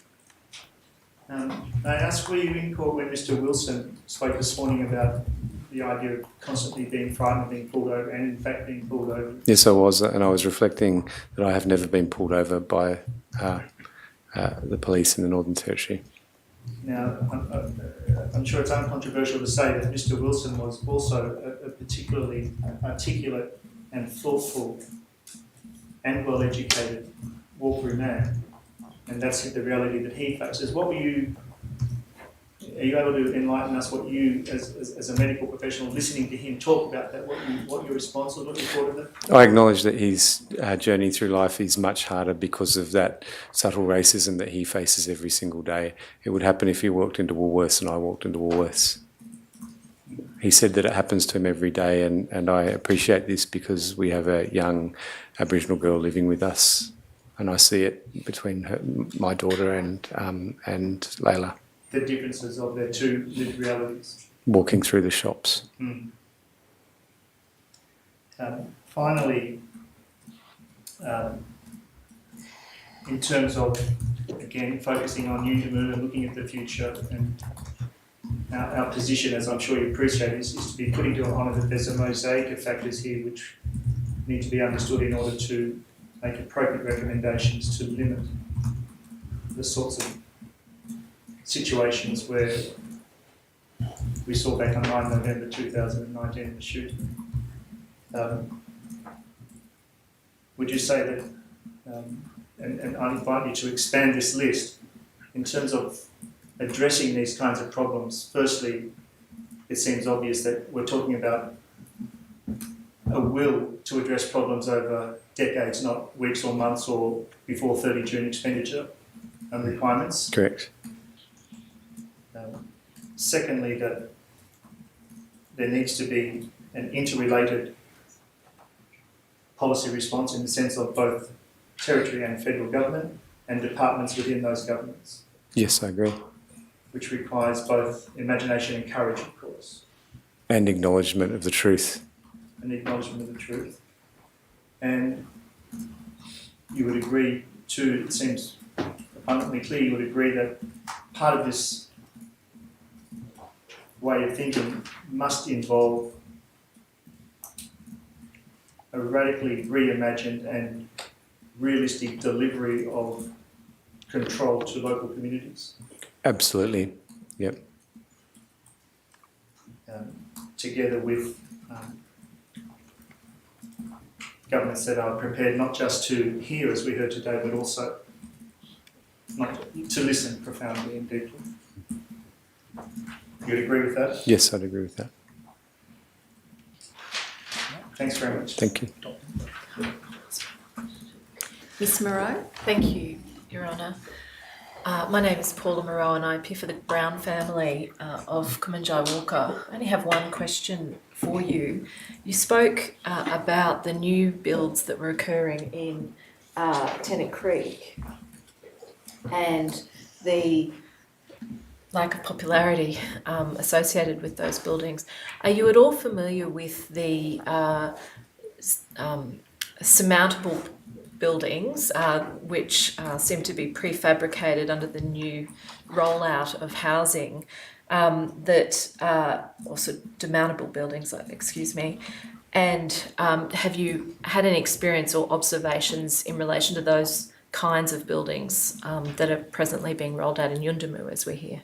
May I ask, were you in court when Mr Wilson spoke this morning about the idea of constantly being frightened of being pulled over and in fact being pulled over? Yes, I was, and I was reflecting that I have never been pulled over by the police in the Northern Territory. Now, I'm sure it's uncontroversial to say that Mr Wilson was also a particularly articulate and thoughtful and well-educated walk-through man, and that's the reality that he faces. Are you able to enlighten us what you, as a medical professional, listening to him talk about that, what your response was, what you thought of it? I acknowledge that his journey through life is much harder because of that subtle racism that he faces every single day. It would happen if he walked into Woolworths and I walked into Woolworths. He said that it happens to him every day, and I appreciate this because we have a young Aboriginal girl living with us, and I see it between my daughter and Layla. The differences of their two lived realities. Walking through the shops. Finally, in terms of, again, focusing on Unimoo and looking at the future, and our position, as I'm sure you appreciate, is to be putting to honour that there's a mosaic of factors here which need to be understood in order to make appropriate recommendations to limit the sorts of situations where we saw back on 9 November 2019 the shooting. Would you say that, and I invite you to expand this list in terms of addressing these kinds of problems? Firstly, it seems obvious that we're talking about a will to address problems over decades, not weeks or months or before 30 June expenditure requirements. Correct. Secondly, that there needs to be an interrelated policy response in the sense of both territory and federal government and departments within those governments. Yes, I agree. Which requires both imagination and courage, of course. And acknowledgement of the truth. And the acknowledgement of the truth. And you would agree too, it seems abundantly clear, you would agree that part of this way of thinking must involve a radically reimagined and realistic delivery of control to local communities. Absolutely. Yep. Together with governments that are prepared not just to hear, as we heard today, but also not to listen profoundly and deeply. You'd agree with that? Yes, I'd agree with that. Thanks very much. Thank you. Miss Moreau? Thank you, Your Honour. My name is Paula Moreau and I appear for the Brown family of Kumanjayi Walker. I only have one question for you. You spoke about the new builds that were occurring in Tennant Creek and the lack of popularity associated with those buildings. Are you at all familiar with the surmountable buildings which seem to be prefabricated under the new rollout of housing also demountable buildings, excuse me, and have you had any experience or observations in relation to those kinds of buildings that are presently being rolled out in Yundamu as we hear?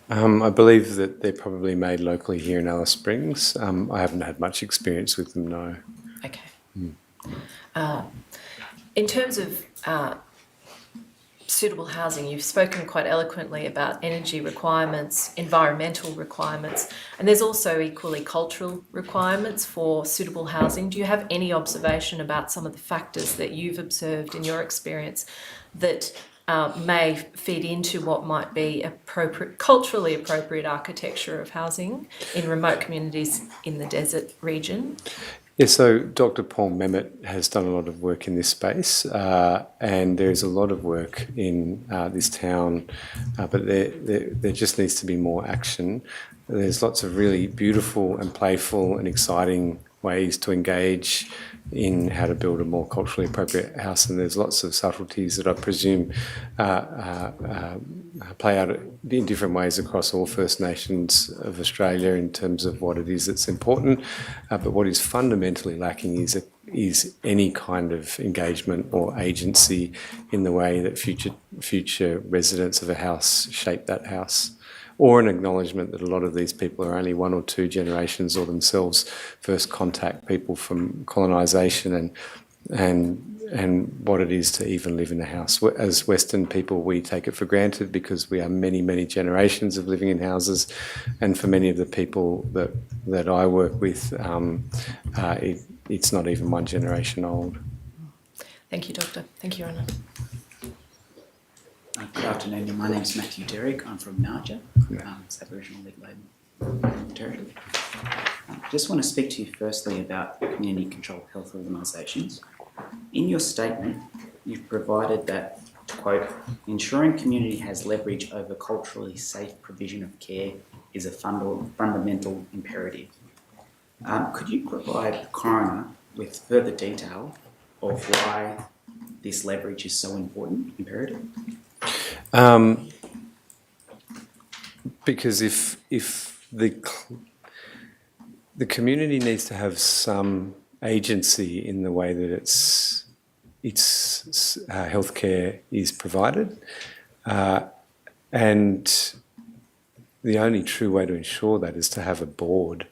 I believe that they're probably made locally here in Alice Springs. I haven't had much experience with them, no. Okay. In terms of suitable housing, you've spoken quite eloquently about energy requirements, environmental requirements, and there's also equally cultural requirements for suitable housing. Do you have any observation about some of the factors that you've observed in your experience that may feed into what might be culturally appropriate architecture of housing in remote communities in the desert region? Yeah, so Dr. Paul Memmott has done a lot of work in this space, and there's a lot of work in this town, but there just needs to be more action. There's lots of really beautiful and playful and exciting ways to engage in how to build a more culturally appropriate house, and there's lots of subtleties that I presume play out in different ways across all First Nations of Australia in terms of what it is that's important, but what is fundamentally lacking is any kind of engagement or agency in the way that future residents of a house shape that house, or an acknowledgement that a lot of these people are only one or two generations or themselves first contact people from colonisation and what it is to even live in a house. As Western people, we take it for granted because we are many, many generations of living in houses, and for many of the people that I work with, it's not even one generation old. Thank you, Doctor. Thank you, Your Honour. Good afternoon, my name is Matthew Derrick. I'm from Narja, it's Aboriginal Legal Territory. I just want to speak to you firstly about community controlled health organisations. In your statement, you've provided that, quote, ensuring community has leverage over culturally safe provision of care is a fundamental imperative. Could you provide the coroner with further detail of why this leverage is so important, imperative? Because if the community needs to have some agency in the way that its healthcare is provided, and the only true way to ensure that is to have a board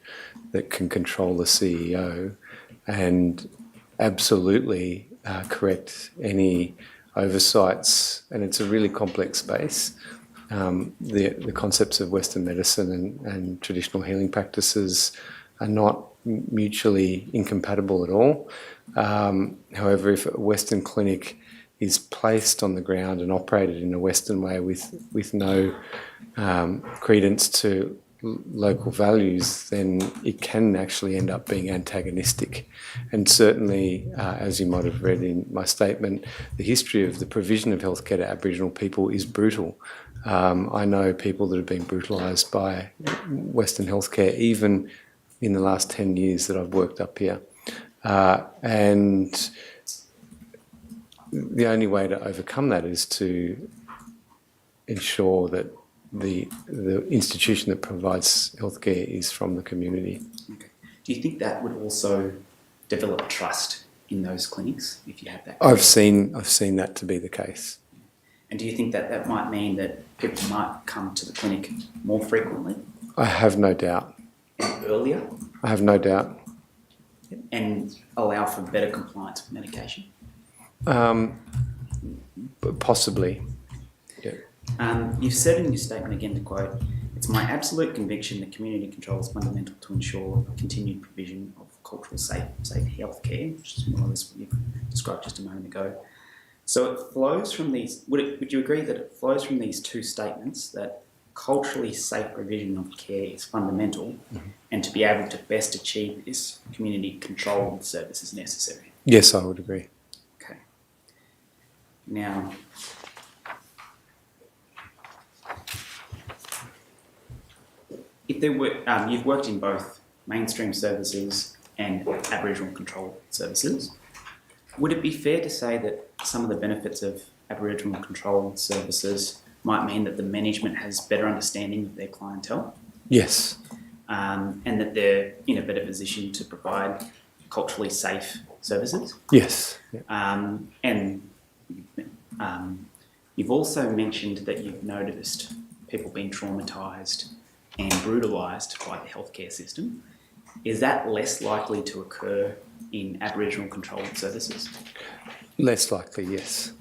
that can control the CEO and absolutely correct any oversights, and it's a really complex space. The concepts of Western medicine and traditional healing practices are not mutually incompatible at all. However, if a Western clinic is placed on the ground and operated in a Western way with no credence to local values, then it can actually end up being antagonistic. And certainly, as you might have read in my statement, the history of the provision of healthcare to Aboriginal people is brutal. I know people that have been brutalised by Western healthcare, even in the last 10 years that I've worked up here. And the only way to overcome that is to ensure that the institution that provides healthcare is from the community. Okay. Do you think that would also develop trust in those clinics if you have that? I've seen that to be the case. And do you think that that might mean that people might come to the clinic more frequently I have no doubt. and earlier I have no doubt. and allow for better compliance with medication? Possibly. You've said in your statement, again to quote, "It's my absolute conviction that community control is fundamental to ensure continued provision of cultural safe healthcare," which is more or less what you described just a moment ago. So it flows from these, would you agree that it flows from these two statements that culturally safe provision of care is fundamental, and to be able to best achieve this, community control of the service is necessary? Yes, I would agree. Okay. Now, if there were, you've worked in both mainstream services and Aboriginal control services. Would it be fair to say that some of the benefits of Aboriginal control services might mean that the management has better understanding of their clientele, Yes. and that they're in a better position to provide culturally safe services? Yes. Yeah. And you've also mentioned that you've noticed people being traumatised and brutalised by the healthcare system. Is that less likely to occur in Aboriginal controlled services? Less likely, yes.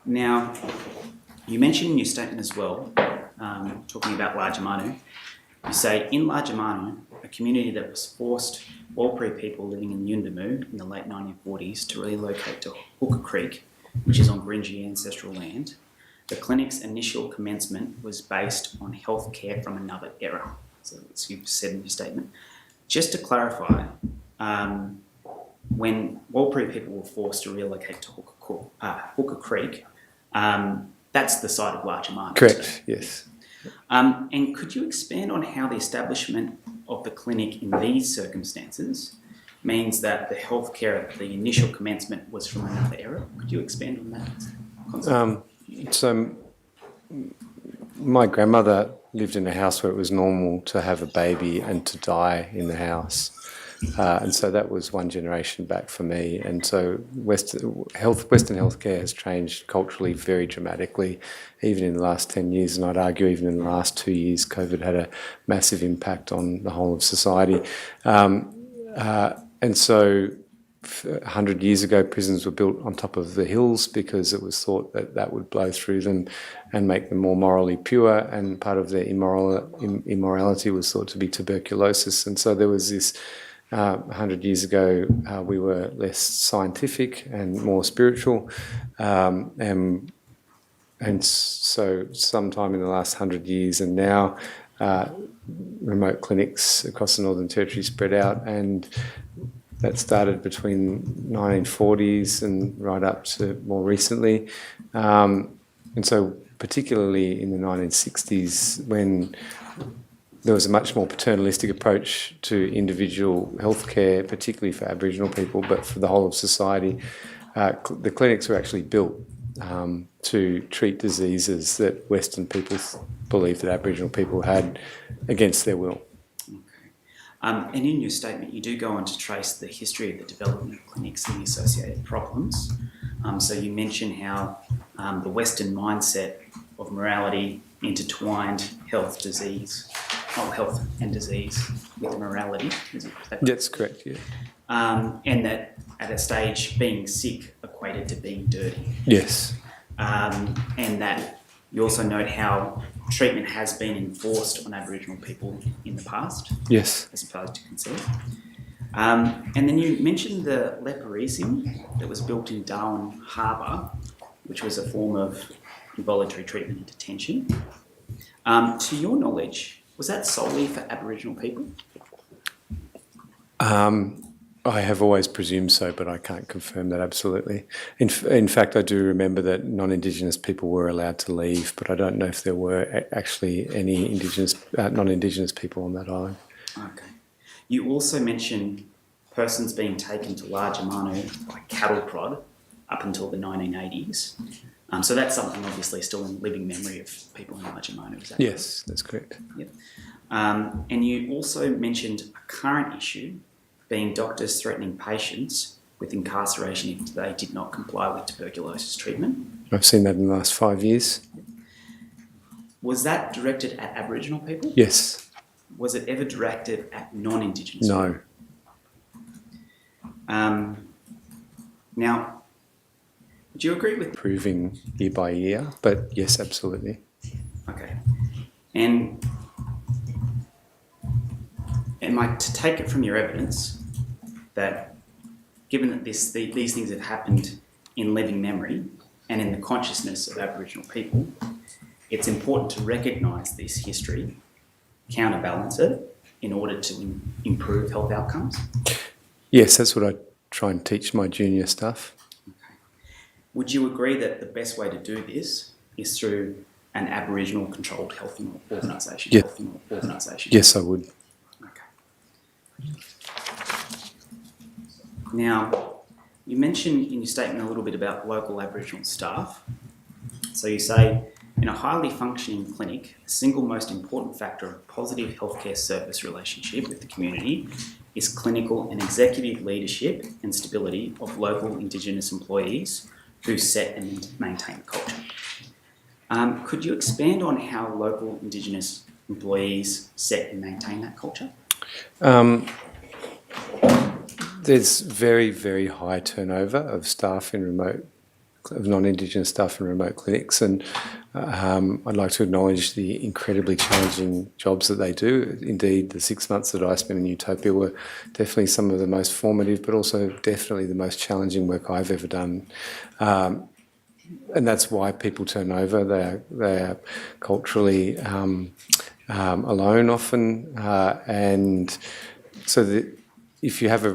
Now, you mentioned in your statement as well, talking about Largemanu, you say, in Largemanu, a community that was forced Warlpiri people living in Yuendamu in the late 1940s to relocate to Hooker Creek, which is on Gringi ancestral land, the clinic's initial commencement was based on health care from another era. So as you've said in your statement. Just to clarify, when Warlpiri people were forced to relocate to Hooker Creek, that's the site of Largemanu. Correct, yes. And could you expand on how the establishment of the clinic in these circumstances means that the healthcare at the initial commencement was from another era? Could you expand on that concept? So my grandmother lived in a house where it was normal to have a baby and to die in the house. And so that was one generation back for me. And so Western healthcare has changed culturally very dramatically, even in the last 10 years. And I'd argue even in the last 2 years, COVID had a massive impact on the whole of society. And so 100 years ago, prisons were built on top of the hills because it was thought that that would blow through them and make them more morally pure. And part of their immorality was thought to be tuberculosis. And so there was this 100 years ago, we were less scientific and more spiritual. And so sometime in the last 100 years and now, remote clinics across the Northern Territory spread out, and that started between 1940s and right up to more recently. And so particularly in the 1960s, when there was a much more paternalistic approach to individual healthcare, particularly for Aboriginal people, but for the whole of society, the clinics were actually built to treat diseases that Western people believed that Aboriginal people had against their will. And in your statement, you do go on to trace the history of the development of clinics and the associated problems. So you mention how the Western mindset of morality intertwined health and disease with morality. Is that That's correct, yeah. And that at a stage, being sick equated to being dirty. Yes. And that you also note how treatment has been enforced on Aboriginal people in the past. Yes. As opposed to consent. And then you mentioned the leprosium that was built in Darwin Harbour, which was a form of involuntary treatment in detention. To your knowledge, was that solely for Aboriginal people? I have always presumed so, but I can't confirm that absolutely. In fact, I do remember that non-Indigenous people were allowed to leave, but I don't know if there were actually any non-Indigenous people on that island. Okay. You also mentioned persons being taken to Largemanu by cattle prod up until the 1980s. So that's something obviously still in living memory of people in Largemanu, is that Yes, that's correct. Yep. And you also mentioned a current issue being doctors threatening patients with incarceration if they did not comply with tuberculosis treatment. I've seen that in the last 5 years. Was that directed at Aboriginal people? Yes. Was it ever directed at non-Indigenous No. people? Now, do you agree with... Improving year by year, but yes, absolutely. Okay. And am I to take it from your evidence that given that these things have happened in living memory and in the consciousness of Aboriginal people, it's important to recognise this history, counterbalance it, in order to improve health outcomes? Yes, that's what I try and teach my junior staff. Okay. Would you agree that the best way to do this is through an Aboriginal controlled health organisation? Yeah. Health organisation? Yes, I would. Okay. Now, you mentioned in your statement a little bit about local Aboriginal staff. So you say, in a highly functioning clinic, the single most important factor of positive healthcare service relationship with the community is clinical and executive leadership and stability of local Indigenous employees who set and maintain the culture. Could you expand on how local Indigenous employees set and maintain that culture? There's very, very high turnover of staff in non-Indigenous staff in remote clinics, and I'd like to acknowledge the incredibly challenging jobs that they do. Indeed, the 6 months that I spent in Utopia were definitely some of the most formative, but also definitely the most challenging work I've ever done. And that's why people turn over. They are culturally alone often, and so if you have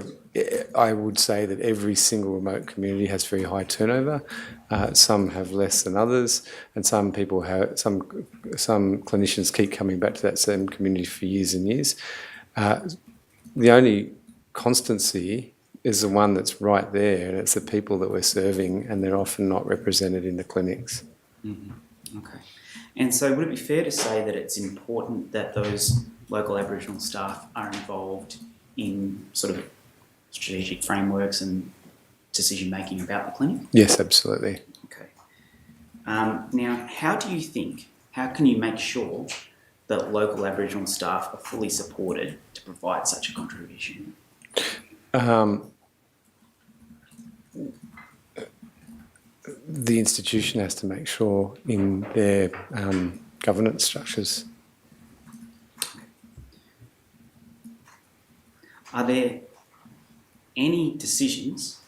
I would say that every single remote community has very high turnover. Some have less than others, and some clinicians keep coming back to that same community for years and years. The only constancy is the one that's right there, and it's the people that we're serving, and they're often not represented in the clinics. Mm-hmm. Okay. And so would it be fair to say that it's important that those local Aboriginal staff are involved in sort of strategic frameworks and decision making about the clinic? Yes, absolutely. Okay. Now, how can you make sure that local Aboriginal staff are fully supported to provide such a contribution? The institution has to make sure in their governance structures. Are there any decisions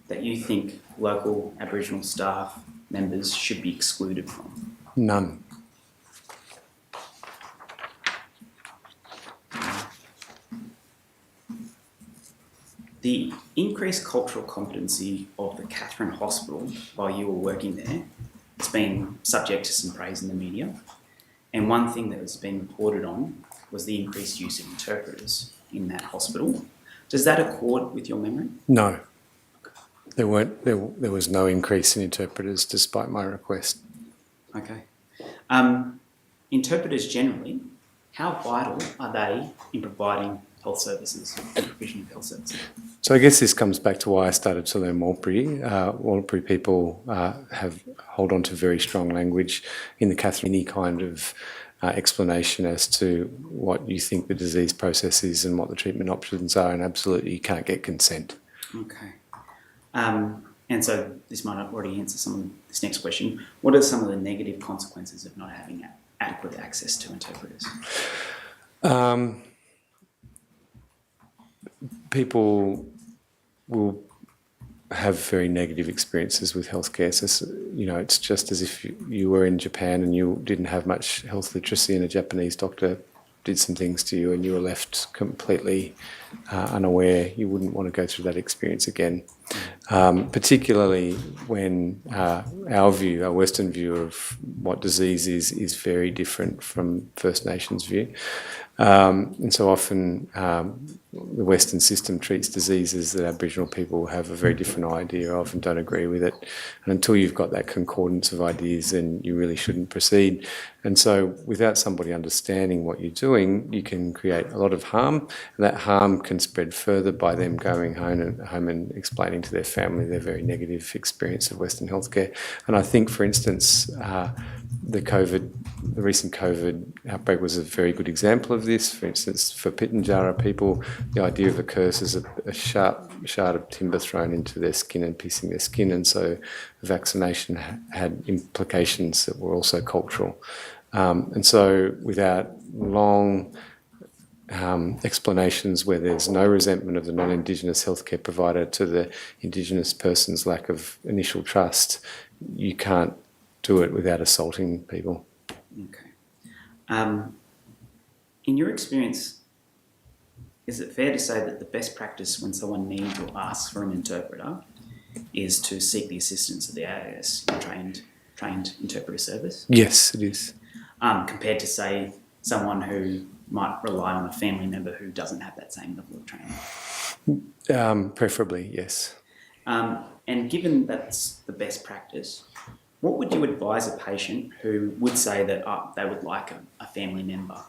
that you think local Aboriginal staff members should be excluded from? None. The increased cultural competency of the Catherine Hospital while you were working there has been subject to some praise in the media. And one thing that has been reported on was the increased use of interpreters in that hospital. Does that accord with your memory? No. There was no increase in interpreters despite my request. Okay. Interpreters generally, how vital are they in providing health services, the provision of health services? So I guess this comes back to why I started to learn Warlpiri. Warlpiri people hold on to very strong language in the Catherine, any kind of explanation as to what you think the disease process is and what the treatment options are, and absolutely you can't get consent. Okay. And so this might have already answered some of this next question. What are some of the negative consequences of not having adequate access to interpreters? People will have very negative experiences with healthcare. So, it's just as if you were in Japan and you didn't have much health literacy and a Japanese doctor did some things to you and you were left completely unaware. You wouldn't want to go through that experience again, particularly when our Western view of what disease is very different from First Nations view. And so often the Western system treats diseases that Aboriginal people have a very different idea of and don't agree with it. And until you've got that concordance of ideas, then you really shouldn't proceed. And so without somebody understanding what you're doing, you can create a lot of harm, and that harm can spread further by them going home and explaining providing to their family their very negative experience of Western healthcare. And I think, for instance, the recent COVID outbreak was a very good example of this. For instance, for Pitjantjatjara people, the idea of a curse is a sharp shard of timber thrown into their skin and piercing their skin, and so vaccination had implications that were also cultural. And so without long explanations where there's no resentment of the non-Indigenous healthcare provider to the Indigenous person's lack of initial trust, you can't do it without assaulting people. Okay. In your experience, is it fair to say that the best practice when someone needs or asks for an interpreter is to seek the assistance of the AIS trained interpreter service? Yes, it is. Compared to, say, someone who might rely on a family member who doesn't have that same level of training? Preferably, yes. And given that's the best practice, what would you advise a patient who would say that they would like a family member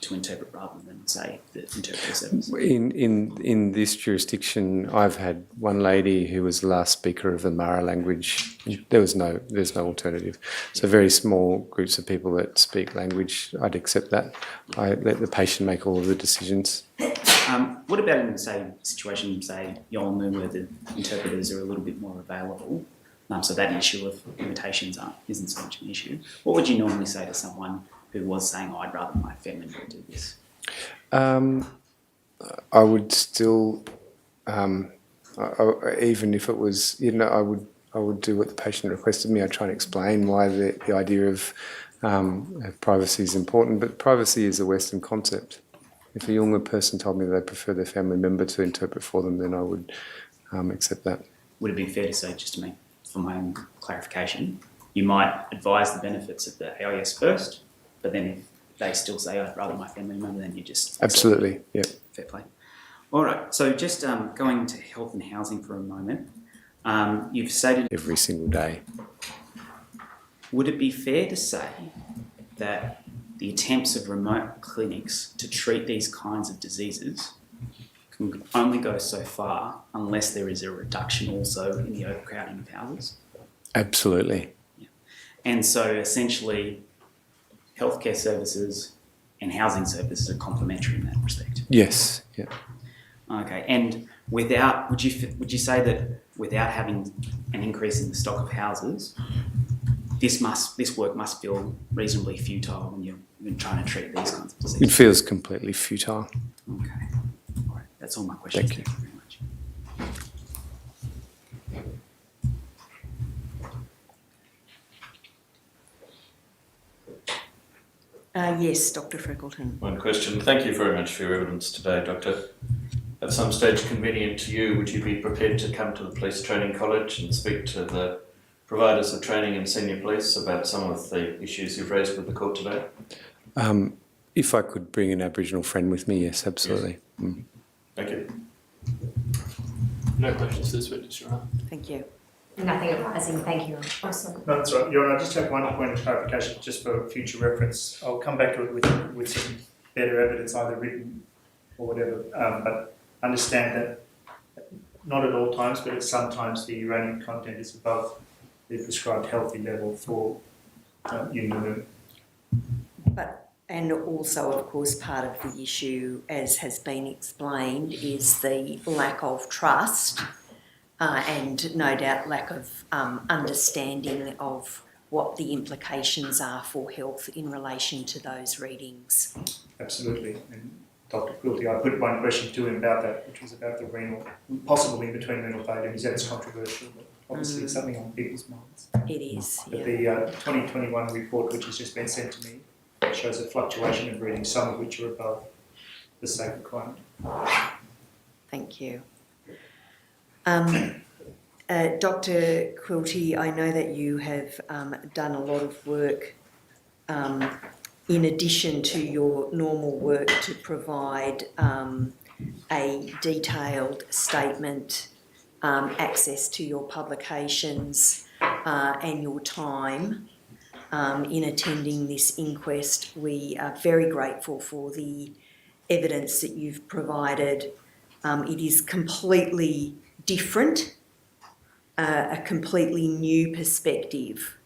to interpret rather than, say, the interpreter service? In this jurisdiction, I've had one lady who was the last speaker of the Mara language. There's no alternative. So very small groups of people that speak language, I'd accept that. I let the patient make all of the decisions. What about in, say, situation, say, Yolngu, where the interpreters are a little bit more available? So that issue of limitations isn't so much an issue. What would you normally say to someone who was saying, I'd rather my family member do this? I would still, even if it was, I would do what the patient requested me. I'd try and explain why the idea of privacy is important, but privacy is a Western concept. If a younger person told me they prefer their family member to interpret for them, then I would accept that. Would it be fair to say, just to make, for my own clarification, you might advise the benefits of the AIS first, but then if they still say, I'd rather my family member, then you just... Absolutely, yeah. Fair play. All right, so just going to health and housing for a moment, you've stated... Every single day. Would it be fair to say that the attempts of remote clinics to treat these kinds of diseases can only go so far unless there is a reduction also in the overcrowding of houses? Absolutely. Yeah. And so essentially healthcare services and housing services are complementary in that respect? Yes, yeah. Okay, and without, would you say that without having an increase in the stock of houses, this work must feel reasonably futile when you're trying to treat these kinds of diseases? It feels completely futile. Okay. All right. That's all my questions. Thank you. Thank you very much. Yes, Dr. Freckleton. One question. Thank you very much for your evidence today, Doctor. At some stage convenient to you, would you be prepared to come to the Police Training College and speak to the providers of training in senior police about some of the issues you've raised with the court today? If I could bring an Aboriginal friend with me, yes, absolutely. Yes. Thank you. No questions to this witness, Your Honour. Thank you. Nothing advising, thank you. Awesome. No, that's right. Your Honour, I just have one point of clarification just for future reference. I'll come back to it with some better evidence, either written or whatever, but understand that not at all times, but at some times the uranium content is above the prescribed healthy level for Yolngu. And also, of course, part of the issue, as has been explained, is the lack of trust and no doubt lack of understanding of what the implications are for health in relation to those readings. Absolutely. And Dr. Quilty, I put one question to him about that, which was about the renal, possible in between renal failure. He said it's controversial, but obviously it's something on people's minds. It is, But yeah. the 2021 report, which has just been sent to me, shows a fluctuation of readings, some of which are above the state requirement. Thank you. Dr. Quilty, I know that you have done a lot of work in addition to your normal work to provide a detailed statement, access to your publications and your time in attending this inquest. We are very grateful for the evidence that you've provided. It is completely different a completely new perspective,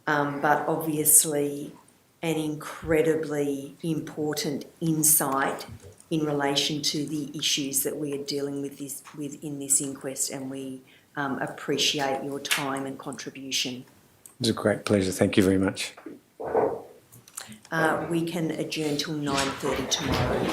but obviously an incredibly important insight in relation to the issues that we are dealing with in this inquest, and we appreciate your time and contribution. It was a great pleasure. Thank you very much. We can adjourn till 9:30 tomorrow.